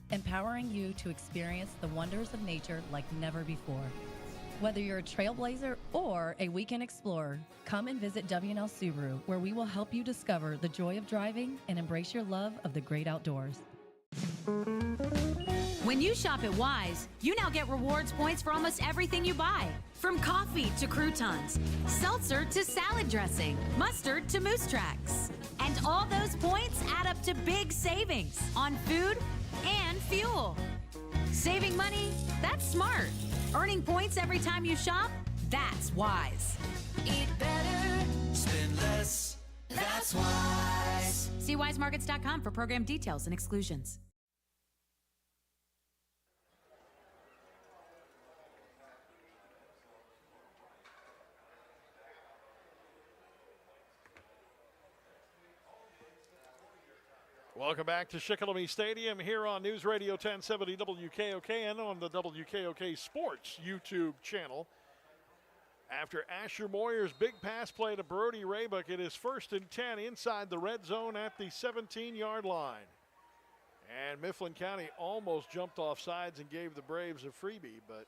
empowering you to experience the wonders of nature like never before. Whether you're a trailblazer or a weekend explorer, come and visit W&L Subaru, where we will help you discover the joy of driving and embrace your love of the great outdoors. When you shop at Wise, you now get rewards points for almost everything you buy. From coffee to croutons, seltzer to salad dressing, mustard to moose tracks. And all those points add up to big savings on food and fuel. Saving money? That's smart. Earning points every time you shop? That's Wise. Eat better, spend less. That's Wise. See wisemarkets.com for program details and exclusions. Welcome back to Shikellamy Stadium here on News Radio 1070 WKOK and on the WKOK Sports YouTube channel. After Asher Moyer's big pass play to Brody Raybuck, it is 1st and 10 inside the red zone at the 17-yard line. And Mifflin County almost jumped off sides and gave the Braves a freebie, but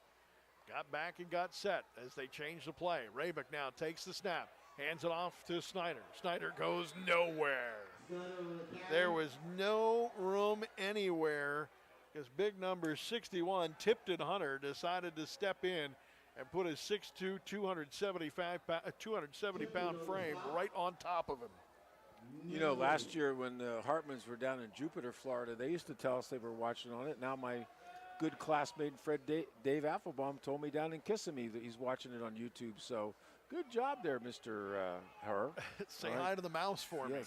got back and got set as they changed the play. Raybuck now takes the snap, hands it off to Snyder. Snyder goes nowhere. There was no room anywhere because big number 61, Tipton Hunter, decided to step in and put his 6'2", 270-pound frame right on top of him. You know, last year when the Hartmans were down in Jupiter, Florida, they used to tell us they were watching on it. Now my good classmate Fred Dave Affelbaum told me down in Kissimmee that he's watching it on YouTube. So good job there, Mr. Herr. Say hi to the mouse for me.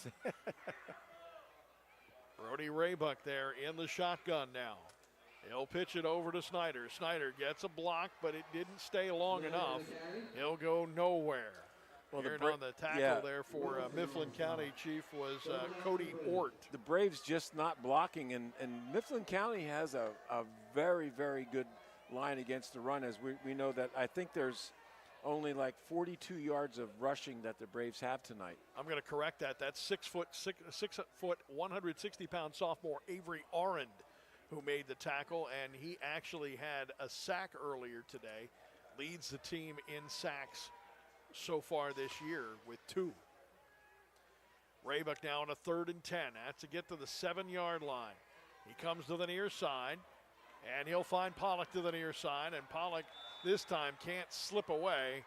Brody Raybuck there in the shotgun now. He'll pitch it over to Snyder. Snyder gets a block, but it didn't stay long enough. He'll go nowhere. Well, on the tackle there for Mifflin County Chief was Cody Ort. The Braves just not blocking, and Mifflin County has a very, very good line against the run, as we know that I think there's only like 42 yards of rushing that the Braves have tonight. I'm going to correct that. That's 6 foot, 160-pound sophomore Avery Arend who made the tackle, and he actually had a sack earlier today. Leads the team in sacks so far this year with 2. Raybuck now on a 3rd and 10. That's to get to the 7-yard line. He comes to the near side, and he'll find Pollock to the near side, and Pollock this time can't slip away,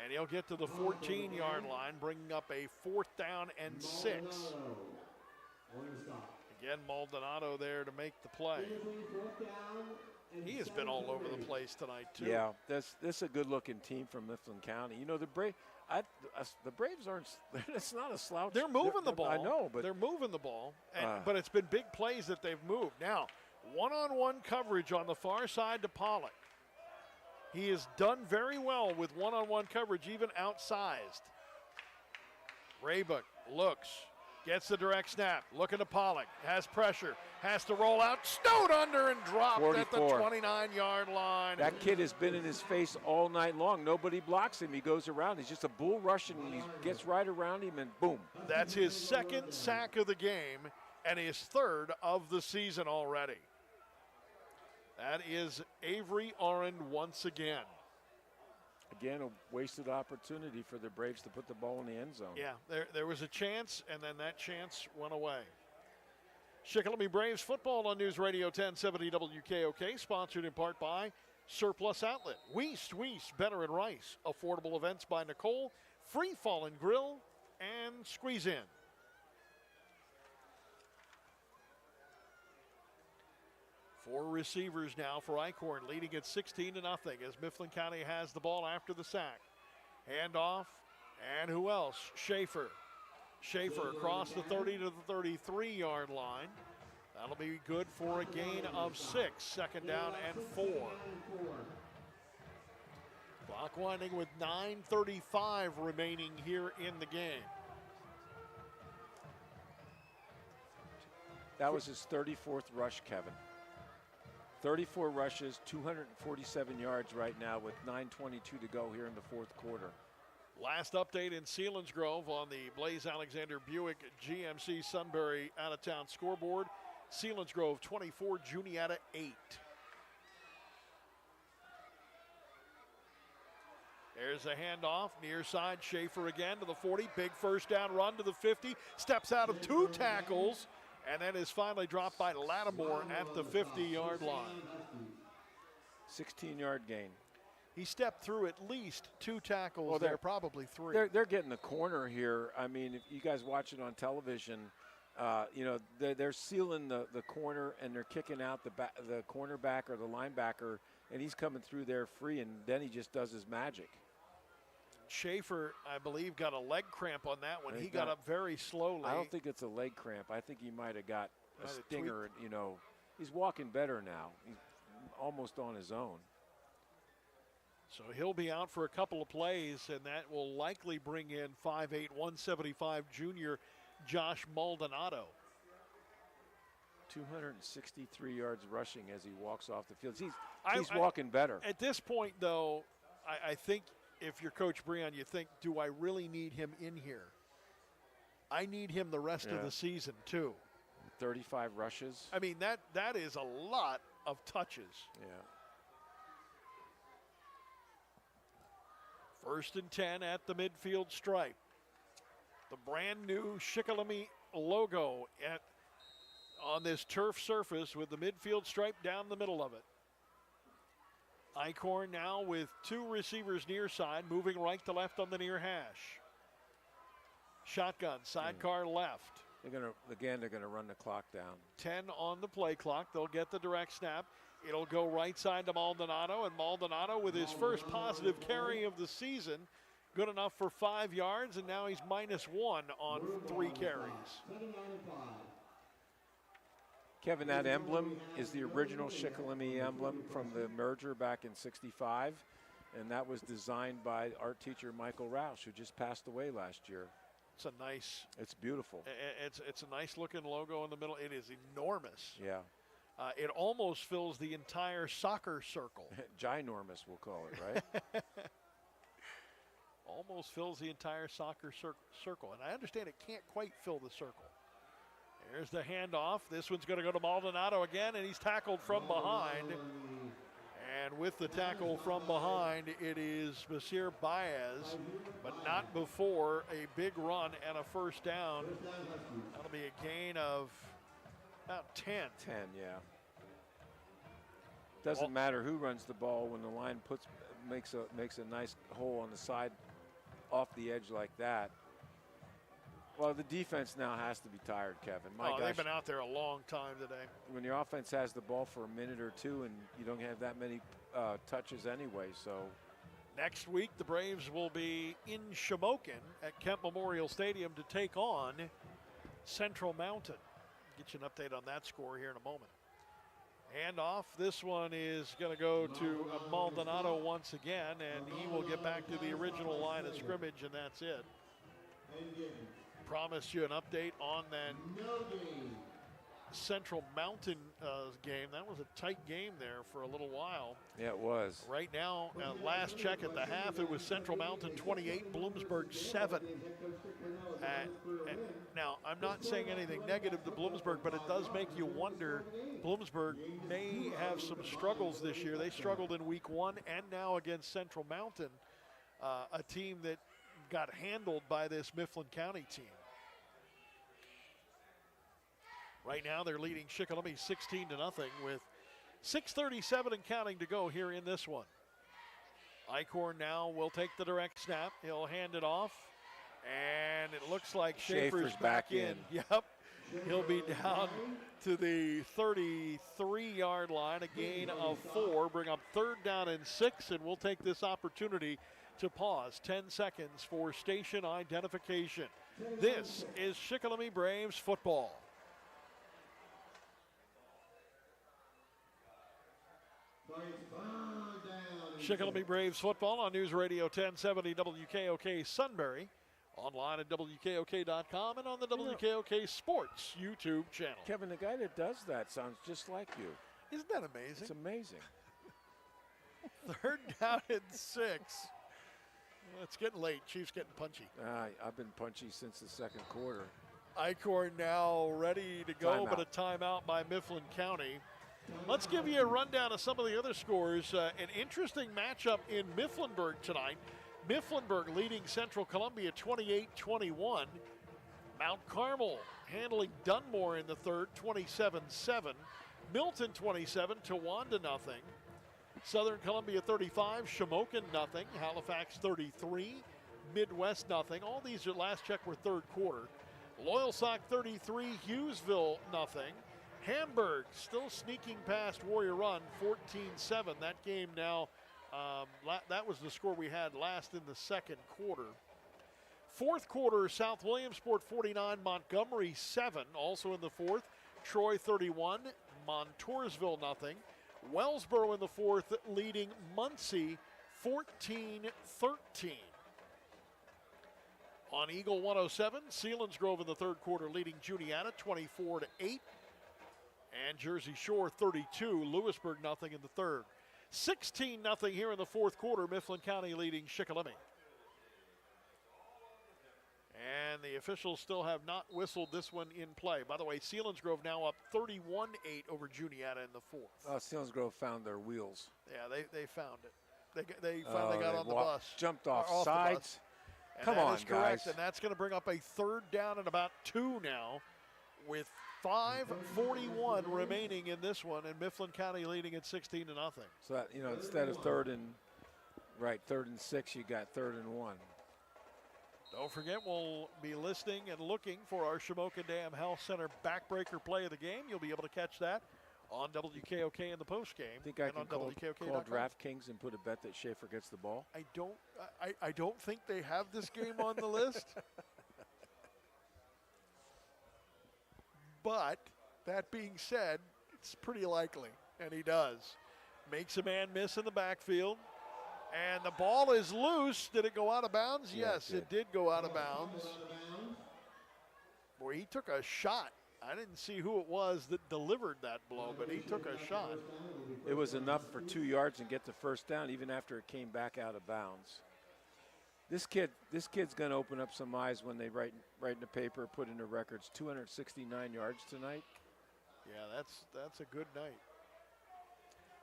and he'll get to the 14-yard line, bringing up a 4th down and 6. Again, Maldonado there to make the play. He has been all over the place tonight, too. Yeah, this is a good-looking team from Mifflin County. You know, the Braves aren't – it's not a slouch. They're moving the ball. I know, but – they're moving the ball, but it's been big plays that they've moved. Now, one-on-one coverage on the far side to Pollock. He has done very well with one-on-one coverage, even outsized. Raybuck looks, gets the direct snap, looking to Pollock, has pressure, has to roll out, stowed under and dropped 44. at the 29-yard line. That kid has been in his face all night long. Nobody blocks him. He goes around. He's just a bull rushing, and he gets right around him, and boom. That's his second sack of the game and his third of the season already. That is Avery Arend once again. Again, a wasted opportunity for the Braves to put the ball in the end zone. Yeah, there was a chance, and then that chance went away. Shikellamy Braves football on News Radio 1070 WKOK, sponsored in part by Surplus Outlet, Weiss, Better and Rice, affordable events by Nicole, Free Fall and Grill, and Squeeze In. Four receivers now for Eichhorn, leading at 16-0 as Mifflin County has the ball after the sack. Handoff, and who else? Schaefer. Schaefer across the 30 to the 33-yard line. That'll be good for a gain of 6, second down and 4. Clock winding with 9:35 remaining here in the game. That was his 34th rush, Kevin. 34 rushes, 247 yards right now with 9:22 to go here in the fourth quarter. Last update in Selinsgrove on the Blaze Alexander Buick GMC Sunbury out-of-town scoreboard. Selinsgrove 24, Juniata 8. There's a handoff, near side, Schaefer again to the 40, big first down run to the 50, steps out of 2 tackles, and then is finally dropped by Lattimore at the 50-yard line. 16-yard gain. He stepped through at least 2 tackles there, probably 3. They're getting the corner here. I mean, if you guys watch it on television, you know, they're sealing the corner and they're kicking out the cornerback or the linebacker, and he's coming through there free, and then he just does his magic. Schaefer, I believe, got a leg cramp on that one. He got up very slowly. I don't think it's a leg cramp. I think he might have got a stinger. You know, he's walking better now. He's almost on his own. So he'll be out for a couple of plays, and that will likely bring in 5'8", 175 junior Josh Maldonado. 263 yards rushing as he walks off the field. He's walking better. At this point, though, I think if you're Coach Breon, you think, do I really need him in here? I need him the rest of the season, too. 35 rushes. I mean, that is a lot of touches. Yeah. 1st and 10 at the midfield stripe. The brand new Shikellamy logo on this turf surface with the midfield stripe down the middle of it. Eichhorn now with 2 receivers near side, moving right to left on the near hash. Shotgun, sidecar left. They're gonna run the clock down. 10 on the play clock. They'll get the direct snap. It'll go right side to Maldonado, and Maldonado with his first positive carry of the season, good enough for 5 yards, and now he's -1 on 3 carries. Kevin, that emblem is the original Shikellamy emblem from the merger back in '65, and that was designed by art teacher Michael Roush, who just passed away last year. It's beautiful. It's a nice looking logo in the middle. It is enormous. Yeah. It almost fills the entire soccer circle. Ginormous, we'll call it, right? Almost fills the entire soccer circle. And I understand it can't quite fill the circle. There's the handoff. This one's going to go to Maldonado again, and he's tackled from behind. And with the tackle from behind, it is Bashir Baez, but not before a big run and a first down. That'll be a gain of about 10. 10, yeah. Doesn't matter who runs the ball when the line makes a nice hole on the side off the edge like that. Well, the defense now has to be tired, Kevin. My gosh. They've been out there a long time today. When your offense has the ball for a minute or two and you don't have that many touches anyway, so. Next week, the Braves will be in Shamokin at Kemp Memorial Stadium to take on Central Mountain. Get you an update on that score here in a moment. Handoff. This one is going to go to Maldonado once again, and he will get back to the original line of scrimmage, and that's it. Promised you an update on that Central Mountain game. That was a tight game there for a little while. Yeah, it was. Right now, last check at the half, it was Central Mountain 28, Bloomsburg 7. And now, I'm not saying anything negative to Bloomsburg, but it does make you wonder. Bloomsburg may have some struggles this year. They struggled in week 1 and now against Central Mountain, a team that got handled by this Mifflin County team. Right now, they're leading Shikellamy 16-0 with 6:37 and counting to go here in this one. Eichhorn now will take the direct snap. He'll hand it off, and it looks like Schaefer's back in. Yep, he'll be down to the 33-yard line, a gain of 4. Bring up 3rd down and 6, and we'll take this opportunity to pause 10 seconds for station identification. This is Shikellamy Braves football. Shikellamy Braves football on News Radio 1070 WKOK Sunbury, online at WKOK.com and on the WKOK Sports YouTube channel. Kevin, the guy that does that sounds just like you. Isn't that amazing? It's amazing. 3rd down and 6. Well, it's getting late. Chiefs getting punchy. I've been punchy since the 2nd quarter. Eichhorn now ready to go, but a timeout by Mifflin County. Let's give you a rundown of some of the other scores. An interesting matchup in Mifflinburg tonight. Mifflinburg leading Central Columbia 28-21. Mount Carmel handling Dunmore in the 3rd, 27-7. Milton 27, Towanda nothing. Southern Columbia 35, Shamokin nothing. Halifax 33, Midwest nothing. All these are last check were 3rd quarter. Loyalsock 33, Hughesville nothing. Hamburg still sneaking past Warrior Run 14-7. That game now, that was the score we had last in the 2nd quarter. 4th quarter, South Williamsport 49, Montgomery 7. Also in the 4th, Troy 31, Montoursville nothing. Wellsboro in the 4th leading Muncie 14-13. On Eagle 107, Selinsgrove in the 3rd quarter leading Juniata 24-8. And Jersey Shore 32, Lewisburg nothing in the 3rd. 16-0 here in the 4th quarter, Mifflin County leading Shikellamy. And the officials still have not whistled this one in play. By the way, Selinsgrove now up 31-8 over Juniata in the 4th. Selinsgrove found their wheels. Yeah, they found it. They finally got on the bus. Jumped off the sides. bus. Come on, correct, guys. and that's going to bring up a 3rd down and about 2 now with 5:41 remaining in this one, and Mifflin County leading at 16-0. So that, instead of 3rd and 6, you got 3rd and 1. Don't forget, we'll be listening and looking for our Shamokin Dam Health Center backbreaker play of the game. You'll be able to catch that on WKOK in the postgame. Think I can call WKOK.com. DraftKings and put a bet that Schaefer gets the ball? I don't think they have this game on the list. But that being said, it's pretty likely, and he does. Makes a man miss in the backfield, and the ball is loose. Did it go out of bounds? Yes, it did go out of bounds. Boy, he took a shot. I didn't see who it was that delivered that blow, but he took a shot. It was enough for 2 yards and get the 1st down, even after it came back out of bounds. This kid's going to open up some eyes when they write in the paper, put in the records. 269 yards tonight. Yeah, that's a good night.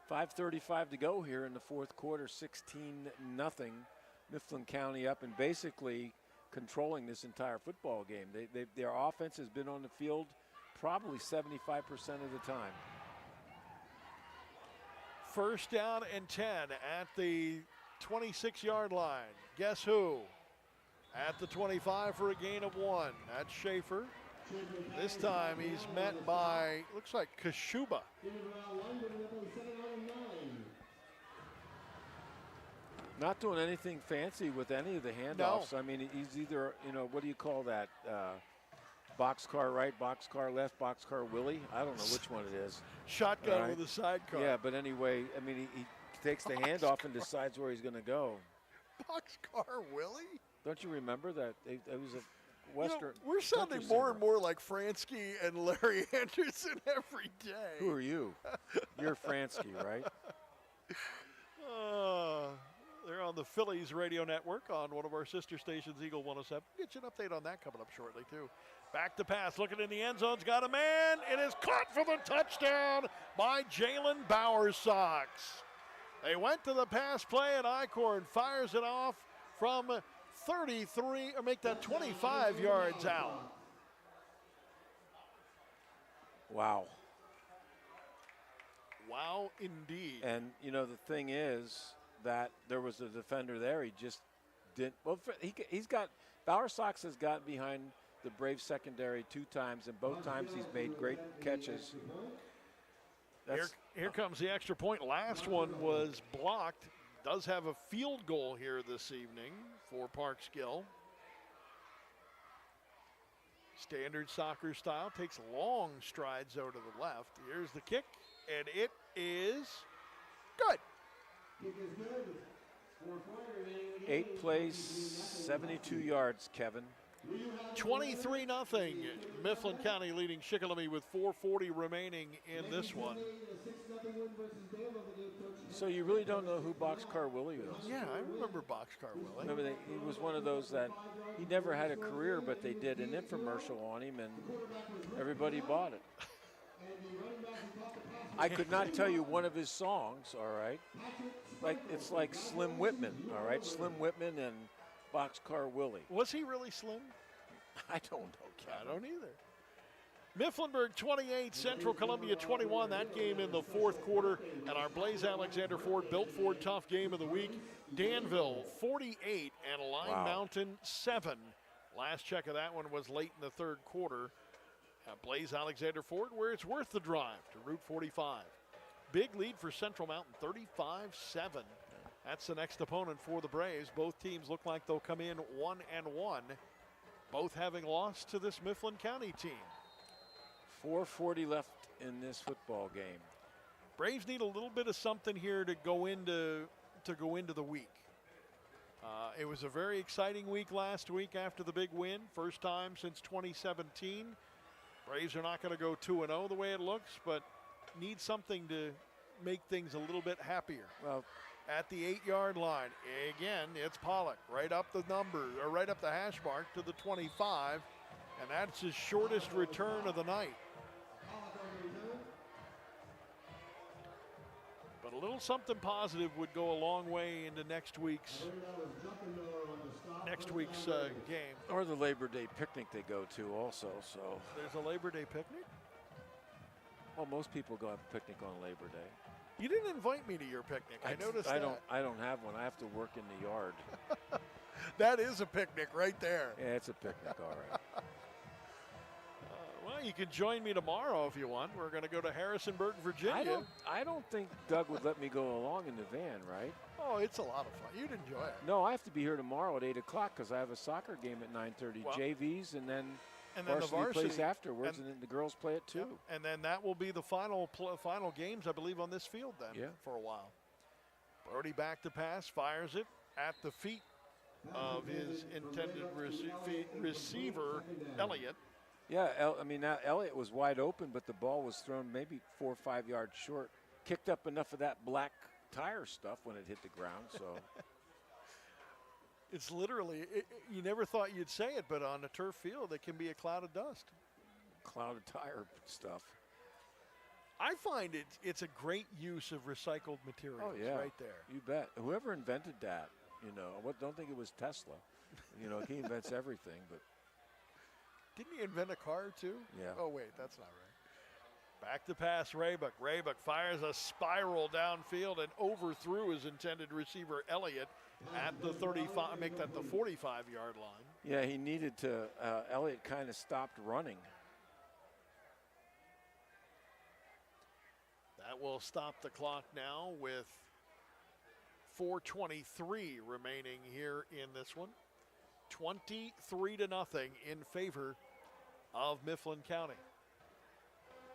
5:35 to go here in the 4th quarter. 16-0. Mifflin County up and basically controlling this entire football game. Their offense has been on the field probably 75% of the time. 1st down and 10 at the 26-yard line. Guess who? at the 25 for a gain of 1. That's Schaefer. This time he's met by, looks like Kashuba. Not doing anything fancy with any of the handoffs. I mean, he's either, what do you call that? Boxcar right, boxcar left, boxcar Willie. I don't know which one it is. Shotgun with a sidecar. Yeah, but anyway, I mean, he takes the handoff and decides where he's going to go. Boxcar Willie? Don't you remember that? It was a Western. We're sounding more and more like Fransky and Larry Anderson every day. Who are you? You're Fransky, right? They're on the Phillies radio network on one of our sister stations, Eagle 107. Get you an update on that coming up shortly, too. Back to pass, looking in the end zone's got a man. It is caught for the touchdown by Jalen Bowersox. They went to the pass play, and Icorn fires it off from 33, or make that 25 yards out. Wow. Wow, indeed. And, the thing is that there was a defender there. He just didn't. Well, he's got, Bowersox has gotten behind the Braves secondary 2 times, and both times he's made great catches. Here comes the extra point. Last one was blocked. Does have a field goal here this evening for Parkskill. Standard soccer style, takes long strides over to the left. Here's the kick, and it is good. 8 plays, 72 yards, Kevin. 23-0. Mifflin County leading Shikellamy with 4:40 remaining in this one. So you really don't know who Boxcar Willie is? Yeah, I remember Boxcar Willie. Remember, he was one of those that he never had a career, but they did an infomercial on him, and everybody bought it. I could not tell you one of his songs, all right? It's like Slim Whitman, all right? Slim Whitman and Boxcar Willie. Was he really slim? I don't know, Kevin. I don't either. Mifflinburg 28, Central Columbia 21. That game in the fourth quarter. And our Blaze Alexander Ford Built Ford Tough Game of the Week. Danville 48 and Line Mountain 7. Last check of that one was late in the third quarter. Blaze Alexander Ford, where it's worth the drive to Route 45. Big lead for Central Mountain, 35-7. That's the next opponent for the Braves. Both teams look like they'll come in 1-1, both having lost to this Mifflin County team. 4:40 left in this football game. Braves need a little bit of something here to go into the week. It was a very exciting week last week after the big win. First time since 2017. Braves are not going to go 2-0 the way it looks, but need something to make things a little bit happier. Well, at the 8-yard line, again, it's Pollock right up the number, or right up the hash mark to the 25, and that's his shortest return of the night. But a little something positive would go a long way into next week's game. Or the Labor Day picnic they go to also. So there's a Labor Day picnic? Well, most people go have a picnic on Labor Day. You didn't invite me to your picnic. I noticed that. I don't have one. I have to work in the yard. That is a picnic right there. Yeah, it's a picnic, all right. Well, you can join me tomorrow if you want. We're going to go to Harrisonburg, Virginia. I don't think Doug would let me go along in the van, right? Oh, it's a lot of fun. You'd enjoy it. No, I have to be here tomorrow at 8 o'clock because I have a soccer game at 9:30. Well, JVs, and then the varsity plays afterwards, and then the girls play it too. Yeah. And then that will be the final games, I believe, on this field then for a while. Brody back to pass, fires it at the feet of his intended receiver, Elliott. Yeah, now Elliott was wide open, but the ball was thrown maybe 4 or 5 yards short. Kicked up enough of that black tire stuff when it hit the ground, so. It's literally, you never thought you'd say it, but on a turf field, it can be a cloud of dust. Cloud of tire stuff. I find it's a great use of recycled materials right there. You bet. Whoever invented that, don't think it was Tesla. He invents everything, but. Didn't he invent a car too? Yeah. Oh, wait, that's not Back to pass Raybuck. Raybuck fires a spiral downfield and overthrew his intended receiver Elliott at the 35, make that the 45-yard line. Yeah, he needed to, Elliott kind of stopped running. That will stop the clock now with 4:23 remaining here in this one. 23-0 in favor of Mifflin County.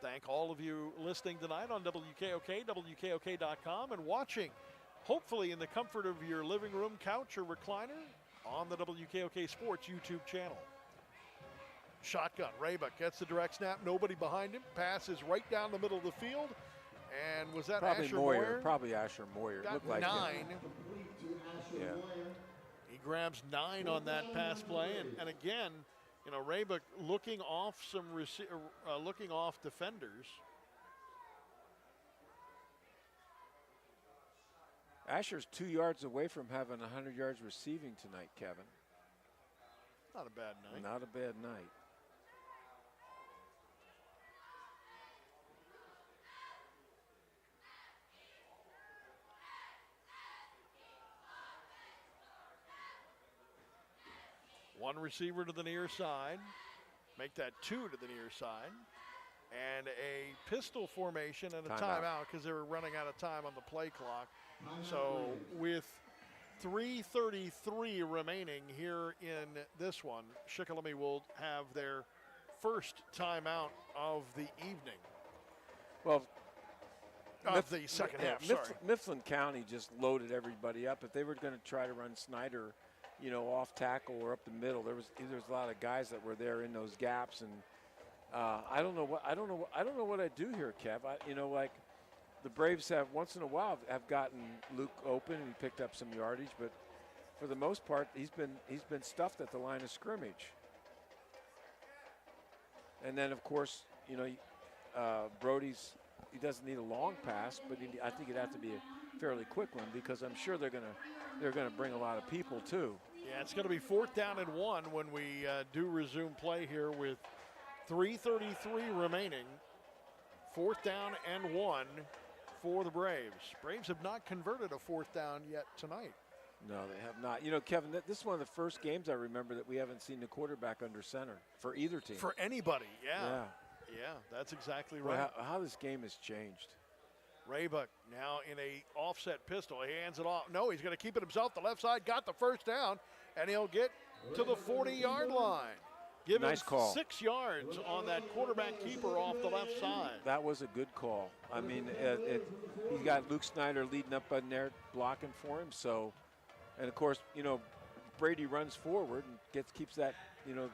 Thank all of you listening tonight on WKOK, WKOK.com, and watching, hopefully in the comfort of your living room, couch, or recliner on the WKOK Sports YouTube channel. Shotgun, Raybuck gets the direct snap, nobody behind him, passes right down the middle of the field, and was that Probably Asher Moyer? Probably Asher Moyer. Got Looked like 9. him. Yeah. He grabs 9 on that pass play, and again, you know, Raybuck looking off looking off defenders. Asher's 2 yards away from having 100 yards receiving tonight, Kevin. Not a bad night. Not a bad night. One receiver to the near side. Make that 2 to the near side. And a pistol formation and a timeout because they were running out of time on the play clock. So with 3:33 remaining here in this one, Shikellamy will have their first timeout of the evening. Well, of the second half, sorry. Mifflin County just loaded everybody up. If they were going to try to run Snyder, you know, off tackle or up the middle, there was a lot of guys that were there in those gaps, and I don't know what I do here, Kev. Like the Braves have once in a while have gotten Luke open and he picked up some yardage, but for the most part he's been stuffed at the line of scrimmage. And then of course, you know, he doesn't need a long pass, but I think it'd have to be a fairly quick one because I'm sure they're gonna bring a lot of people too. Yeah, it's going to be 4th down and 1 when we do resume play here with 3:33 remaining. 4th down and 1 for the Braves. Braves have not converted a 4th down yet tonight. No, they have not. You know, Kevin, this is one of the first games I remember that we haven't seen the quarterback under center for either team. For anybody, yeah. Yeah, that's exactly right. Well, how this game has changed. Raybuck now in a offset pistol. He hands it off. No, he's going to keep it himself. The left side got the first down, and he'll get to the 40-yard line. Give nice him call. 6 yards on that quarterback keeper off the left side. That was a good call. I mean, he's got Luke Snyder leading up in there blocking for him. So, and of course, you know, Brady runs forward and keeps that, you know,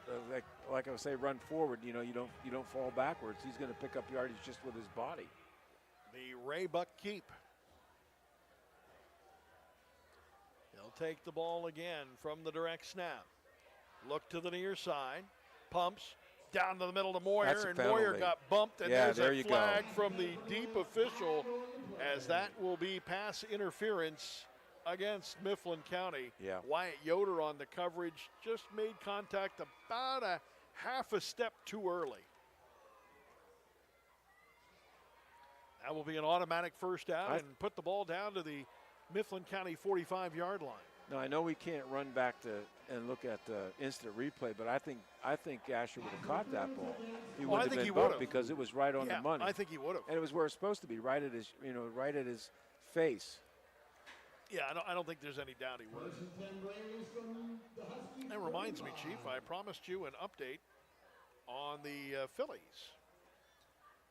like I would say, run forward. You know, you don't fall backwards. He's going to pick up yardage just with his body. The Raybuck keep. He'll take the ball again from the direct snap. Look to the near side. Pumps down to the middle to Moyer, and Moyer got bumped, and there's a flag from the deep official as that will be pass interference against Mifflin County. Yeah. Wyatt Yoder on the coverage just made contact about a half a step too early. That will be an automatic first down and put the ball down to the Mifflin County 45-yard line. Now, I know we can't run back and look at the instant replay, but I think Asher would have caught that ball. He would have been bumped because it was right on the money. I think he would have. And it was where it's supposed to be, right at his, right at his face. Yeah, I don't think there's any doubt he would. That reminds me, Chief, I promised you an update on the Phillies.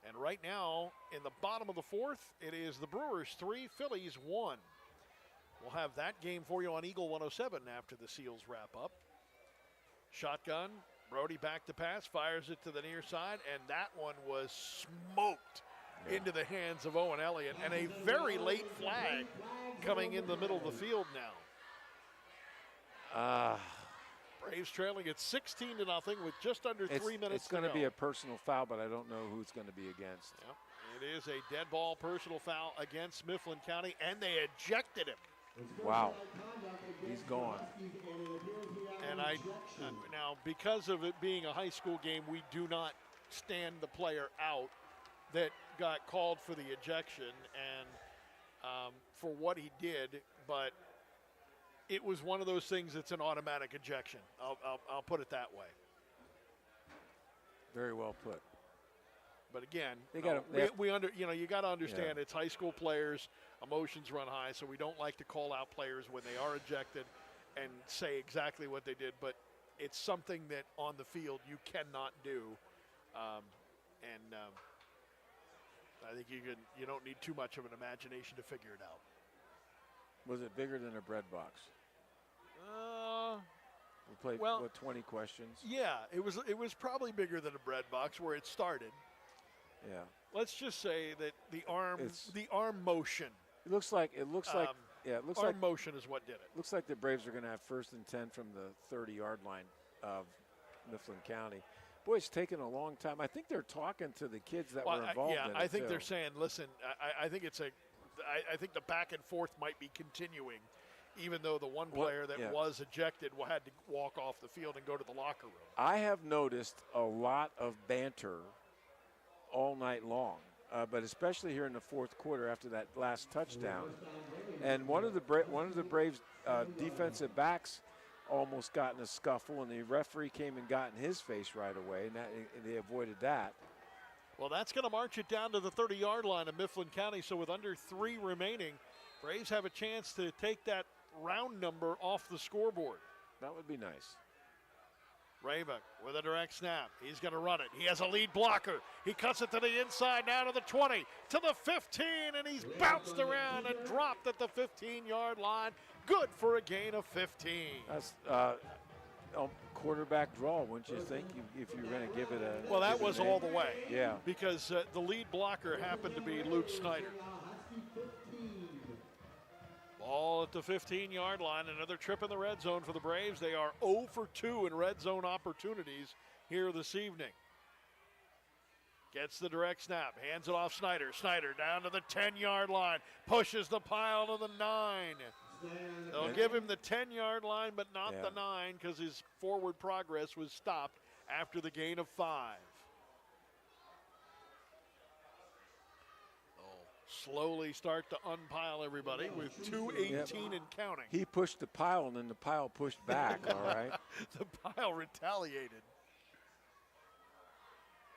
And right now, in the bottom of the 4th, it is the Brewers 3, Phillies 1. We'll have that game for you on Eagle 107 after the Seals wrap up. Shotgun, Brody back to pass, fires it to the near side, and that one was smoked into the hands of Owen Elliott. And a very late flag coming in the middle of the field now. Braves trailing at 16-0 with just under 3 minutes It's to go. going to be a personal foul, but I don't know who it's going to be against. Yep. It is a dead ball personal foul against Mifflin County, and they ejected him. Wow. He's gone. And now, because of it being a high school game, we do not stand the player out that got called for the ejection and for what he did, but it was one of those things that's an automatic ejection. I'll put it that way. Very well put. But again, you got to understand it's high school players, emotions run high, so we don't like to call out players when they are ejected and say exactly what they did, but it's something that on the field you cannot do. I think you don't need too much of an imagination to figure it out. Was it bigger than a bread box? We played 20 questions. Yeah, it was probably bigger than a bread box where it started. Yeah. Let's just say that the arm motion. It looks like arm motion is what did it. Looks like the Braves are going to have 1st and 10 from the 30-yard line of Mifflin County. Boy, it's taken a long time. I think they're talking to the kids that were involved in it. I think they're saying, listen, I think I think the back and forth might be continuing, even though the one player that was ejected had to walk off the field and go to the locker room. I have noticed a lot of banter all night long, but especially here in the fourth quarter after that last touchdown. And one of the Braves defensive backs almost got in a scuffle, and the referee came and got in his face right away, and they avoided that. Well, that's going to march it down to the 30-yard line of Mifflin County. So with under 3 remaining, Braves have a chance to take that round number off the scoreboard. That would be nice. Raybuck with a direct snap. He's going to run it. He has a lead blocker. He cuts it to the inside, now to the 20, to the 15, and he's bounced around and dropped at the 15-yard line. Good for a gain of 15. That's quarterback draw, wouldn't you think, if you're going to give it a... Well, that was all the way. Yeah. Because the lead blocker happened to be Luke Snyder. Ball at the 15-yard line. Another trip in the red zone for the Braves. They are 0 for 2 in red zone opportunities here this evening. Gets the direct snap. Hands it off Snyder. Snyder down to the 10-yard line. Pushes the pile to the 9. They'll give him the 10-yard line, but not the 9 because his forward progress was stopped after the gain of 5. Slowly start to unpile everybody with 2:18 and counting. He pushed the pile, and then the pile pushed back, all right? The pile retaliated.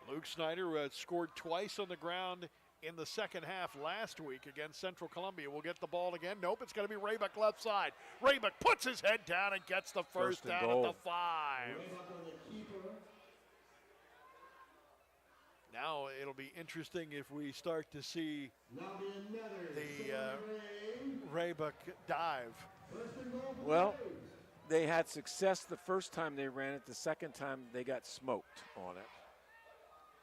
Luke Snyder scored twice on the ground in the second half last week against Central Columbia. Will get the ball again. Nope, it's going to be Raybuck left side. Raybuck puts his head down and gets the first down at the 5. Now it'll be interesting if we start to see the Raybuck dive. Well, they had success the first time they ran it. The second time they got smoked on it.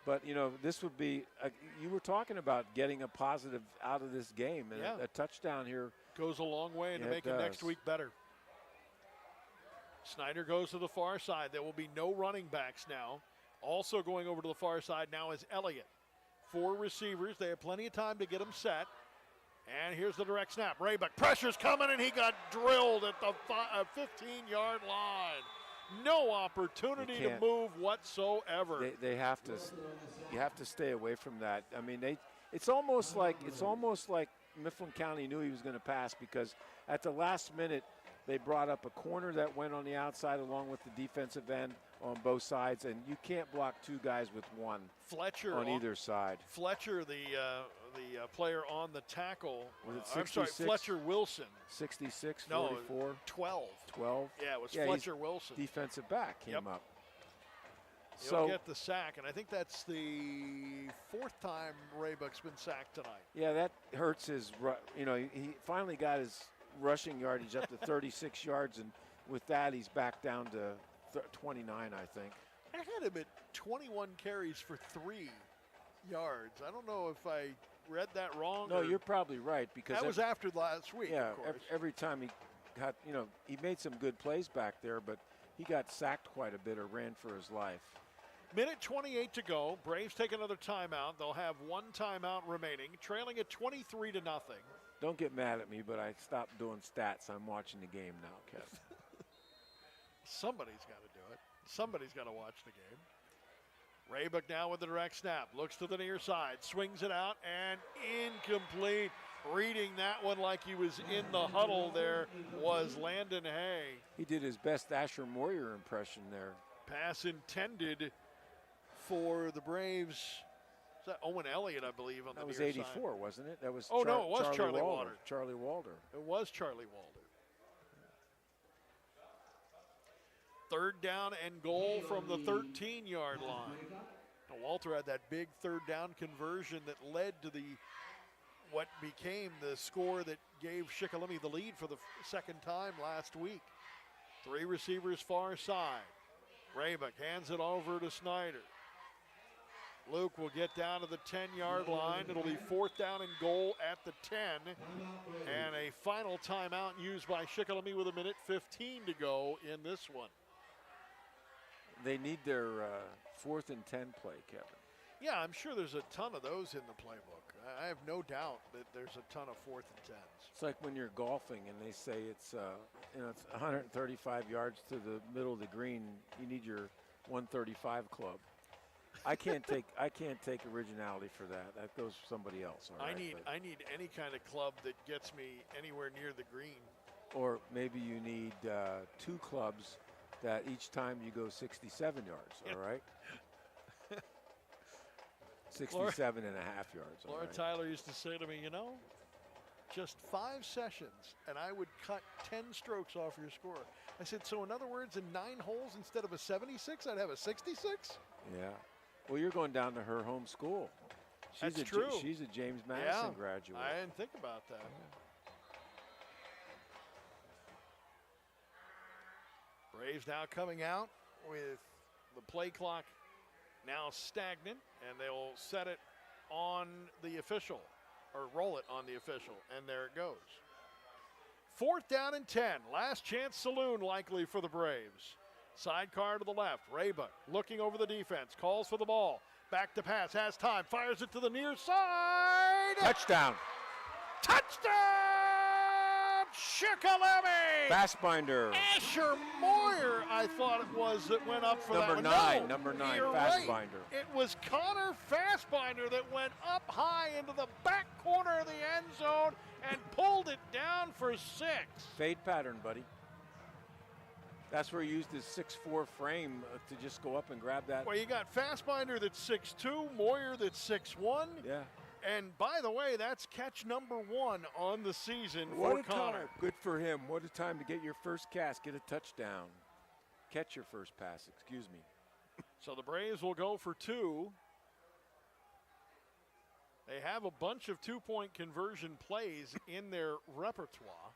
But, this would be, you were talking about getting a positive out of this game. And a touchdown here goes a long way to make it next week better. Snyder goes to the far side. There will be no running backs now. Also going over to the far side now is Elliott. 4 receivers. They have plenty of time to get them set. And here's the direct snap. Raybuck, pressure's coming, and he got drilled at the 15-yard line. No opportunity to move whatsoever. They have to. You have to stay away from that. I mean, it's almost like Mifflin County knew he was going to pass, because at the last minute they brought up a corner that went on the outside along with the defensive end on both sides, and you can't block 2 guys with 1 Fletcher on either side. Fletcher, the player on the tackle. Was it 66? I'm sorry, Fletcher Wilson. 66, no, 44? 12. 12? Yeah, it was Fletcher Wilson. Defensive back came up. He'll get the sack, and I think that's the 4th time Raybuck's been sacked tonight. Yeah, that hurts his, he finally got his rushing yardage up to 36 yards, and with that he's back down to 29, I think. I had him at 21 carries for 3 yards. I don't know if I read that wrong. No, you're probably right, because that was after last week. Yeah, of course. every time he got, he made some good plays back there, but he got sacked quite a bit or ran for his life. Minute 28 to go. Braves take another timeout. They'll have 1 timeout remaining, trailing at 23-0. Don't get mad at me, but I stopped doing stats. I'm watching the game now, Kev. Somebody's got to do it. Somebody's got to watch the game. Raybuck now with the direct snap. Looks to the near side. Swings it out and incomplete. Reading that one like he was in the huddle there was Landon Hay. He did his best Asher Moyer impression there. Pass intended for the Braves. Is that Owen Elliott, I believe, on the near side? That was 84, wasn't it? That was no, it was Charlie Walter. Charlie Walter. It was Charlie Walter. Third down and goal from the 13-yard line. Now, Walter had that big third down conversion that led to what became the score that gave Shikellamy the lead for the second time last week. 3 receivers far side. Raybuck hands it over to Snyder. Luke will get down to the 10-yard line. It'll be 4th down and goal at the 10. And a final timeout used by Shikellamy with 1:15 to go in this one. They need their 4th and 10 play, Kevin. Yeah, I'm sure there's a ton of those in the playbook. I have no doubt that there's a ton of 4th and 10s. It's like when you're golfing and they say it's it's 135 yards to the middle of the green. You need your 135 club. I can't take originality for that. That goes for somebody else. All right, I need any kind of club that gets me anywhere near the green. Or maybe you need 2 clubs that each time you go 67 yards. All right. 67 and a half yards. Laura Tyler used to say to me, just 5 sessions and I would cut 10 strokes off your score. I said, so in other words, in 9 holes instead of a 76, I'd have a 66? Yeah. Well, you're going down to her home school. That's true. She's a James Madison graduate. I didn't think about that. Braves now coming out with the play clock now stagnant, and they'll set it on the official, or roll it on the official, and there it goes. 4th down and 10. Last chance saloon likely for the Braves. Sidecar to the left. Raybuck looking over the defense. Calls for the ball. Back to pass. Has time. Fires it to the near side. Touchdown. Touchdown! Shikellamy! Fastbinder. Asher Moyer, I thought it was, that went up for number that one. Number 9, you're Fastbinder. Right. It was Connor Fastbinder that went up high into the back corner of the end zone and pulled it down for 6. Fade pattern, buddy. That's where he used his 6'4" frame to just go up and grab that. Well, you got Fastbinder that's 6'2", Moyer that's 6'1". Yeah. And by the way, that's catch number 1 on the season what for a Connor. Time. Good for him. What a time to get your first cast, get a touchdown. Catch your first pass, excuse me. So the Braves will go for 2. They have a bunch of 2-point conversion plays in their repertoire.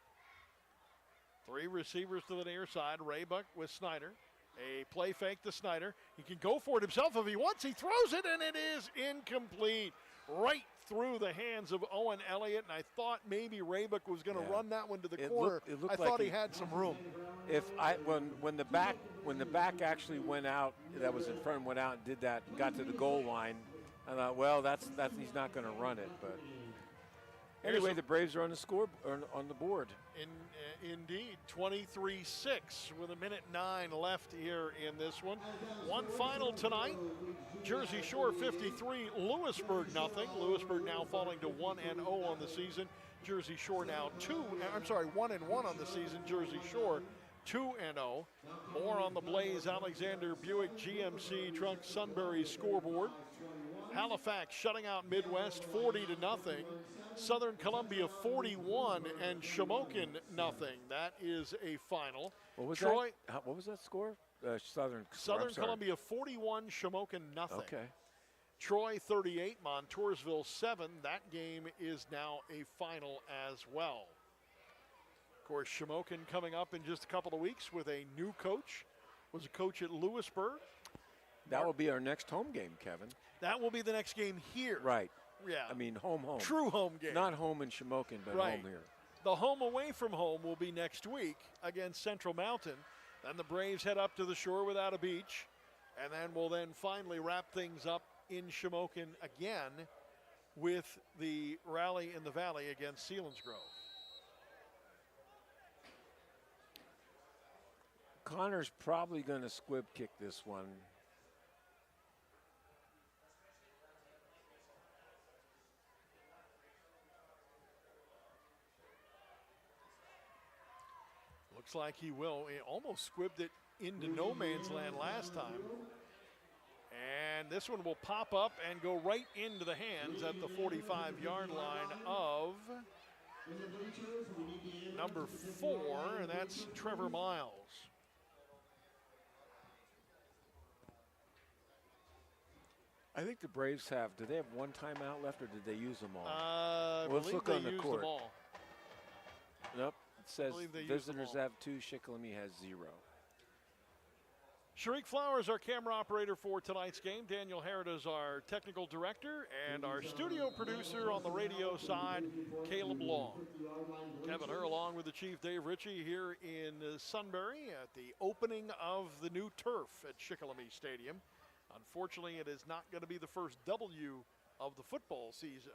3 receivers to the near side. Raybuck with Snyder. A play fake to Snyder. He can go for it himself if he wants. He throws it, and it is incomplete. Right through the hands of Owen Elliott, and I thought maybe Raybuck was going to run that one to the corner. It looked I like thought he had some room. When the back actually went out, that was in front, went out and did that, got to the goal line, I thought, well, that's he's not going to run it. But anyway, the Braves are on the board. Indeed, 23-6 with 1:09 left here in this one. One final tonight. Jersey Shore 53, Lewisburg nothing. Lewisburg now falling to 1-0 on the season. Jersey Shore now 1-1 on the season. Jersey Shore 2-0. More on the Blaze Alexander Buick GMC Truck Sunbury scoreboard. Halifax shutting out Midwest 40-0. Southern Columbia 41 and Shamokin nothing. That is a final. What was Troy, that? What was that score? Southern Columbia 41, Shamokin nothing. Okay. Troy 38, Montoursville 7. That game is now a final as well. Of course, Shamokin coming up in just a couple of weeks with a new coach. Was a coach at Lewisburg. That will be our next home game, Kevin. That will be the next game here. Right. Yeah. I mean, home. True home game. Not home in Shamokin, but right. home here. The home away from home will be next week against Central Mountain. Then the Braves head up to the shore without a beach. And then we'll finally wrap things up in Shamokin again with the rally in the Valley against Selinsgrove. Connor's probably going to squib kick this one. Looks like he will. He almost squibbed it into no man's land last time. And this one will pop up and go right into the hands at the 45-yard line of number 4, and that's Trevor Miles. I think the Braves have. Do they have one timeout left, or did they use them all? I Let's believe look they on the used court. them all. Nope. It says believe they used them visitors all. have 2. Shikellamy has 0. Sharik Flowers, our camera operator for tonight's game. Daniel Herod is our technical director, and our studio producer on the radio side, Caleb Long. Kevin Herr, along with the Chief Dave Ritchie, here in Sunbury at the opening of the new turf at Shikellamy Stadium. Unfortunately, it is not going to be the first W of the football season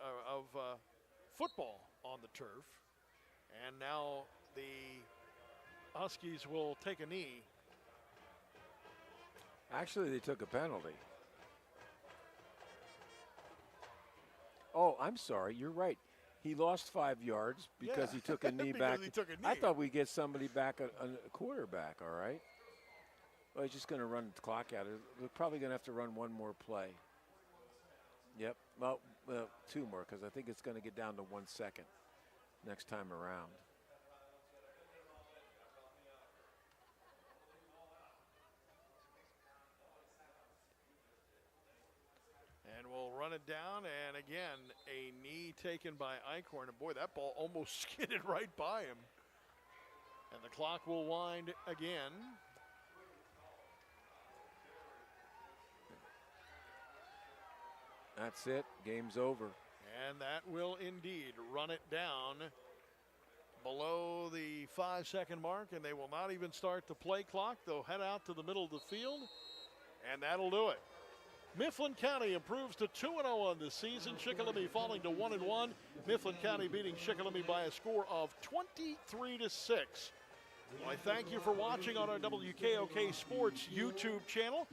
football on the turf, and now the Huskies will take a knee. Actually, they took a penalty. Oh, I'm sorry. You're right. He lost 5 yards because he took a knee back. He took a knee. I thought we'd get somebody back, a quarterback, all right? Well, he's just going to run the clock out. We're probably going to have to run one more play. Yep. Well 2 more, because I think it's going to get down to 1 second next time around. And we'll run it down, and again, a knee taken by Eichhorn. And boy, that ball almost skidded right by him. And the clock will wind again. That's it. Game's over. And that will indeed run it down below the 5-second mark, and they will not even start the play clock. They'll head out to the middle of the field, and that'll do it. Mifflin County improves to 2-0 on the season. Shikellamy falling to 1-1. Mifflin County beating Shikellamy by a score of 23-6. Well, I thank you for watching on our WKOK Sports YouTube channel.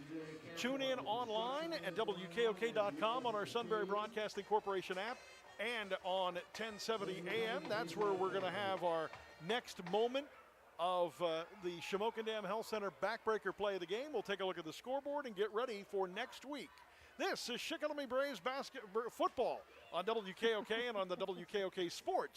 Tune in online at WKOK.com on our Sunbury Broadcasting Corporation app and on 1070 AM. That's where we're going to have our next moment of the Shamokin Dam Health Center backbreaker play of the game. We'll take a look at the scoreboard and get ready for next week. This is Shikellamy Braves football on WKOK and on the WKOK Sports